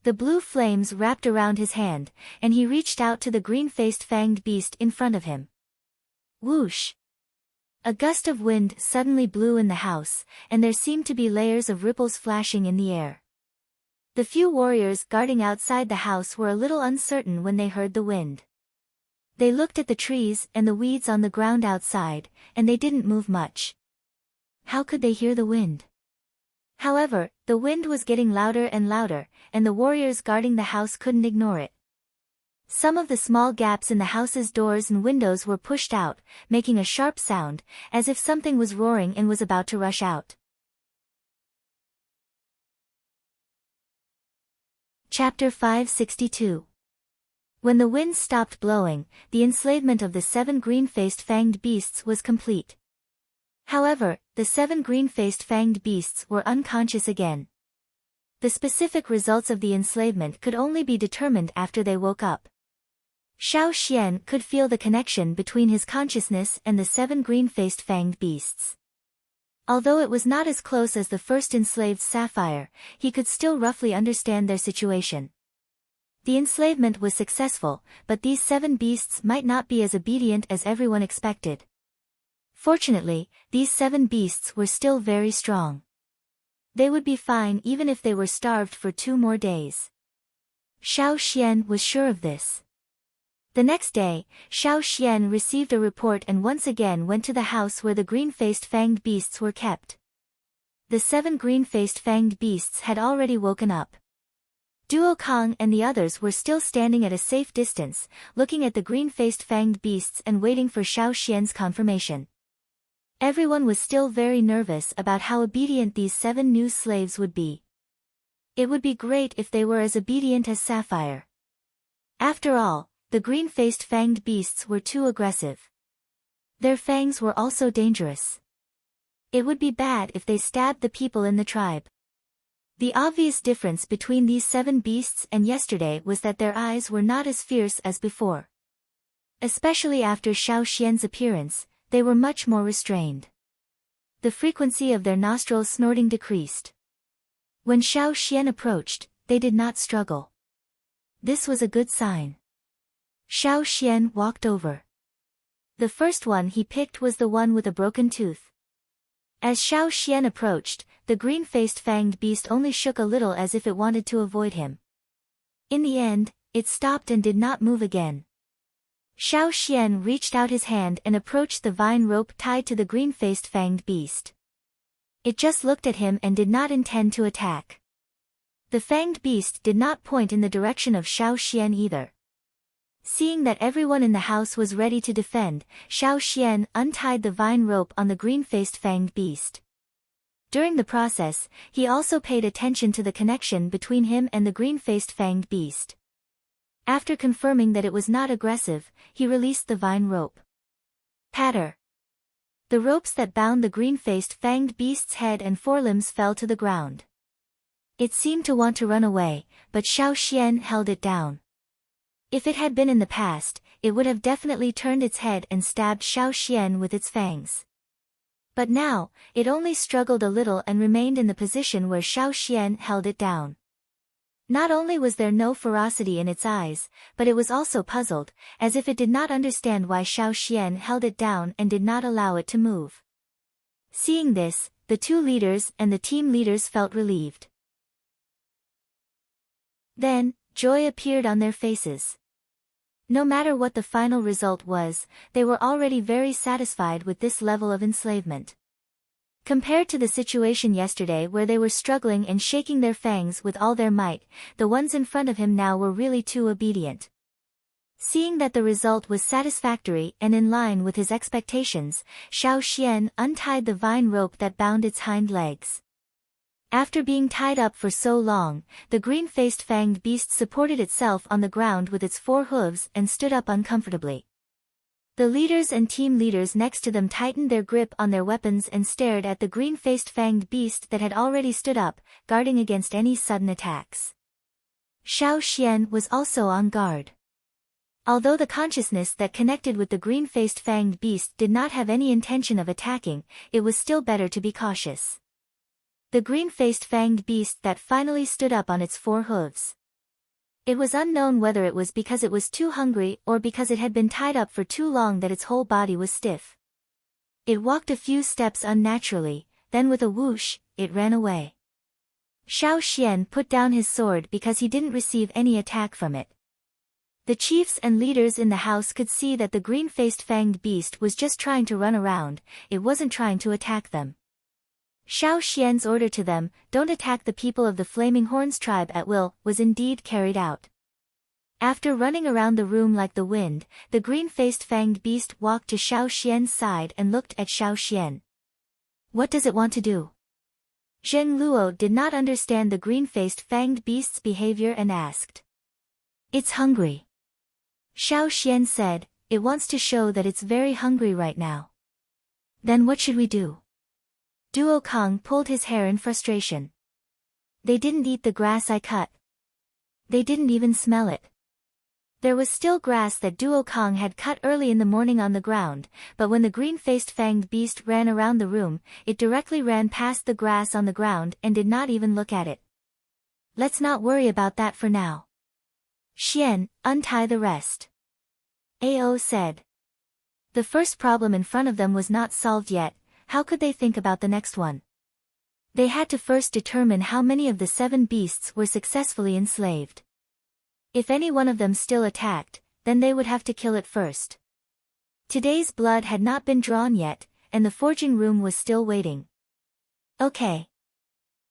The blue flames wrapped around his hand, and he reached out to the green-faced fanged beast in front of him. Whoosh! A gust of wind suddenly blew in the house, and there seemed to be layers of ripples flashing in the air. The few warriors guarding outside the house were a little uncertain when they heard the wind. They looked at the trees and the weeds on the ground outside, and they didn't move much. How could they hear the wind? However, the wind was getting louder and louder, and the warriors guarding the house couldn't ignore it. Some of the small gaps in the house's doors and windows were pushed out, making a sharp sound, as if something was roaring and was about to rush out. Chapter 562. When the wind stopped blowing, the enslavement of the 7 green-faced fanged beasts was complete. However, the 7 green-faced fanged beasts were unconscious again. The specific results of the enslavement could only be determined after they woke up. Xiao Xian could feel the connection between his consciousness and the 7 green-faced fanged beasts. Although it was not as close as the first enslaved sapphire, he could still roughly understand their situation. The enslavement was successful, but these 7 beasts might not be as obedient as everyone expected. Fortunately, these 7 beasts were still very strong. They would be fine even if they were starved for 2 more days. Xiao Xian was sure of this. The next day, Xiao Xian received a report and once again went to the house where the green-faced fanged beasts were kept. The 7 green-faced fanged beasts had already woken up. Duo Kong and the others were still standing at a safe distance, looking at the green-faced fanged beasts and waiting for Xiao Xian's confirmation. Everyone was still very nervous about how obedient these 7 new slaves would be. It would be great if they were as obedient as Sapphire. After all, the green-faced fanged beasts were too aggressive. Their fangs were also dangerous. It would be bad if they stabbed the people in the tribe. The obvious difference between these 7 beasts and yesterday was that their eyes were not as fierce as before. Especially after Xiao Xian's appearance, they were much more restrained. The frequency of their nostrils snorting decreased. When Xiao Xian approached, they did not struggle. This was a good sign. Xiao Xian walked over. The first one he picked was the one with a broken tooth. As Xiao Xian approached, the green-faced fanged beast only shook a little as if it wanted to avoid him. In the end, it stopped and did not move again. Xiao Xian reached out his hand and approached the vine rope tied to the green-faced fanged beast. It just looked at him and did not intend to attack. The fanged beast did not point in the direction of Xiao Xian either. Seeing that everyone in the house was ready to defend, Xiao Xian untied the vine rope on the green-faced fanged beast. During the process, he also paid attention to the connection between him and the green-faced fanged beast. After confirming that it was not aggressive, he released the vine rope. Patter. The ropes that bound the green-faced fanged beast's head and forelimbs fell to the ground. It seemed to want to run away, but Xiao Xian held it down. If it had been in the past, it would have definitely turned its head and stabbed Xiao Xian with its fangs. But now, it only struggled a little and remained in the position where Xiao Xian held it down. Not only was there no ferocity in its eyes, but it was also puzzled, as if it did not understand why Xiao Xian held it down and did not allow it to move. Seeing this, the 2 leaders and the team leaders felt relieved. Then, joy appeared on their faces. No matter what the final result was, they were already very satisfied with this level of enslavement. Compared to the situation yesterday where they were struggling and shaking their fangs with all their might, the ones in front of him now were really too obedient. Seeing that the result was satisfactory and in line with his expectations, Xiao Xian untied the vine rope that bound its hind legs. After being tied up for so long, the green-faced fanged beast supported itself on the ground with its 4 hooves and stood up uncomfortably. The leaders and team leaders next to them tightened their grip on their weapons and stared at the green-faced fanged beast that had already stood up, guarding against any sudden attacks. Xiao Xian was also on guard. Although the consciousness that connected with the green-faced fanged beast did not have any intention of attacking, it was still better to be cautious. The green-faced fanged beast that finally stood up on its 4 hooves. It was unknown whether it was because it was too hungry or because it had been tied up for too long that its whole body was stiff. It walked a few steps unnaturally, then with a whoosh, it ran away. Xiao Xian put down his sword because he didn't receive any attack from it. The chiefs and leaders in the house could see that the green-faced fanged beast was just trying to run around, it wasn't trying to attack them. Xiao Xian's order to them, "Don't attack the people of the Flaming Horns tribe at will," was indeed carried out. After running around the room like the wind, the green-faced fanged beast walked to Xiao Xian's side and looked at Xiao Xian. What does it want to do? Zheng Luo did not understand the green-faced fanged beast's behavior and asked. It's hungry. Xiao Xian said, it wants to show that it's very hungry right now. Then what should we do? Duo Kong pulled his hair in frustration. They didn't eat the grass I cut. They didn't even smell it. There was still grass that Duo Kong had cut early in the morning on the ground, but when the green-faced fanged beast ran around the room, it directly ran past the grass on the ground and did not even look at it. Let's not worry about that for now. Xian, untie the rest. Ao said. The first problem in front of them was not solved yet. How could they think about the next one? They had to first determine how many of the 7 beasts were successfully enslaved. If any one of them still attacked, then they would have to kill it first. Today's blood had not been drawn yet, and the forging room was still waiting. Okay.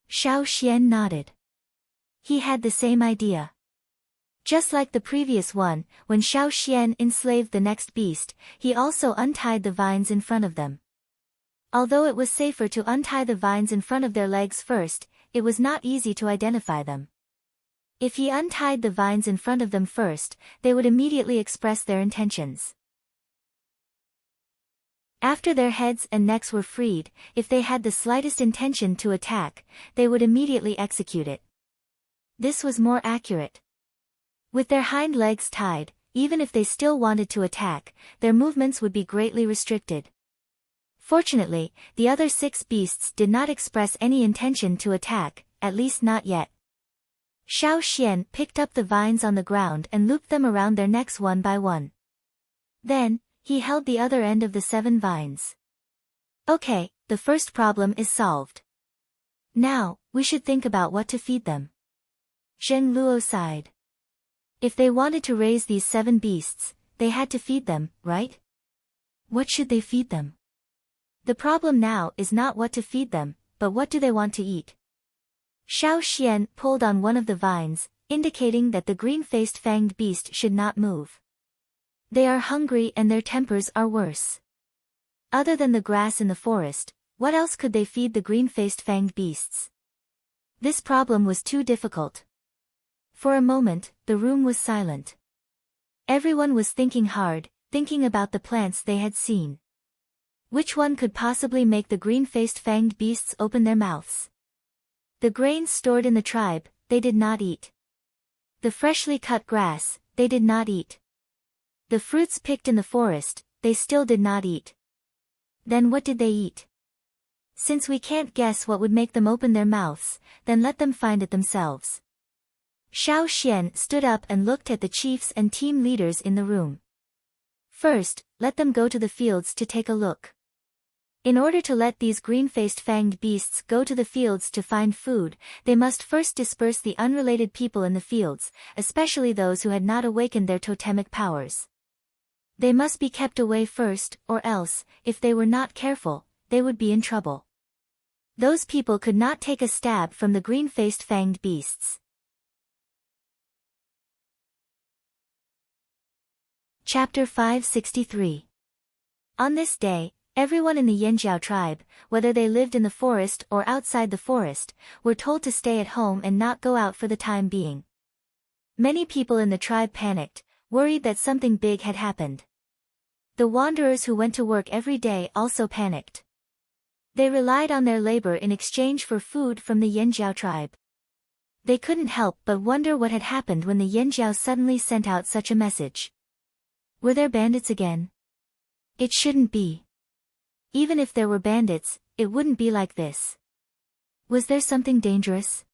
Xiao Xian nodded. He had the same idea. Just like the previous one, when Xiao Xian enslaved the next beast, he also untied the vines in front of them. Although it was safer to untie the vines in front of their legs first, it was not easy to identify them. If he untied the vines in front of them first, they would immediately express their intentions. After their heads and necks were freed, if they had the slightest intention to attack, they would immediately execute it. This was more accurate. With their hind legs tied, even if they still wanted to attack, their movements would be greatly restricted. Fortunately, the other 6 beasts did not express any intention to attack, at least not yet. Xiao Xian picked up the vines on the ground and looped them around their necks one by one. Then, he held the other end of the 7 vines. Okay, the first problem is solved. Now, we should think about what to feed them. Zheng Luo sighed. If they wanted to raise these 7 beasts, they had to feed them, right? What should they feed them? The problem now is not what to feed them, but what do they want to eat? Xiao Xian pulled on one of the vines, indicating that the green-faced fanged beast should not move. They are hungry and their tempers are worse. Other than the grass in the forest, what else could they feed the green-faced fanged beasts? This problem was too difficult. For a moment, the room was silent. Everyone was thinking hard, thinking about the plants they had seen. Which one could possibly make the green-faced fanged beasts open their mouths? The grains stored in the tribe, they did not eat. The freshly cut grass, they did not eat. The fruits picked in the forest, they still did not eat. Then what did they eat? Since we can't guess what would make them open their mouths, then let them find it themselves. Xiao Xian stood up and looked at the chiefs and team leaders in the room. First, let them go to the fields to take a look. In order to let these green-faced fanged beasts go to the fields to find food, they must first disperse the unrelated people in the fields, especially those who had not awakened their totemic powers. They must be kept away first, or else, if they were not careful, they would be in trouble. Those people could not take a stab from the green-faced fanged beasts. Chapter 563. On this day, everyone in the Yanjiao tribe, whether they lived in the forest or outside the forest, were told to stay at home and not go out for the time being. Many people in the tribe panicked, worried that something big had happened. The wanderers who went to work every day also panicked. They relied on their labor in exchange for food from the Yanjiao tribe. They couldn't help but wonder what had happened when the Yanjiao suddenly sent out such a message. Were there bandits again? It shouldn't be. Even if there were bandits, it wouldn't be like this. Was there something dangerous?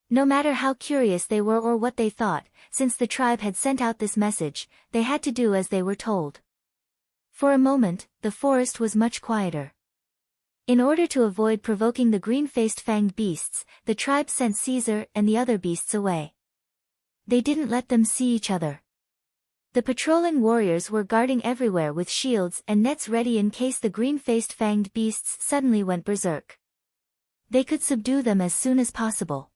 No matter how curious they were or what they thought, since the tribe had sent out this message, they had to do as they were told. For a moment, the forest was much quieter. In order to avoid provoking the green-faced fanged beasts, the tribe sent Caesar and the other beasts away. They didn't let them see each other. The patrolling warriors were guarding everywhere with shields and nets ready in case the green-faced fanged beasts suddenly went berserk. They could subdue them as soon as possible.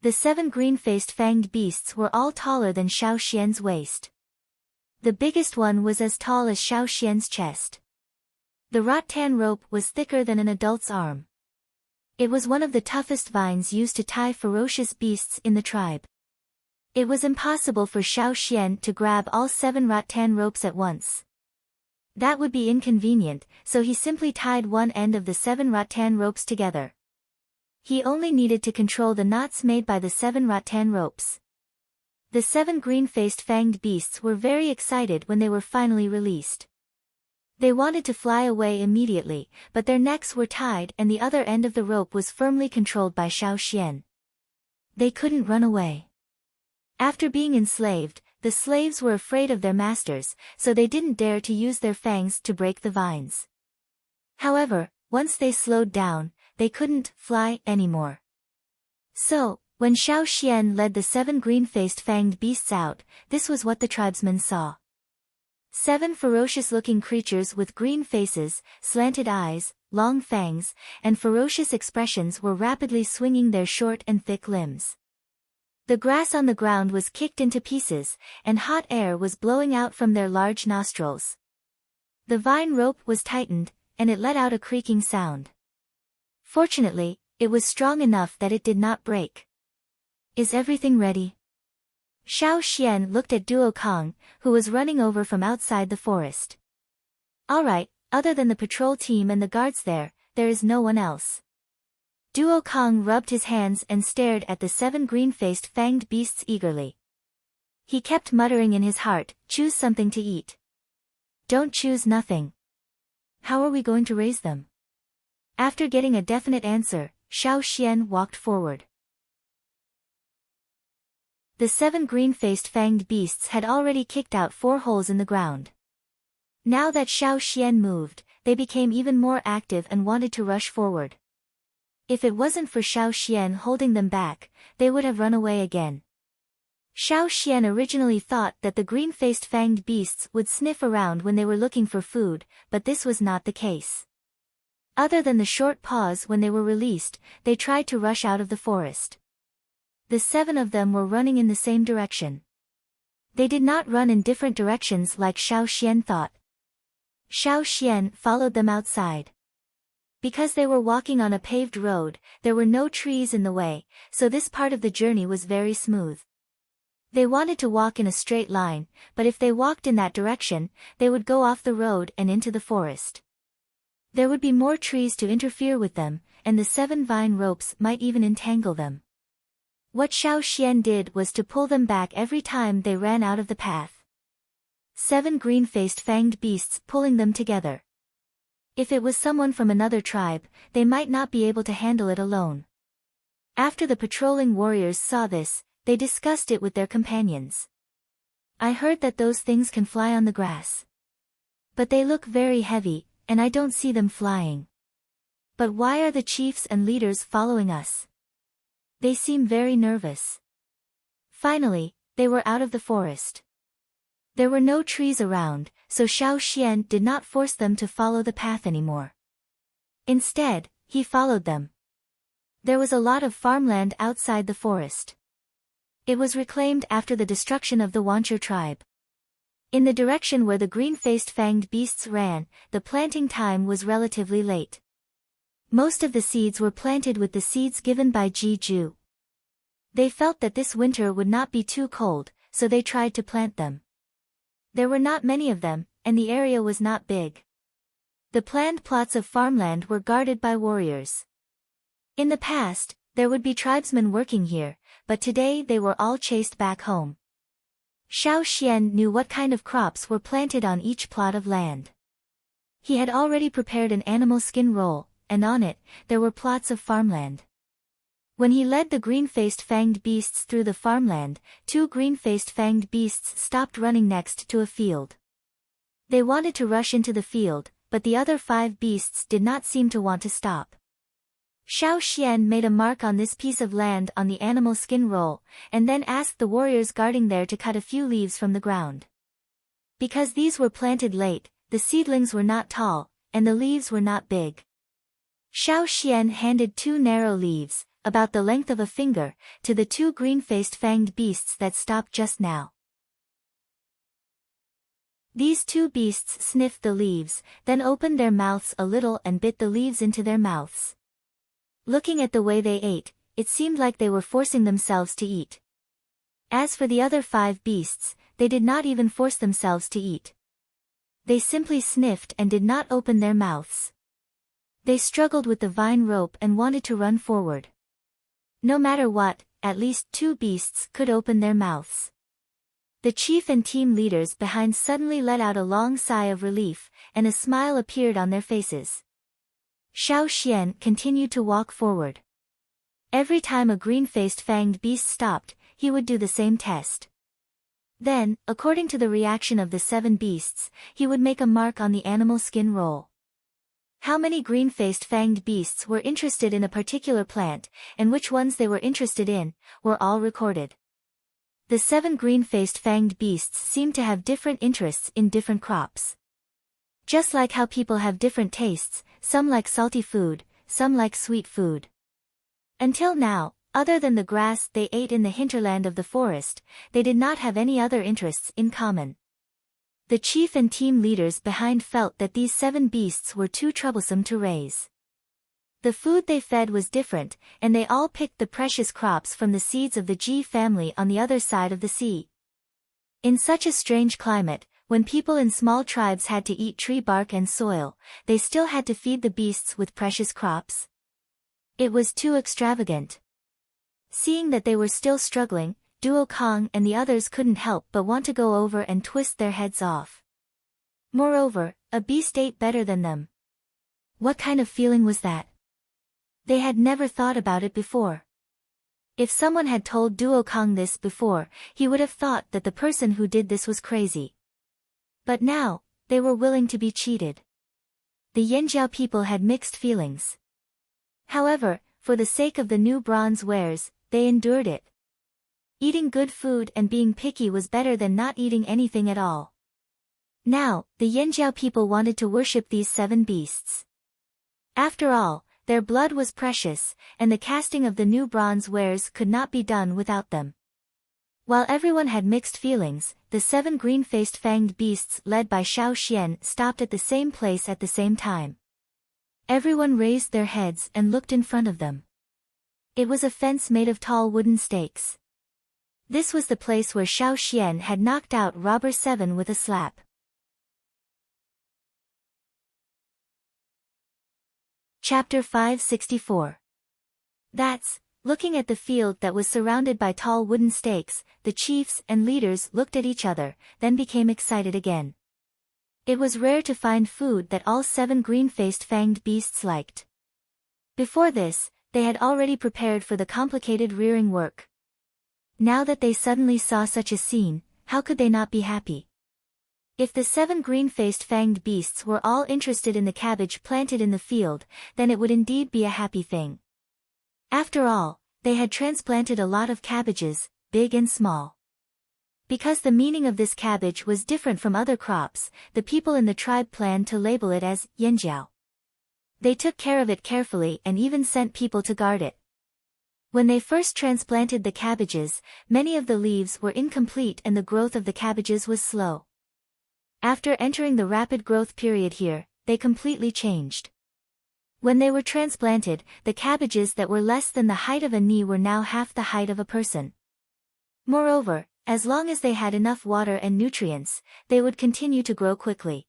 The 7 green-faced fanged beasts were all taller than Xiao Xian's waist. The biggest one was as tall as Xiao Xian's chest. The rattan rope was thicker than an adult's arm. It was one of the toughest vines used to tie ferocious beasts in the tribe. It was impossible for Xiao Xian to grab all 7 rattan ropes at once. That would be inconvenient, so he simply tied one end of the 7 rattan ropes together. He only needed to control the knots made by the 7 rattan ropes. The 7 green-faced fanged beasts were very excited when they were finally released. They wanted to fly away immediately, but their necks were tied and the other end of the rope was firmly controlled by Xiao Xian. They couldn't run away. After being enslaved, the slaves were afraid of their masters, so they didn't dare to use their fangs to break the vines. However, once they slowed down, they couldn't fly anymore. So, when Xiao Xian led the 7 green-faced fanged beasts out, this was what the tribesmen saw. 7 ferocious-looking creatures with green faces, slanted eyes, long fangs, and ferocious expressions were rapidly swinging their short and thick limbs. The grass on the ground was kicked into pieces, and hot air was blowing out from their large nostrils. The vine rope was tightened, and it let out a creaking sound. Fortunately, it was strong enough that it did not break. Is everything ready? Xiao Xian looked at Duo Kong, who was running over from outside the forest. All right, other than the patrol team and the guards there is no one else. Duo Kong rubbed his hands and stared at the 7 green-faced fanged beasts eagerly. He kept muttering in his heart, choose something to eat. Don't choose nothing. How are we going to raise them? After getting a definite answer, Xiao Xian walked forward. The 7 green-faced fanged beasts had already kicked out 4 holes in the ground. Now that Xiao Xian moved, they became even more active and wanted to rush forward. If it wasn't for Xiao Xian holding them back, they would have run away again. Xiao Xian originally thought that the green-faced fanged beasts would sniff around when they were looking for food, but this was not the case. Other than the short pause when they were released, they tried to rush out of the forest. The 7 of them were running in the same direction. They did not run in different directions like Xiao Xian thought. Xiao Xian followed them outside. Because they were walking on a paved road, there were no trees in the way, so this part of the journey was very smooth. They wanted to walk in a straight line, but if they walked in that direction, they would go off the road and into the forest. There would be more trees to interfere with them, and the 7 vine ropes might even entangle them. What Xiao Xian did was to pull them back every time they ran out of the path. 7 green-faced fanged beasts pulling them together. If it was someone from another tribe, they might not be able to handle it alone. After the patrolling warriors saw this, they discussed it with their companions. I heard that those things can fly on the grass. But they look very heavy, and I don't see them flying. But why are the chiefs and leaders following us? They seem very nervous. Finally, they were out of the forest. There were no trees around, so Xiao Xian did not force them to follow the path anymore. Instead, he followed them. There was a lot of farmland outside the forest. It was reclaimed after the destruction of the Wancher tribe. In the direction where the green-faced fanged beasts ran, the planting time was relatively late. Most of the seeds were planted with the seeds given by Ji Ju. They felt that this winter would not be too cold, so they tried to plant them. There were not many of them, and the area was not big. The planned plots of farmland were guarded by warriors. In the past, there would be tribesmen working here, but today they were all chased back home. Xiao Xian knew what kind of crops were planted on each plot of land. He had already prepared an animal skin roll, and on it, there were plots of farmland. When he led the green-faced fanged beasts through the farmland, 2 green-faced fanged beasts stopped running next to a field. They wanted to rush into the field, but the other 5 beasts did not seem to want to stop. Xiao Xian made a mark on this piece of land on the animal skin roll, and then asked the warriors guarding there to cut a few leaves from the ground. Because these were planted late, the seedlings were not tall, and the leaves were not big. Xiao Xian handed 2 narrow leaves, about the length of a finger, to the 2 green-faced fanged beasts that stopped just now. These 2 beasts sniffed the leaves, then opened their mouths a little and bit the leaves into their mouths. Looking at the way they ate, it seemed like they were forcing themselves to eat. As for the other 5 beasts, they did not even force themselves to eat. They simply sniffed and did not open their mouths. They struggled with the vine rope and wanted to run forward. No matter what, at least 2 beasts could open their mouths. The chief and team leaders behind suddenly let out a long sigh of relief, and a smile appeared on their faces. Xiao Xian continued to walk forward. Every time a green-faced fanged beast stopped, he would do the same test. Then, according to the reaction of the 7 beasts, he would make a mark on the animal skin roll. How many green-faced fanged beasts were interested in a particular plant, and which ones they were interested in, were all recorded. The 7 green-faced fanged beasts seemed to have different interests in different crops. Just like how people have different tastes, some like salty food, some like sweet food. Until now, Other than the grass they ate in the hinterland of the forest, they did not have any other interests in common. The chief and team leaders behind felt that these 7 beasts were too troublesome to raise. The food they fed was different, and they all picked the precious crops from the seeds of the G family on the other side of the sea. In such a strange climate, when people in small tribes had to eat tree bark and soil, they still had to feed the beasts with precious crops. It was too extravagant. Seeing that they were still struggling, Duo Kong and the others couldn't help but want to go over and twist their heads off. Moreover, a beast ate better than them. What kind of feeling was that? They had never thought about it before. If someone had told Duo Kong this before, he would have thought that the person who did this was crazy. But now, they were willing to be cheated. The Yanjiao people had mixed feelings. However, for the sake of the new bronze wares, they endured it. Eating good food and being picky was better than not eating anything at all. Now, the Yanjiao people wanted to worship these 7 beasts. After all, their blood was precious, and the casting of the new bronze wares could not be done without them. While everyone had mixed feelings, the 7 green-faced fanged beasts led by Xiao Xian stopped at the same place at the same time. Everyone raised their heads and looked in front of them. It was a fence made of tall wooden stakes. This was the place where Xiao Xian had knocked out Robber 7 with a slap. Chapter 564. Looking at the field that was surrounded by tall wooden stakes, the chiefs and leaders looked at each other, then became excited again. It was rare to find food that all 7 green-faced fanged beasts liked. Before this, they had already prepared for the complicated rearing work. Now that they suddenly saw such a scene, how could they not be happy? If the 7 green-faced fanged beasts were all interested in the cabbage planted in the field, then it would indeed be a happy thing. After all, they had transplanted a lot of cabbages, big and small. Because the meaning of this cabbage was different from other crops, the people in the tribe planned to label it as Yanjiao. They took care of it carefully and even sent people to guard it. When they first transplanted the cabbages, many of the leaves were incomplete and the growth of the cabbages was slow. After entering the rapid growth period here, they completely changed. When they were transplanted, the cabbages that were less than the height of a knee were now half the height of a person. Moreover, as long as they had enough water and nutrients, they would continue to grow quickly.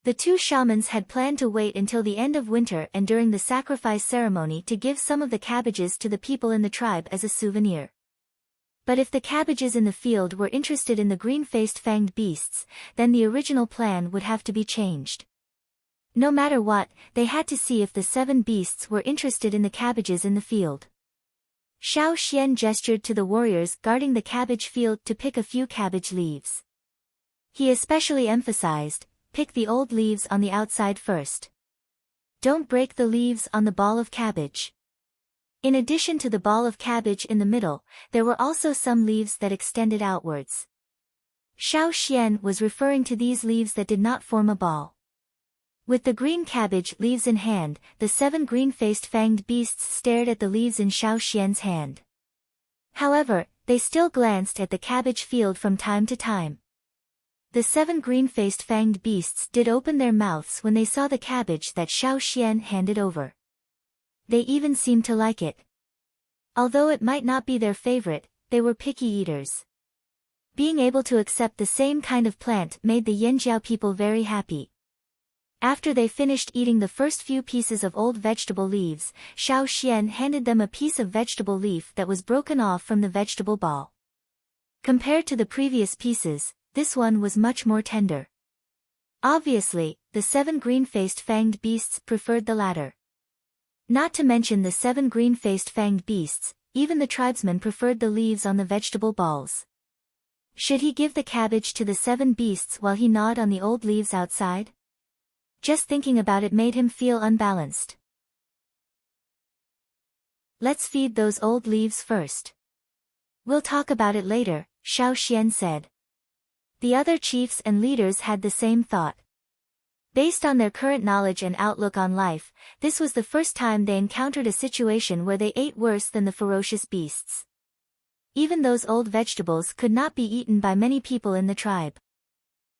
The 2 shamans had planned to wait until the end of winter and during the sacrifice ceremony to give some of the cabbages to the people in the tribe as a souvenir. But if the cabbages in the field were interested in the green-faced fanged beasts, then the original plan would have to be changed. No matter what, they had to see if the 7 beasts were interested in the cabbages in the field. Xiao Xian gestured to the warriors guarding the cabbage field to pick a few cabbage leaves. He especially emphasized, pick the old leaves on the outside first. Don't break the leaves on the ball of cabbage. In addition to the ball of cabbage in the middle, there were also some leaves that extended outwards. Xiao Xian was referring to these leaves that did not form a ball. With the green cabbage leaves in hand, the 7 green-faced fanged beasts stared at the leaves in Xiao Xian's hand. However, they still glanced at the cabbage field from time to time. The 7 green-faced fanged beasts did open their mouths when they saw the cabbage that Xiao Xian handed over. They even seemed to like it. Although it might not be their favorite, they were picky eaters. Being able to accept the same kind of plant made the Yanjiao people very happy. After they finished eating the first few pieces of old vegetable leaves, Xiao Xian handed them a piece of vegetable leaf that was broken off from the vegetable ball. Compared to the previous pieces, this one was much more tender. Obviously, the 7 green-faced fanged beasts preferred the latter. Not to mention the 7 green-faced fanged beasts, even the tribesmen preferred the leaves on the vegetable balls. Should he give the cabbage to the 7 beasts while he gnawed on the old leaves outside? Just thinking about it made him feel unbalanced. Let's feed those old leaves first. We'll talk about it later, Xiao Xian said. The other chiefs and leaders had the same thought. Based on their current knowledge and outlook on life, this was the first time they encountered a situation where they ate worse than the ferocious beasts. Even those old vegetables could not be eaten by many people in the tribe.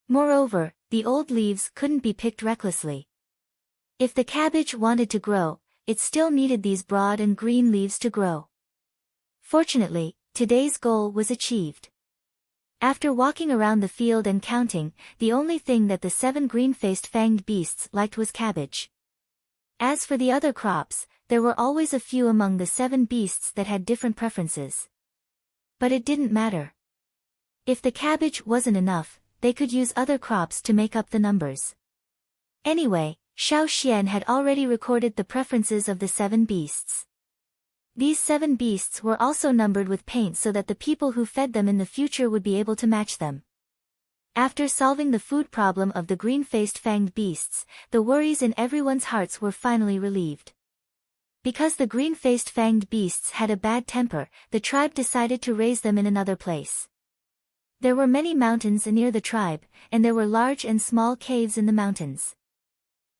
Moreover, the old leaves couldn't be picked recklessly. If the cabbage wanted to grow, it still needed these broad and green leaves to grow. Fortunately, today's goal was achieved. After walking around the field and counting, the only thing that the 7 green-faced fanged beasts liked was cabbage. As for the other crops, there were always a few among the 7 beasts that had different preferences. But it didn't matter. If the cabbage wasn't enough, they could use other crops to make up the numbers. Anyway, Xiao Xian had already recorded the preferences of the 7 beasts. These 7 beasts were also numbered with paint so that the people who fed them in the future would be able to match them. After solving the food problem of the green-faced fanged beasts, the worries in everyone's hearts were finally relieved. Because the green-faced fanged beasts had a bad temper, the tribe decided to raise them in another place. There were many mountains near the tribe, and there were large and small caves in the mountains.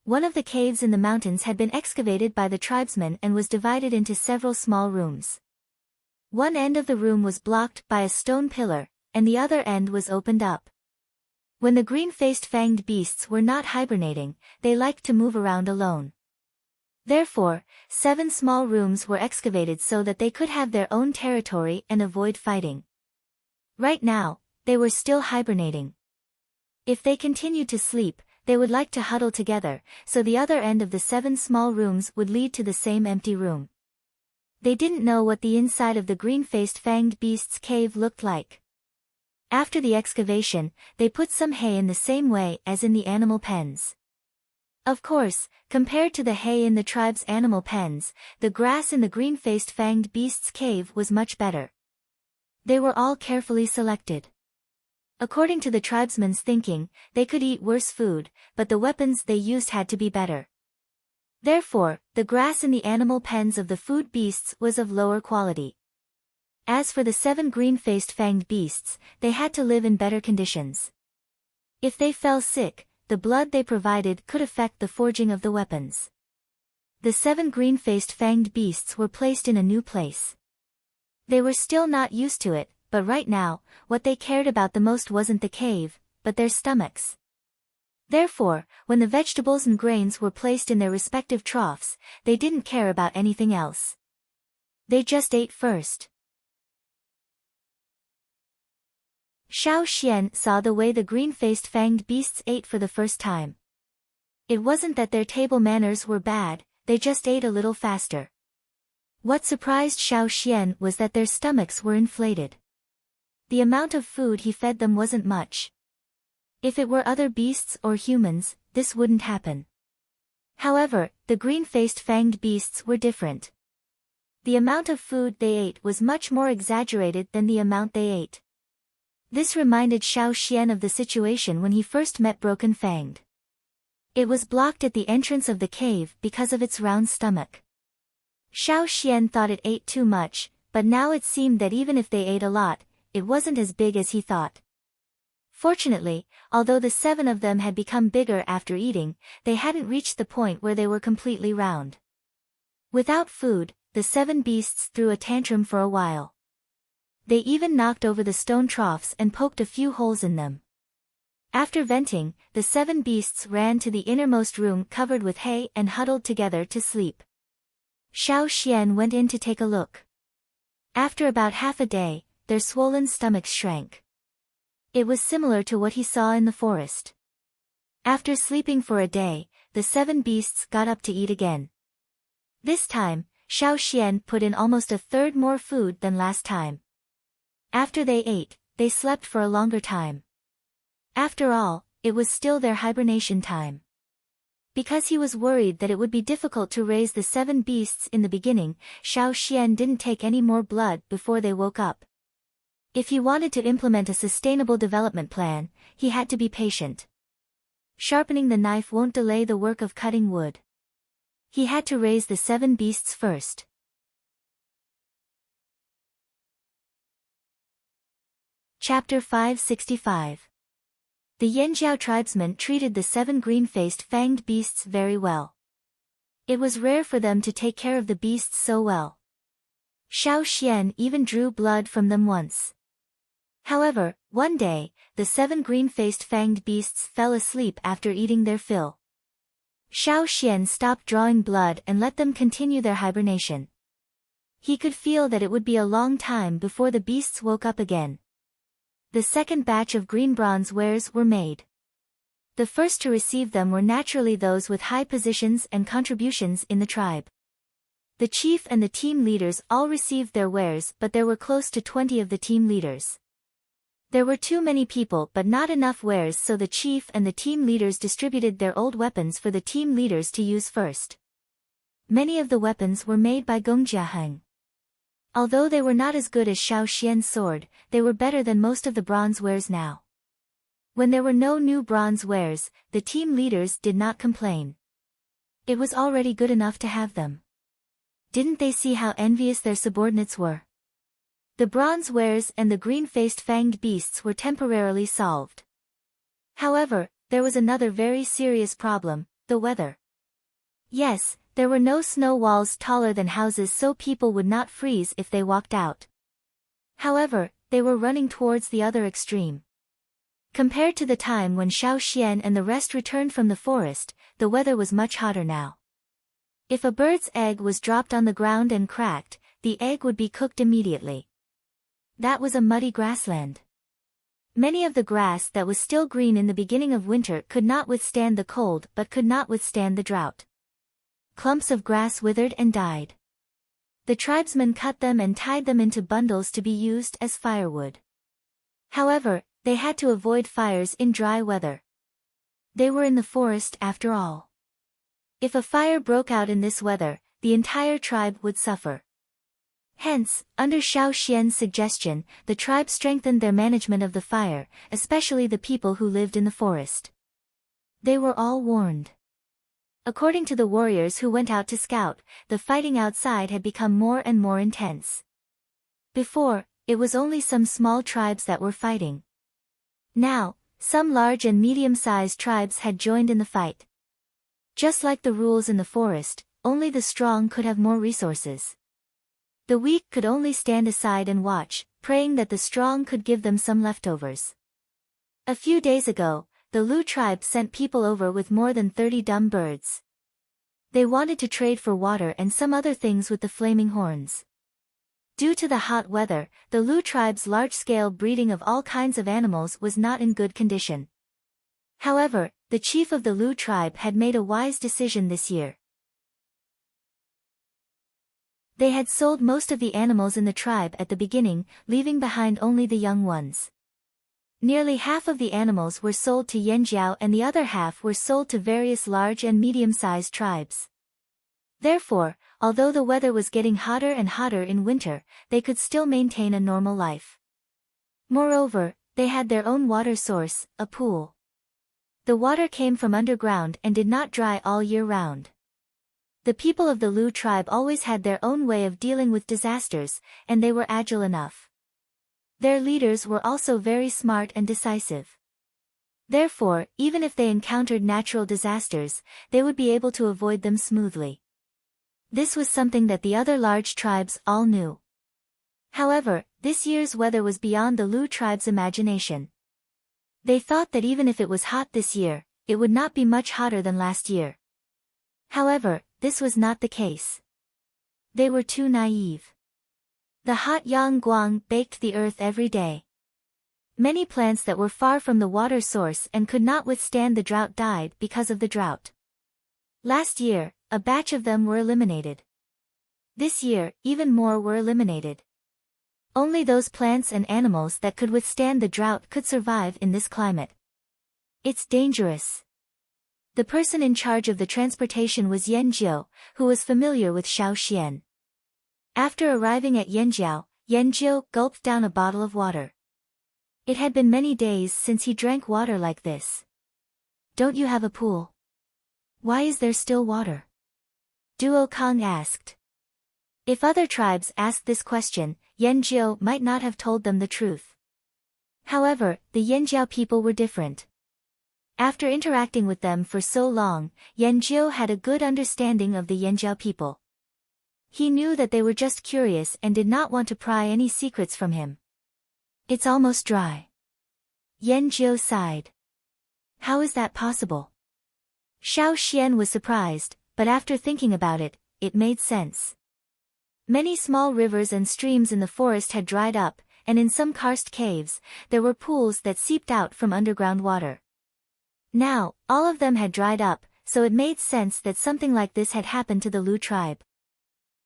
One of the caves in the mountains had been excavated by the tribesmen and was divided into several small rooms. One end of the room was blocked by a stone pillar, and the other end was opened up. When the green-faced fanged beasts were not hibernating, they liked to move around alone. Therefore, 7 small rooms were excavated so that they could have their own territory and avoid fighting. Right now, they were still hibernating. If they continued to sleep, they would like to huddle together, so the other end of the 7 small rooms would lead to the same empty room. They didn't know what the inside of the green-faced fanged beast's cave looked like. After the excavation, they put some hay in the same way as in the animal pens. Of course, compared to the hay in the tribe's animal pens, the grass in the green-faced fanged beast's cave was much better. They were all carefully selected. According to the tribesmen's thinking, they could eat worse food, but the weapons they used had to be better. Therefore, the grass in the animal pens of the food beasts was of lower quality. As for the 7 green-faced fanged beasts, they had to live in better conditions. If they fell sick, the blood they provided could affect the forging of the weapons. The 7 green-faced fanged beasts were placed in a new place. They were still not used to it, but right now, what they cared about the most wasn't the cave, but their stomachs. Therefore, when the vegetables and grains were placed in their respective troughs, they didn't care about anything else. They just ate first. Xiao Xian saw the way the green-faced fanged beasts ate for the first time. It wasn't that their table manners were bad, they just ate a little faster. What surprised Xiao Xian was that their stomachs were inflated. The amount of food he fed them wasn't much. If it were other beasts or humans, this wouldn't happen. However, the green-faced fanged beasts were different. The amount of food they ate was much more exaggerated than the amount they ate. This reminded Xiao Xian of the situation when he first met Broken Fanged. It was blocked at the entrance of the cave because of its round stomach. Xiao Xian thought it ate too much, but now it seemed that even if they ate a lot, it wasn't as big as he thought. Fortunately, although the 7 of them had become bigger after eating, they hadn't reached the point where they were completely round. Without food, the 7 beasts threw a tantrum for a while. They even knocked over the stone troughs and poked a few holes in them. After venting, the 7 beasts ran to the innermost room covered with hay and huddled together to sleep. Xiao Xian went in to take a look. After about half a day, their swollen stomachs shrank. It was similar to what he saw in the forest. After sleeping for a day, the 7 beasts got up to eat again. This time, Xiao Xian put in almost a third more food than last time. After they ate, they slept for a longer time. After all, it was still their hibernation time. Because he was worried that it would be difficult to raise the 7 beasts in the beginning, Xiao Xian didn't take any more blood before they woke up. If he wanted to implement a sustainable development plan, he had to be patient. Sharpening the knife won't delay the work of cutting wood. He had to raise the 7 beasts first. Chapter 565. The Yanjiao tribesmen treated the 7 green-faced fanged beasts very well. It was rare for them to take care of the beasts so well. Xiao Xian even drew blood from them once. However, one day, the 7 green-faced fanged beasts fell asleep after eating their fill. Xiao Xian stopped drawing blood and let them continue their hibernation. He could feel that it would be a long time before the beasts woke up again. The second batch of green bronze wares were made. The first to receive them were naturally those with high positions and contributions in the tribe. The chief and the team leaders all received their wares, but there were close to 20 of the team leaders. There were too many people but not enough wares, so the chief and the team leaders distributed their old weapons for the team leaders to use first. Many of the weapons were made by Gong Jiaheng. Although they were not as good as Xiao Xian's sword, they were better than most of the bronze wares now. When there were no new bronze wares, the team leaders did not complain. It was already good enough to have them. Didn't they see how envious their subordinates were? The bronze wares and the green-faced fanged beasts were temporarily solved. However, there was another very serious problem: the weather. Yes, there were no snow walls taller than houses, so people would not freeze if they walked out. However, they were running towards the other extreme. Compared to the time when Xiao Xian and the rest returned from the forest, the weather was much hotter now. If a bird's egg was dropped on the ground and cracked, the egg would be cooked immediately. That was a muddy grassland. Many of the grass that was still green in the beginning of winter could not withstand the cold but could not withstand the drought. Clumps of grass withered and died. The tribesmen cut them and tied them into bundles to be used as firewood. However, they had to avoid fires in dry weather. They were in the forest after all. If a fire broke out in this weather, the entire tribe would suffer. Hence, under Xiao Xian's suggestion, the tribe strengthened their management of the fire, especially the people who lived in the forest. They were all warned. According to the warriors who went out to scout, the fighting outside had become more and more intense. Before, it was only some small tribes that were fighting. Now, some large and medium-sized tribes had joined in the fight. Just like the rules in the forest, only the strong could have more resources. The weak could only stand aside and watch, praying that the strong could give them some leftovers. A few days ago, the Lu tribe sent people over with more than 30 dumb birds. They wanted to trade for water and some other things with the flaming horns. Due to the hot weather, the Lu tribe's large-scale breeding of all kinds of animals was not in good condition. However, the chief of the Lu tribe had made a wise decision this year. They had sold most of the animals in the tribe at the beginning, leaving behind only the young ones. Nearly half of the animals were sold to Yanjiao and the other half were sold to various large and medium-sized tribes. Therefore, although the weather was getting hotter and hotter in winter, they could still maintain a normal life. Moreover, they had their own water source, a pool. The water came from underground and did not dry all year round. The people of the Lu tribe always had their own way of dealing with disasters, and they were agile enough. Their leaders were also very smart and decisive. Therefore, even if they encountered natural disasters, they would be able to avoid them smoothly. This was something that the other large tribes all knew. However, this year's weather was beyond the Lu tribe's imagination. They thought that even if it was hot this year, it would not be much hotter than last year. However, this was not the case. They were too naive. The hot yang guang baked the earth every day. Many plants that were far from the water source and could not withstand the drought died because of the drought. Last year, a batch of them were eliminated. This year, even more were eliminated. Only those plants and animals that could withstand the drought could survive in this climate. It's dangerous. The person in charge of the transportation was Yanjiao, who was familiar with Xiao Xian. After arriving at Yanjiao, Yanjiao gulped down a bottle of water. It had been many days since he drank water like this. Don't you have a pool? Why is there still water? Duo Kong asked. If other tribes asked this question, Yanjiao might not have told them the truth. However, the Yanjiao people were different. After interacting with them for so long, Yanjiu had a good understanding of the Yanjiao people. He knew that they were just curious and did not want to pry any secrets from him. It's almost dry. Yanjiu sighed. How is that possible? Xiao Xian was surprised, but after thinking about it, it made sense. Many small rivers and streams in the forest had dried up, and in some karst caves, there were pools that seeped out from underground water. Now, all of them had dried up, so it made sense that something like this had happened to the Lu tribe.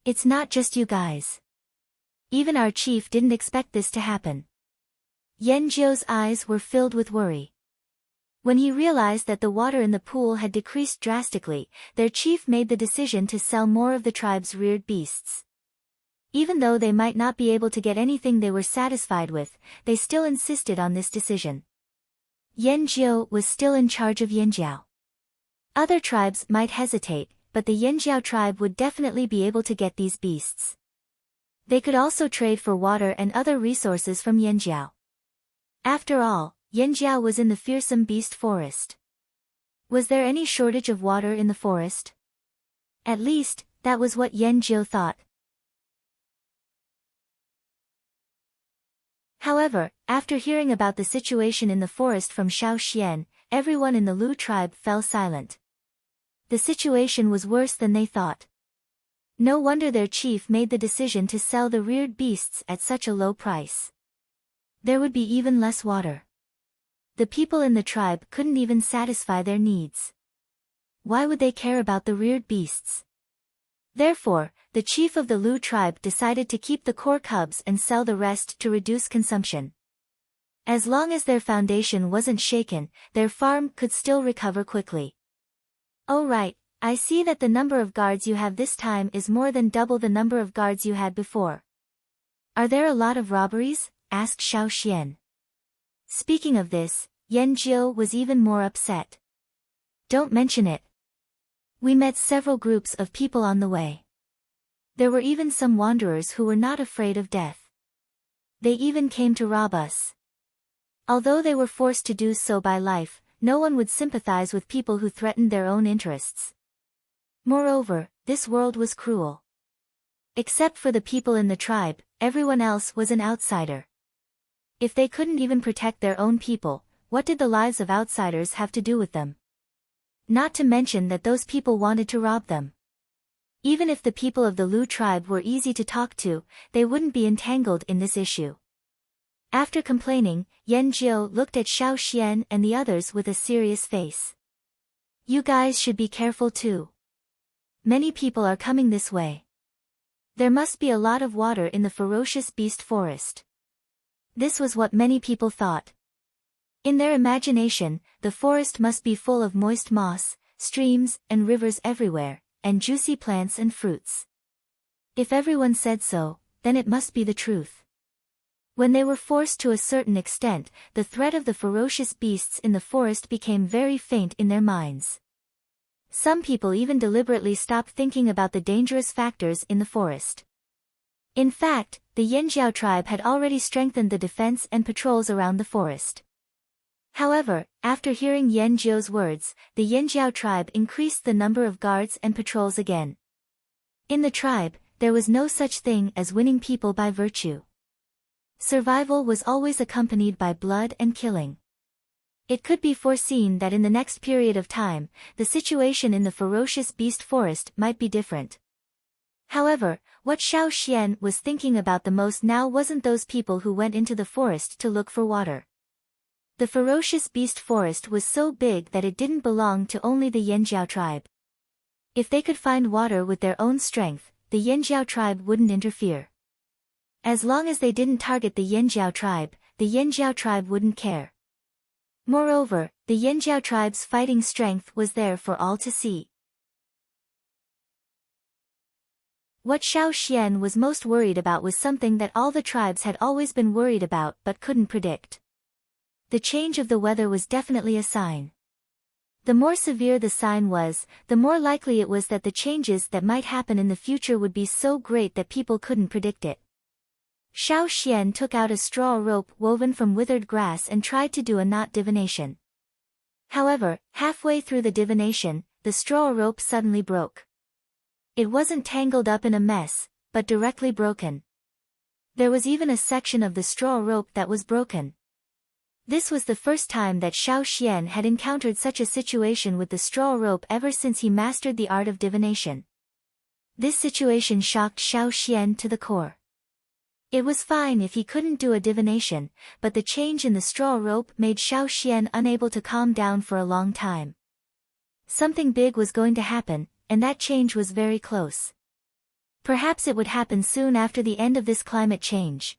It's not just you guys. Even our chief didn't expect this to happen. Yanjiu's eyes were filled with worry. When he realized that the water in the pool had decreased drastically, their chief made the decision to sell more of the tribe's reared beasts. Even though they might not be able to get anything they were satisfied with, they still insisted on this decision. Yanjiu was still in charge of Yanjiao. Other tribes might hesitate, but the Yanjiao tribe would definitely be able to get these beasts. They could also trade for water and other resources from Yanjiao. After all, Yanjiao was in the fearsome beast forest. Was there any shortage of water in the forest? At least, that was what Yanjiu thought. However, after hearing about the situation in the forest from Xiao Xian, everyone in the Lu tribe fell silent. The situation was worse than they thought. No wonder their chief made the decision to sell the reared beasts at such a low price. There would be even less water. The people in the tribe couldn't even satisfy their needs. Why would they care about the reared beasts? Therefore, the chief of the Lu tribe decided to keep the core cubs and sell the rest to reduce consumption. As long as their foundation wasn't shaken, their farm could still recover quickly. Oh right, I see that the number of guards you have this time is more than double the number of guards you had before. Are there a lot of robberies? Asked Xiao Xian. Speaking of this, Yanjiu was even more upset. Don't mention it. We met several groups of people on the way. There were even some wanderers who were not afraid of death. They even came to rob us. Although they were forced to do so by life, no one would sympathize with people who threatened their own interests. Moreover, this world was cruel. Except for the people in the tribe, everyone else was an outsider. If they couldn't even protect their own people, what did the lives of outsiders have to do with them? Not to mention that those people wanted to rob them. Even if the people of the Lu tribe were easy to talk to, they wouldn't be entangled in this issue. After complaining, Yanjiu looked at Xiao Xian and the others with a serious face. You guys should be careful too. Many people are coming this way. There must be a lot of water in the ferocious beast forest. This was what many people thought. In their imagination, the forest must be full of moist moss, streams and rivers everywhere, and juicy plants and fruits. If everyone said so, then it must be the truth. When they were forced to a certain extent, the threat of the ferocious beasts in the forest became very faint in their minds. Some people even deliberately stopped thinking about the dangerous factors in the forest. In fact, the Yanjiao tribe had already strengthened the defense and patrols around the forest. However, after hearing Yanjiu's words, the Yanjiao tribe increased the number of guards and patrols again. In the tribe, there was no such thing as winning people by virtue. Survival was always accompanied by blood and killing. It could be foreseen that in the next period of time, the situation in the ferocious beast forest might be different. However, what Xiao Xian was thinking about the most now wasn't those people who went into the forest to look for water. The ferocious beast forest was so big that it didn't belong to only the Yanjiao tribe. If they could find water with their own strength, the Yanjiao tribe wouldn't interfere. As long as they didn't target the Yanjiao tribe wouldn't care. Moreover, the Yanjiao tribe's fighting strength was there for all to see. What Xiao Xian was most worried about was something that all the tribes had always been worried about but couldn't predict. The change of the weather was definitely a sign. The more severe the sign was, the more likely it was that the changes that might happen in the future would be so great that people couldn't predict it. Xiao Xian took out a straw rope woven from withered grass and tried to do a knot divination. However, halfway through the divination, the straw rope suddenly broke. It wasn't tangled up in a mess, but directly broken. There was even a section of the straw rope that was broken. This was the first time that Xiao Xian had encountered such a situation with the straw rope ever since he mastered the art of divination. This situation shocked Xiao Xian to the core. It was fine if he couldn't do a divination, but the change in the straw rope made Xiao Xian unable to calm down for a long time. Something big was going to happen, and that change was very close. Perhaps it would happen soon after the end of this climate change.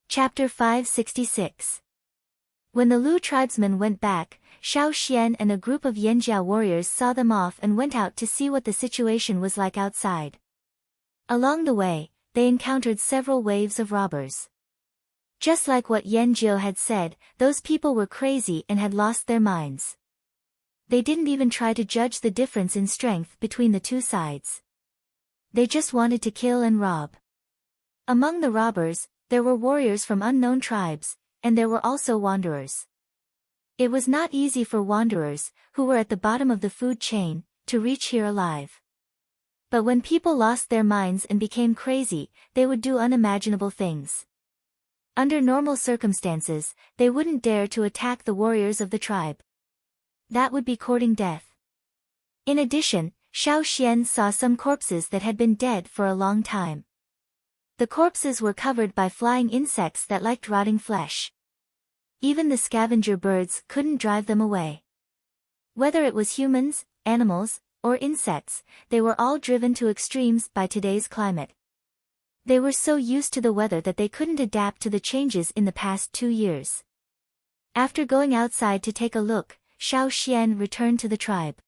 Chapter 566. When the Lu tribesmen went back, Xiao Xian and a group of Yanjiao warriors saw them off and went out to see what the situation was like outside. Along the way, they encountered several waves of robbers. Just like what Yan Jiu had said, those people were crazy and had lost their minds. They didn't even try to judge the difference in strength between the two sides. They just wanted to kill and rob. Among the robbers, there were warriors from unknown tribes, and there were also wanderers. It was not easy for wanderers, who were at the bottom of the food chain, to reach here alive. But when people lost their minds and became crazy, they would do unimaginable things. Under normal circumstances, they wouldn't dare to attack the warriors of the tribe. That would be courting death. In addition, Xiao Xian saw some corpses that had been dead for a long time. The corpses were covered by flying insects that liked rotting flesh. Even the scavenger birds couldn't drive them away. Whether it was humans, animals, or insects, they were all driven to extremes by today's climate. They were so used to the weather that they couldn't adapt to the changes in the past 2 years. After going outside to take a look, Xiao Xian returned to the tribe.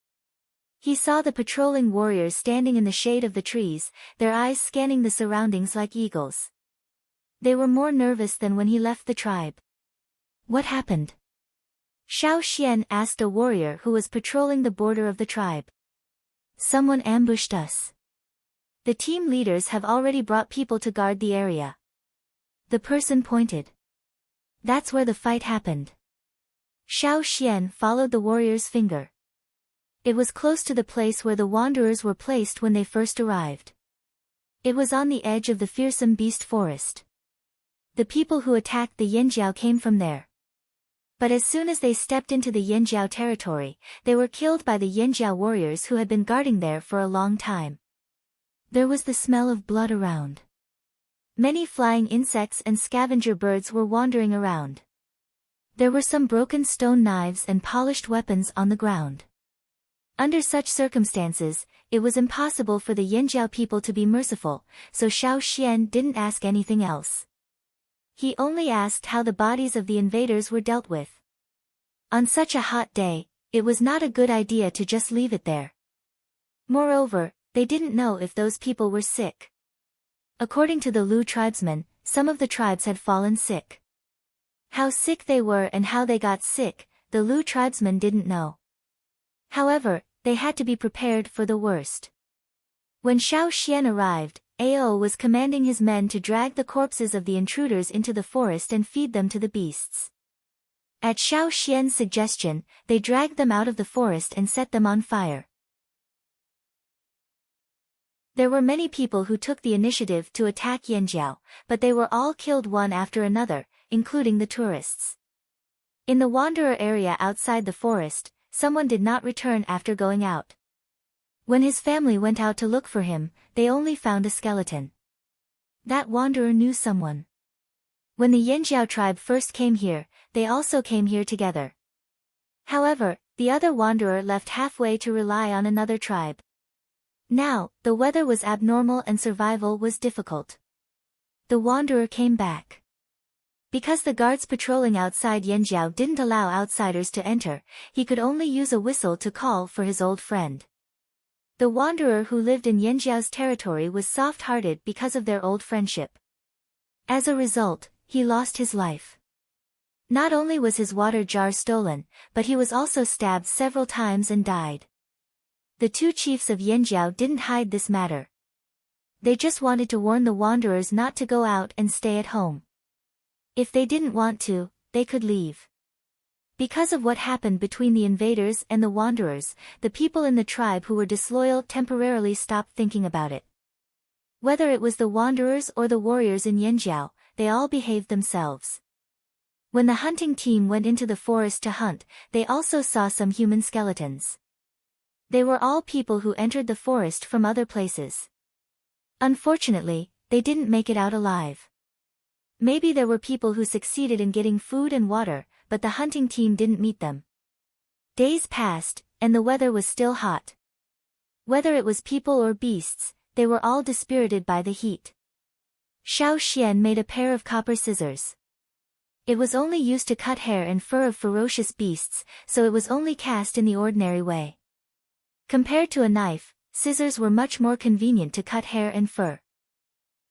He saw the patrolling warriors standing in the shade of the trees, their eyes scanning the surroundings like eagles. They were more nervous than when he left the tribe. What happened? Xiao Xian asked a warrior who was patrolling the border of the tribe. Someone ambushed us. The team leaders have already brought people to guard the area. The person pointed. That's where the fight happened. Xiao Xian followed the warrior's finger. It was close to the place where the wanderers were placed when they first arrived. It was on the edge of the fearsome beast forest. The people who attacked the Yanjiao came from there. But as soon as they stepped into the Yanjiao territory, they were killed by the Yanjiao warriors who had been guarding there for a long time. There was the smell of blood around. Many flying insects and scavenger birds were wandering around. There were some broken stone knives and polished weapons on the ground. Under such circumstances, it was impossible for the Yanjiao people to be merciful, so Xiao Xian didn't ask anything else. He only asked how the bodies of the invaders were dealt with. On such a hot day, it was not a good idea to just leave it there. Moreover, they didn't know if those people were sick. According to the Lu tribesmen, some of the tribes had fallen sick. How sick they were and how they got sick, the Lu tribesmen didn't know. However, they had to be prepared for the worst. When Xiao Xian arrived, Ao was commanding his men to drag the corpses of the intruders into the forest and feed them to the beasts. At Xiao Xian's suggestion, they dragged them out of the forest and set them on fire. There were many people who took the initiative to attack Yanjiao, but they were all killed one after another, including the tourists. In the wanderer area outside the forest, someone did not return after going out. When his family went out to look for him, they only found a skeleton. That wanderer knew someone. When the Yanjiao tribe first came here, they also came here together. However, the other wanderer left halfway to rely on another tribe. Now, the weather was abnormal and survival was difficult. The wanderer came back. Because the guards patrolling outside Yanjiao didn't allow outsiders to enter, he could only use a whistle to call for his old friend. The wanderer who lived in Yanjiao's territory was soft-hearted because of their old friendship. As a result, he lost his life. Not only was his water jar stolen, but he was also stabbed several times and died. The two chiefs of Yanjiao didn't hide this matter. They just wanted to warn the wanderers not to go out and stay at home. If they didn't want to, they could leave. Because of what happened between the invaders and the wanderers, the people in the tribe who were disloyal temporarily stopped thinking about it. Whether it was the wanderers or the warriors in Yanjiao, they all behaved themselves. When the hunting team went into the forest to hunt, they also saw some human skeletons. They were all people who entered the forest from other places. Unfortunately, they didn't make it out alive. Maybe there were people who succeeded in getting food and water, but the hunting team didn't meet them. Days passed, and the weather was still hot. Whether it was people or beasts, they were all dispirited by the heat. Xiao Xian made a pair of copper scissors. It was only used to cut hair and fur of ferocious beasts, so it was only cast in the ordinary way. Compared to a knife, scissors were much more convenient to cut hair and fur.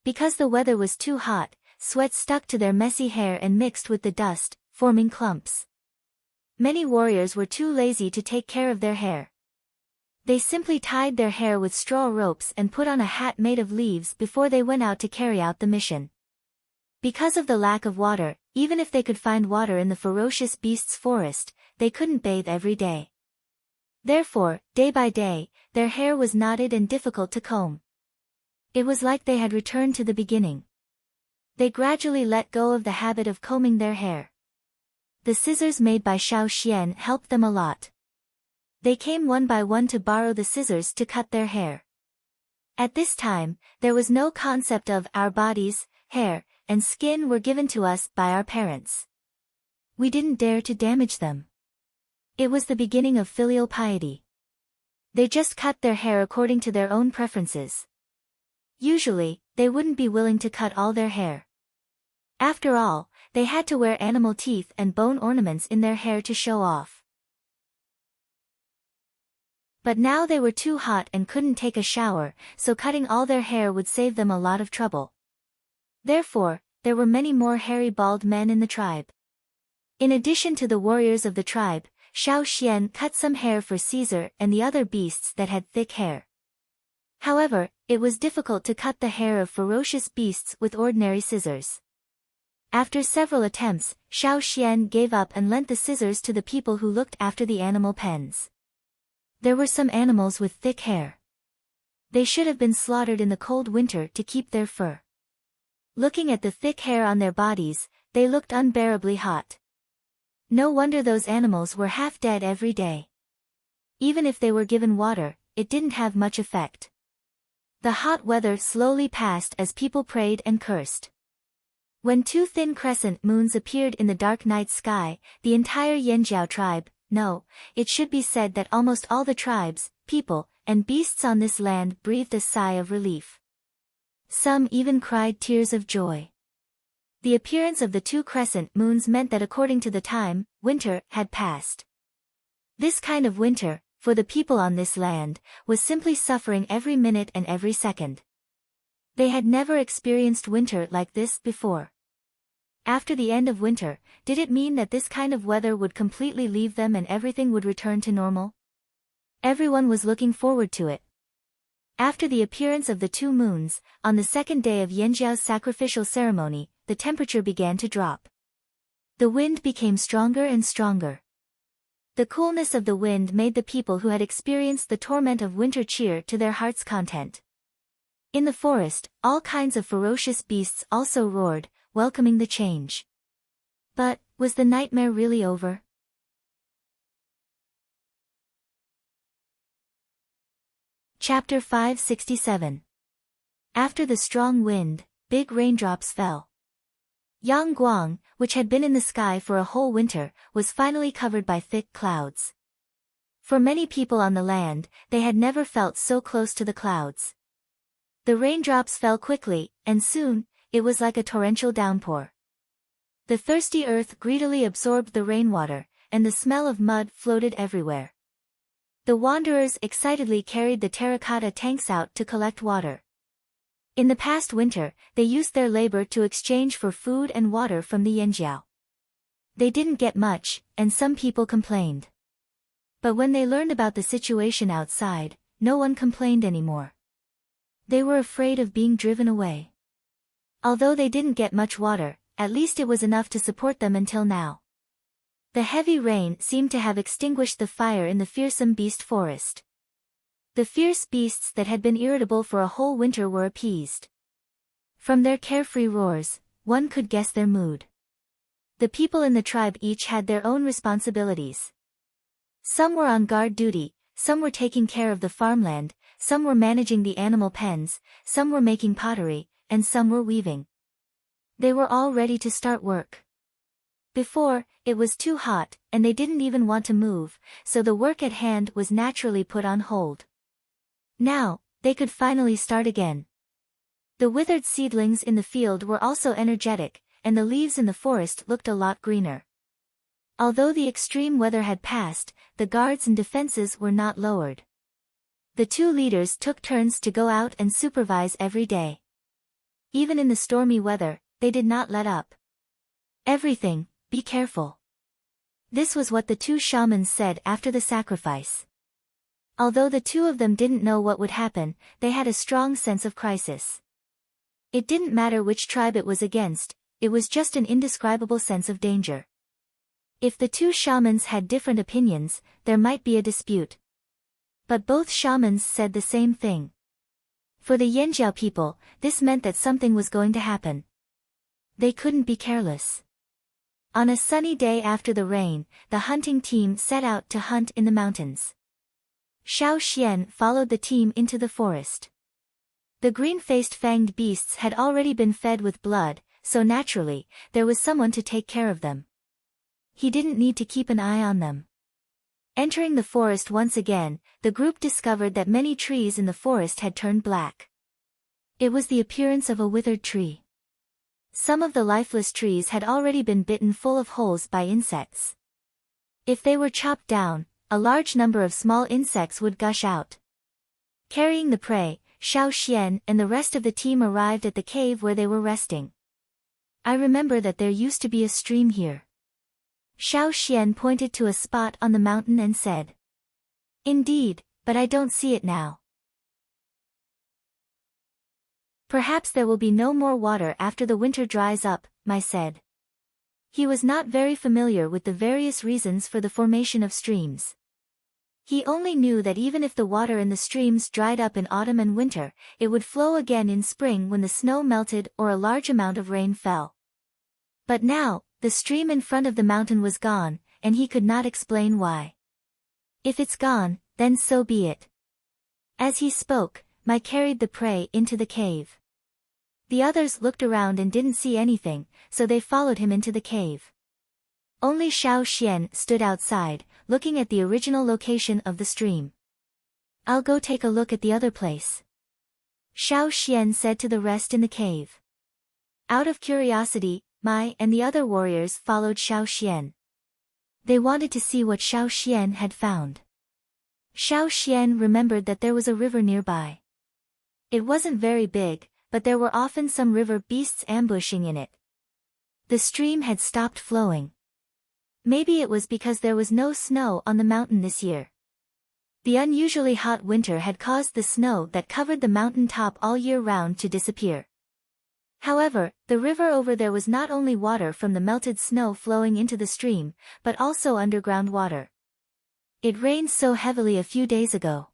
Because the weather was too hot, sweat stuck to their messy hair and mixed with the dust, forming clumps. Many warriors were too lazy to take care of their hair. They simply tied their hair with straw ropes and put on a hat made of leaves before they went out to carry out the mission. Because of the lack of water, even if they could find water in the ferocious beasts' forest, they couldn't bathe every day. Therefore, day by day, their hair was knotted and difficult to comb. It was like they had returned to the beginning. They gradually let go of the habit of combing their hair. The scissors made by Xiao Xian helped them a lot. They came one by one to borrow the scissors to cut their hair. At this time, there was no concept of our bodies, hair, and skin were given to us by our parents. We didn't dare to damage them. It was the beginning of filial piety. They just cut their hair according to their own preferences. Usually, they wouldn't be willing to cut all their hair. After all, they had to wear animal teeth and bone ornaments in their hair to show off. But now they were too hot and couldn't take a shower, so cutting all their hair would save them a lot of trouble. Therefore, there were many more hairy bald men in the tribe. In addition to the warriors of the tribe, Xiao Xian cut some hair for Caesar and the other beasts that had thick hair. However, it was difficult to cut the hair of ferocious beasts with ordinary scissors. After several attempts, Xiao Xian gave up and lent the scissors to the people who looked after the animal pens. There were some animals with thick hair. They should have been slaughtered in the cold winter to keep their fur. Looking at the thick hair on their bodies, they looked unbearably hot. No wonder those animals were half dead every day. Even if they were given water, it didn't have much effect. The hot weather slowly passed as people prayed and cursed. When two thin crescent moons appeared in the dark night sky, the entire Yanjiao tribe, no, it should be said that almost all the tribes, people, and beasts on this land breathed a sigh of relief. Some even cried tears of joy. The appearance of the two crescent moons meant that according to the time, winter had passed. This kind of winter, for the people on this land, was simply suffering every minute and every second. They had never experienced winter like this before. After the end of winter, did it mean that this kind of weather would completely leave them and everything would return to normal? Everyone was looking forward to it. After the appearance of the two moons, on the second day of Yanjiao's sacrificial ceremony, the temperature began to drop. The wind became stronger and stronger. The coolness of the wind made the people who had experienced the torment of winter cheer to their heart's content. In the forest, all kinds of ferocious beasts also roared, welcoming the change. But, was the nightmare really over? Chapter 567. After the strong wind, big raindrops fell. Yangguang, which had been in the sky for a whole winter, was finally covered by thick clouds. For many people on the land, they had never felt so close to the clouds. The raindrops fell quickly, and soon, it was like a torrential downpour. The thirsty earth greedily absorbed the rainwater, and the smell of mud floated everywhere. The wanderers excitedly carried the terracotta tanks out to collect water. In the past winter, they used their labor to exchange for food and water from the Yanjiao. They didn't get much, and some people complained. But when they learned about the situation outside, no one complained anymore. They were afraid of being driven away. Although they didn't get much water, at least it was enough to support them until now. The heavy rain seemed to have extinguished the fire in the fearsome beast forest. The fierce beasts that had been irritable for a whole winter were appeased. From their carefree roars, one could guess their mood. The people in the tribe each had their own responsibilities. Some were on guard duty, some were taking care of the farmland, some were managing the animal pens, some were making pottery, and some were weaving. They were all ready to start work. Before, it was too hot, and they didn't even want to move, so the work at hand was naturally put on hold. Now, they could finally start again. The withered seedlings in the field were also energetic, and the leaves in the forest looked a lot greener. Although the extreme weather had passed, the guards and defenses were not lowered. The two leaders took turns to go out and supervise every day. Even in the stormy weather, they did not let up. Everything, be careful. This was what the two shamans said after the sacrifice. Although the two of them didn't know what would happen, they had a strong sense of crisis. It didn't matter which tribe it was against, it was just an indescribable sense of danger. If the two shamans had different opinions, there might be a dispute. But both shamans said the same thing. For the Yanjiao people, this meant that something was going to happen. They couldn't be careless. On a sunny day after the rain, the hunting team set out to hunt in the mountains. Xiao Xian followed the team into the forest. The green-faced fanged beasts had already been fed with blood, so naturally, there was someone to take care of them. He didn't need to keep an eye on them. Entering the forest once again, the group discovered that many trees in the forest had turned black. It was the appearance of a withered tree. Some of the lifeless trees had already been bitten full of holes by insects. If they were chopped down, a large number of small insects would gush out. Carrying the prey, Xiao Xian and the rest of the team arrived at the cave where they were resting. I remember that there used to be a stream here. Xiao Xian pointed to a spot on the mountain and said. Indeed, but I don't see it now. Perhaps there will be no more water after the winter dries up, Mai said. He was not very familiar with the various reasons for the formation of streams. He only knew that even if the water in the streams dried up in autumn and winter, it would flow again in spring when the snow melted or a large amount of rain fell. But now, the stream in front of the mountain was gone, and he could not explain why. If it's gone, then so be it. As he spoke, Mai carried the prey into the cave. The others looked around and didn't see anything, so they followed him into the cave. Only Xiao Xian stood outside, looking at the original location of the stream. I'll go take a look at the other place. Xiao Xian said to the rest in the cave. Out of curiosity, Mai and the other warriors followed Xiao Xian. They wanted to see what Xiao Xian had found. Xiao Xian remembered that there was a river nearby. It wasn't very big, but there were often some river beasts ambushing in it. The stream had stopped flowing. Maybe it was because there was no snow on the mountain this year. The unusually hot winter had caused the snow that covered the mountain top all year round to disappear. However, the river over there was not only water from the melted snow flowing into the stream, but also underground water. It rained so heavily a few days ago.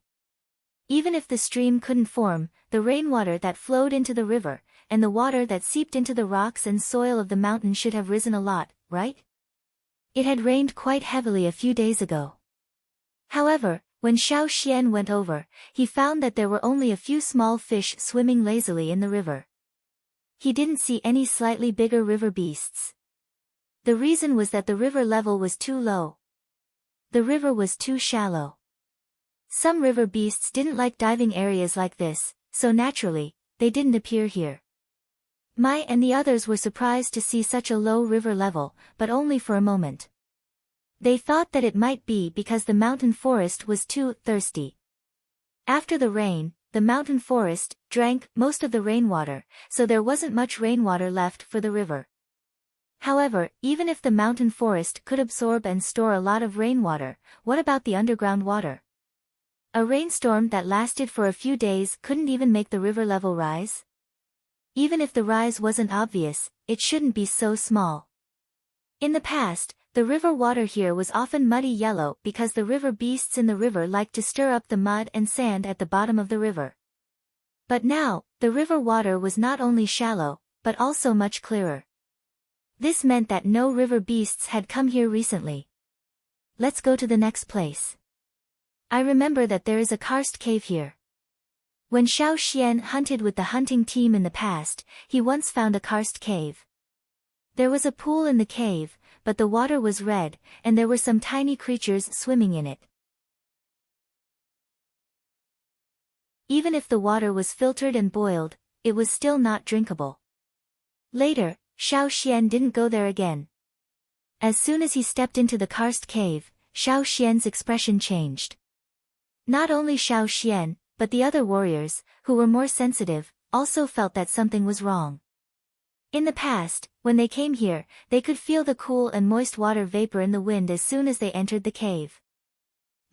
Even if the stream couldn't form, the rainwater that flowed into the river, and the water that seeped into the rocks and soil of the mountain should have risen a lot, right? It had rained quite heavily a few days ago. However, when Xiao Xian went over, he found that there were only a few small fish swimming lazily in the river. He didn't see any slightly bigger river beasts. The reason was that the river level was too low. The river was too shallow. Some river beasts didn't like diving areas like this, so naturally, they didn't appear here. Mai and the others were surprised to see such a low river level, but only for a moment. They thought that it might be because the mountain forest was too thirsty. After the rain, the mountain forest drank most of the rainwater, so there wasn't much rainwater left for the river. However, even if the mountain forest could absorb and store a lot of rainwater, what about the underground water? A rainstorm that lasted for a few days couldn't even make the river level rise? Even if the rise wasn't obvious, it shouldn't be so small. In the past, the river water here was often muddy yellow because the river beasts in the river liked to stir up the mud and sand at the bottom of the river. But now, the river water was not only shallow, but also much clearer. This meant that no river beasts had come here recently. Let's go to the next place. I remember that there is a karst cave here. When Xiao Xian hunted with the hunting team in the past, he once found a karst cave. There was a pool in the cave, but the water was red, and there were some tiny creatures swimming in it. Even if the water was filtered and boiled, it was still not drinkable. Later, Xiao Xian didn't go there again. As soon as he stepped into the karst cave, Xiao Xian's expression changed. Not only Xiao Xian, but the other warriors, who were more sensitive, also felt that something was wrong. In the past, when they came here, they could feel the cool and moist water vapor in the wind as soon as they entered the cave.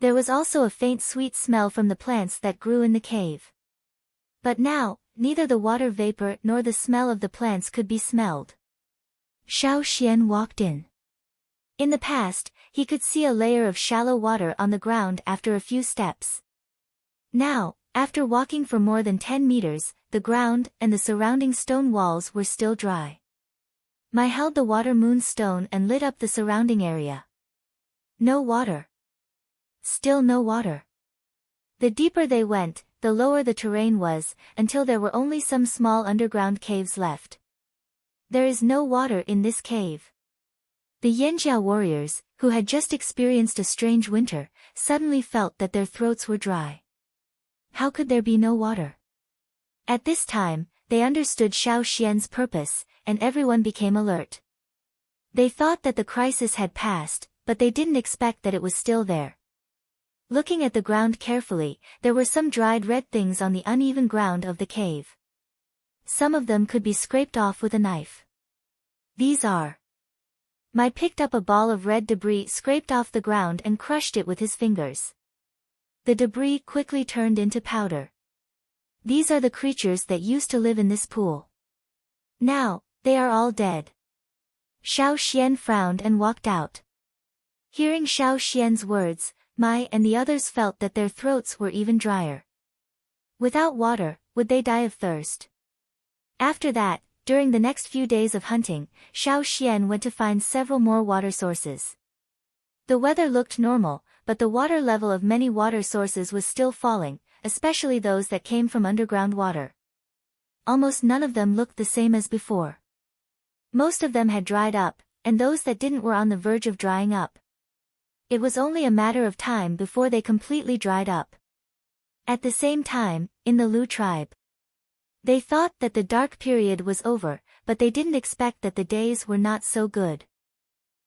There was also a faint sweet smell from the plants that grew in the cave. But now, neither the water vapor nor the smell of the plants could be smelled. Xiao Xian walked in. In the past, he could see a layer of shallow water on the ground after a few steps. Now, after walking for more than 10 meters, the ground and the surrounding stone walls were still dry. Mai held the water moon stone and lit up the surrounding area. No water. Still no water. The deeper they went, the lower the terrain was, until there were only some small underground caves left. There is no water in this cave. The Yanjiao warriors, who had just experienced a strange winter, suddenly felt that their throats were dry. How could there be no water? At this time, they understood Xiao Xian's purpose, and everyone became alert. They thought that the crisis had passed, but they didn't expect that it was still there. Looking at the ground carefully, there were some dried red things on the uneven ground of the cave. Some of them could be scraped off with a knife. These are. Mai picked up a ball of red debris scraped off the ground and crushed it with his fingers. The debris quickly turned into powder. These are the creatures that used to live in this pool. Now, they are all dead. Xiao Xian frowned and walked out. Hearing Xiao Xian's words, Mai and the others felt that their throats were even drier. Without water, would they die of thirst? After that, during the next few days of hunting, Xiao Xian went to find several more water sources. The weather looked normal, but the water level of many water sources was still falling, especially those that came from underground water. Almost none of them looked the same as before. Most of them had dried up, and those that didn't were on the verge of drying up. It was only a matter of time before they completely dried up. At the same time, in the Lu tribe, they thought that the dark period was over, but they didn't expect that the days were not so good.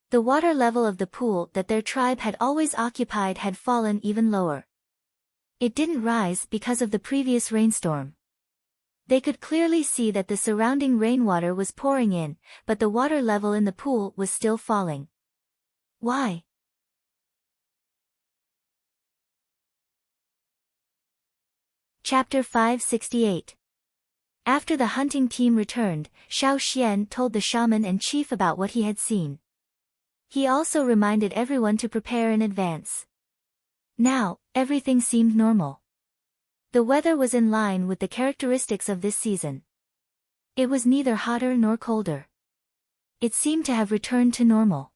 The water level of the pool that their tribe had always occupied had fallen even lower. It didn't rise because of the previous rainstorm. They could clearly see that the surrounding rainwater was pouring in, but the water level in the pool was still falling. Why? Chapter 568. After the hunting team returned, Xiao Xian told the shaman and chief about what he had seen. He also reminded everyone to prepare in advance. Now, everything seemed normal. The weather was in line with the characteristics of this season. It was neither hotter nor colder. It seemed to have returned to normal.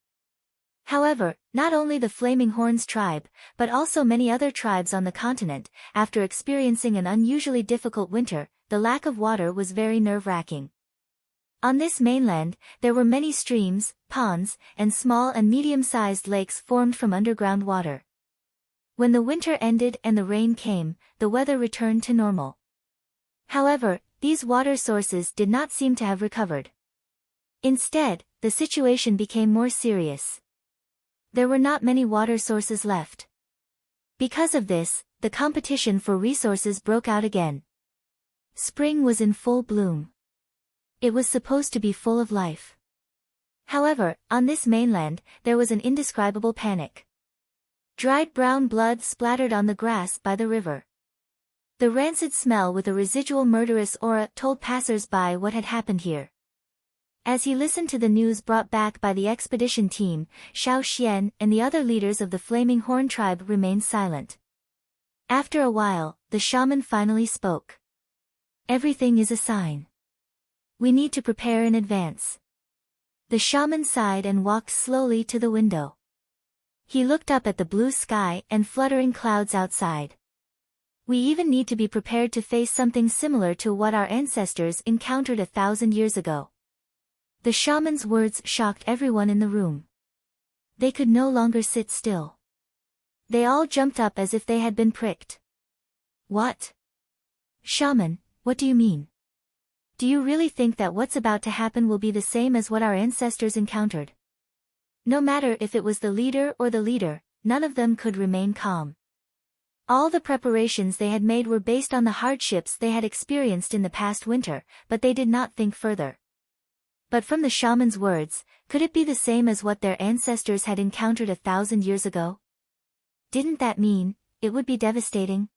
However, not only the Flaming Horns tribe, but also many other tribes on the continent, after experiencing an unusually difficult winter, the lack of water was very nerve-wracking. On this mainland, there were many streams, ponds, and small and medium-sized lakes formed from underground water. When the winter ended and the rain came, the weather returned to normal. However, these water sources did not seem to have recovered. Instead, the situation became more serious. There were not many water sources left. Because of this, the competition for resources broke out again. Spring was in full bloom. It was supposed to be full of life. However, on this mainland, there was an indescribable panic. Dried brown blood splattered on the grass by the river. The rancid smell with a residual murderous aura told passers-by what had happened here. As he listened to the news brought back by the expedition team, Xiao Xian and the other leaders of the Flaming Horn tribe remained silent. After a while, the shaman finally spoke. Everything is a sign. We need to prepare in advance. The shaman sighed and walked slowly to the window. He looked up at the blue sky and fluttering clouds outside. We even need to be prepared to face something similar to what our ancestors encountered 1,000 years ago. The shaman's words shocked everyone in the room. They could no longer sit still. They all jumped up as if they had been pricked. What? Shaman, what do you mean? Do you really think that what's about to happen will be the same as what our ancestors encountered? No matter if it was the leader or the leader, none of them could remain calm. All the preparations they had made were based on the hardships they had experienced in the past winter, but they did not think further. But from the shaman's words, could it be the same as what their ancestors had encountered 1,000 years ago? Didn't that mean it would be devastating?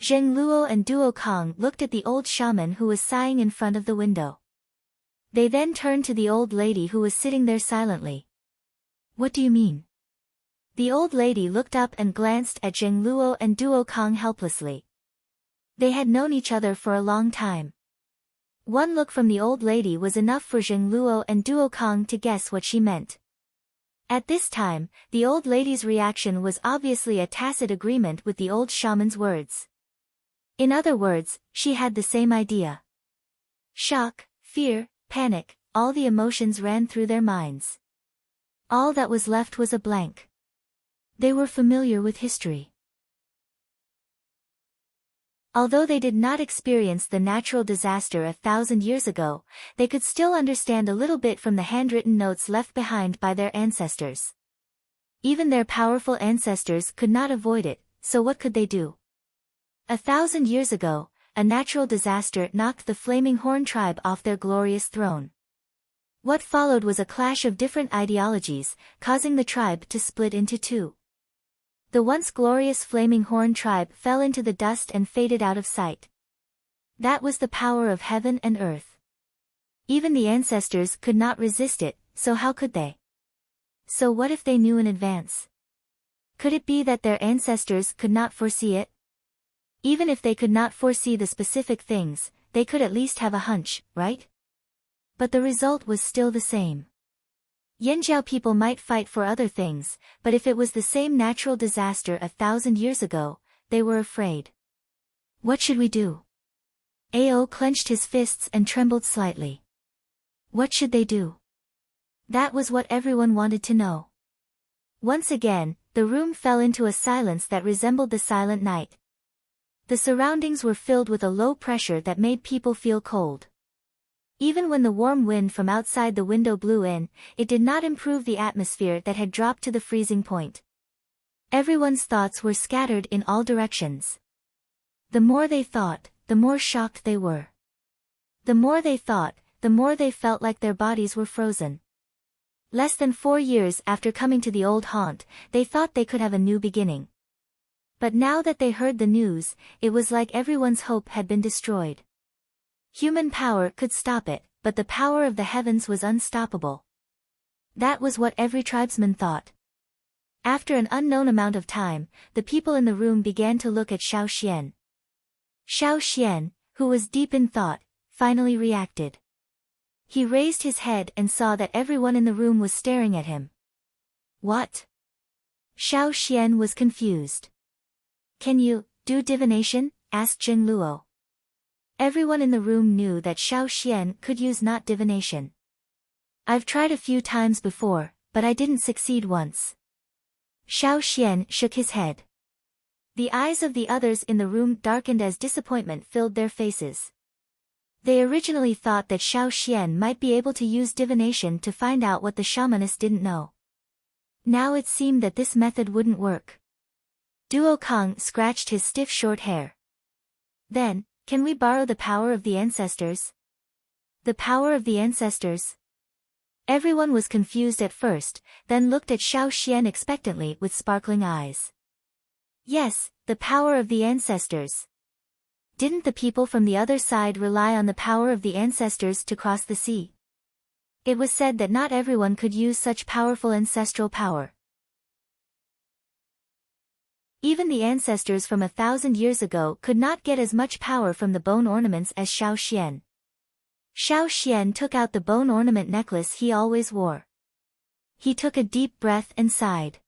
Zheng Luo and Duo Kong looked at the old shaman who was sighing in front of the window. They then turned to the old lady who was sitting there silently. What do you mean? The old lady looked up and glanced at Zheng Luo and Duo Kong helplessly. They had known each other for a long time. One look from the old lady was enough for Zheng Luo and Duo Kong to guess what she meant. At this time, the old lady's reaction was obviously a tacit agreement with the old shaman's words. In other words, she had the same idea. Shock, fear, panic, all the emotions ran through their minds. All that was left was a blank. They were familiar with history. Although they did not experience the natural disaster 1,000 years ago, they could still understand a little bit from the handwritten notes left behind by their ancestors. Even their powerful ancestors could not avoid it, so what could they do? 1,000 years ago, a natural disaster knocked the Flaming Horn tribe off their glorious throne. What followed was a clash of different ideologies, causing the tribe to split into two. The once glorious Flaming Horn tribe fell into the dust and faded out of sight. That was the power of heaven and earth. Even the ancestors could not resist it, so how could they? So what if they knew in advance? Could it be that their ancestors could not foresee it? Even if they could not foresee the specific things, they could at least have a hunch, right? But the result was still the same. Yanjiao people might fight for other things, but if it was the same natural disaster 1,000 years ago, they were afraid. What should we do? Ao clenched his fists and trembled slightly. What should they do? That was what everyone wanted to know. Once again, the room fell into a silence that resembled the silent night. The surroundings were filled with a low pressure that made people feel cold. Even when the warm wind from outside the window blew in, it did not improve the atmosphere that had dropped to the freezing point. Everyone's thoughts were scattered in all directions. The more they thought, the more shocked they were. The more they thought, the more they felt like their bodies were frozen. Less than 4 years after coming to the old haunt, they thought they could have a new beginning. But now that they heard the news, it was like everyone's hope had been destroyed. Human power could stop it, but the power of the heavens was unstoppable. That was what every tribesman thought. After an unknown amount of time, the people in the room began to look at Xiao Xian. Xiao Xian, who was deep in thought, finally reacted. He raised his head and saw that everyone in the room was staring at him. What? Xiao Xian was confused. Can you do divination? Asked Zheng Luo. Everyone in the room knew that Xiao Xian could use not divination. I've tried a few times before, but I didn't succeed once. Xiao Xian shook his head. The eyes of the others in the room darkened as disappointment filled their faces. They originally thought that Xiao Xian might be able to use divination to find out what the shamaness didn't know. Now it seemed that this method wouldn't work. Duo Kong scratched his stiff short hair. Then, can we borrow the power of the ancestors? The power of the ancestors? Everyone was confused at first, then looked at Xiao Xian expectantly with sparkling eyes. Yes, the power of the ancestors. Didn't the people from the other side rely on the power of the ancestors to cross the sea? It was said that not everyone could use such powerful ancestral power. Even the ancestors from 1,000 years ago could not get as much power from the bone ornaments as Xiao Xian. Xiao Xian took out the bone ornament necklace he always wore. He took a deep breath and sighed.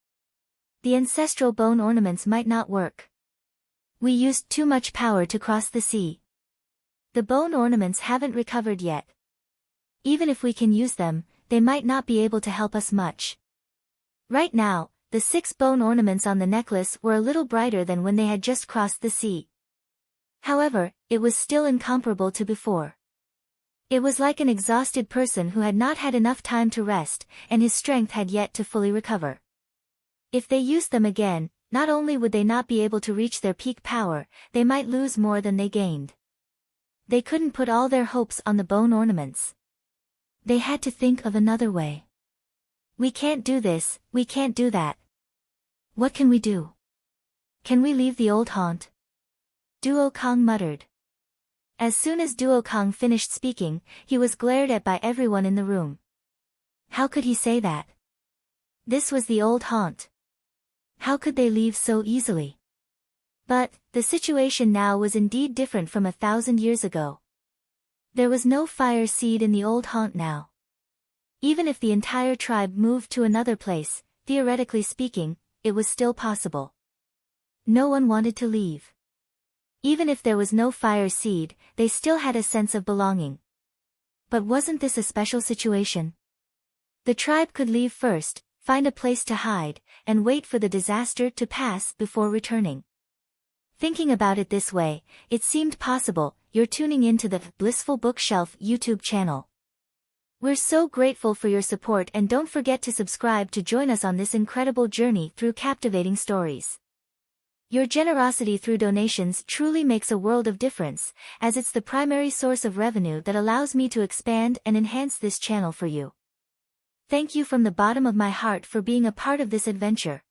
The ancestral bone ornaments might not work. We used too much power to cross the sea. The bone ornaments haven't recovered yet. Even if we can use them, they might not be able to help us much. Right now, the 6 bone ornaments on the necklace were a little brighter than when they had just crossed the sea. However, it was still incomparable to before. It was like an exhausted person who had not had enough time to rest, and his strength had yet to fully recover. If they used them again, not only would they not be able to reach their peak power, they might lose more than they gained. They couldn't put all their hopes on the bone ornaments. They had to think of another way. We can't do this, we can't do that. What can we do? Can we leave the old haunt? Duo Kong muttered. As soon as Duo Kong finished speaking, he was glared at by everyone in the room. How could he say that? This was the old haunt. How could they leave so easily? But, the situation now was indeed different from 1,000 years ago. There was no fire seed in the old haunt now. Even if the entire tribe moved to another place, theoretically speaking, it was still possible. No one wanted to leave. Even if there was no fire seed, they still had a sense of belonging. But wasn't this a special situation? The tribe could leave first, find a place to hide, and wait for the disaster to pass before returning. Thinking about it this way, it seemed possible. You're tuning into the Blissful Bookshelf YouTube channel. We're so grateful for your support, and don't forget to subscribe to join us on this incredible journey through captivating stories. Your generosity through donations truly makes a world of difference, as it's the primary source of revenue that allows me to expand and enhance this channel for you. Thank you from the bottom of my heart for being a part of this adventure.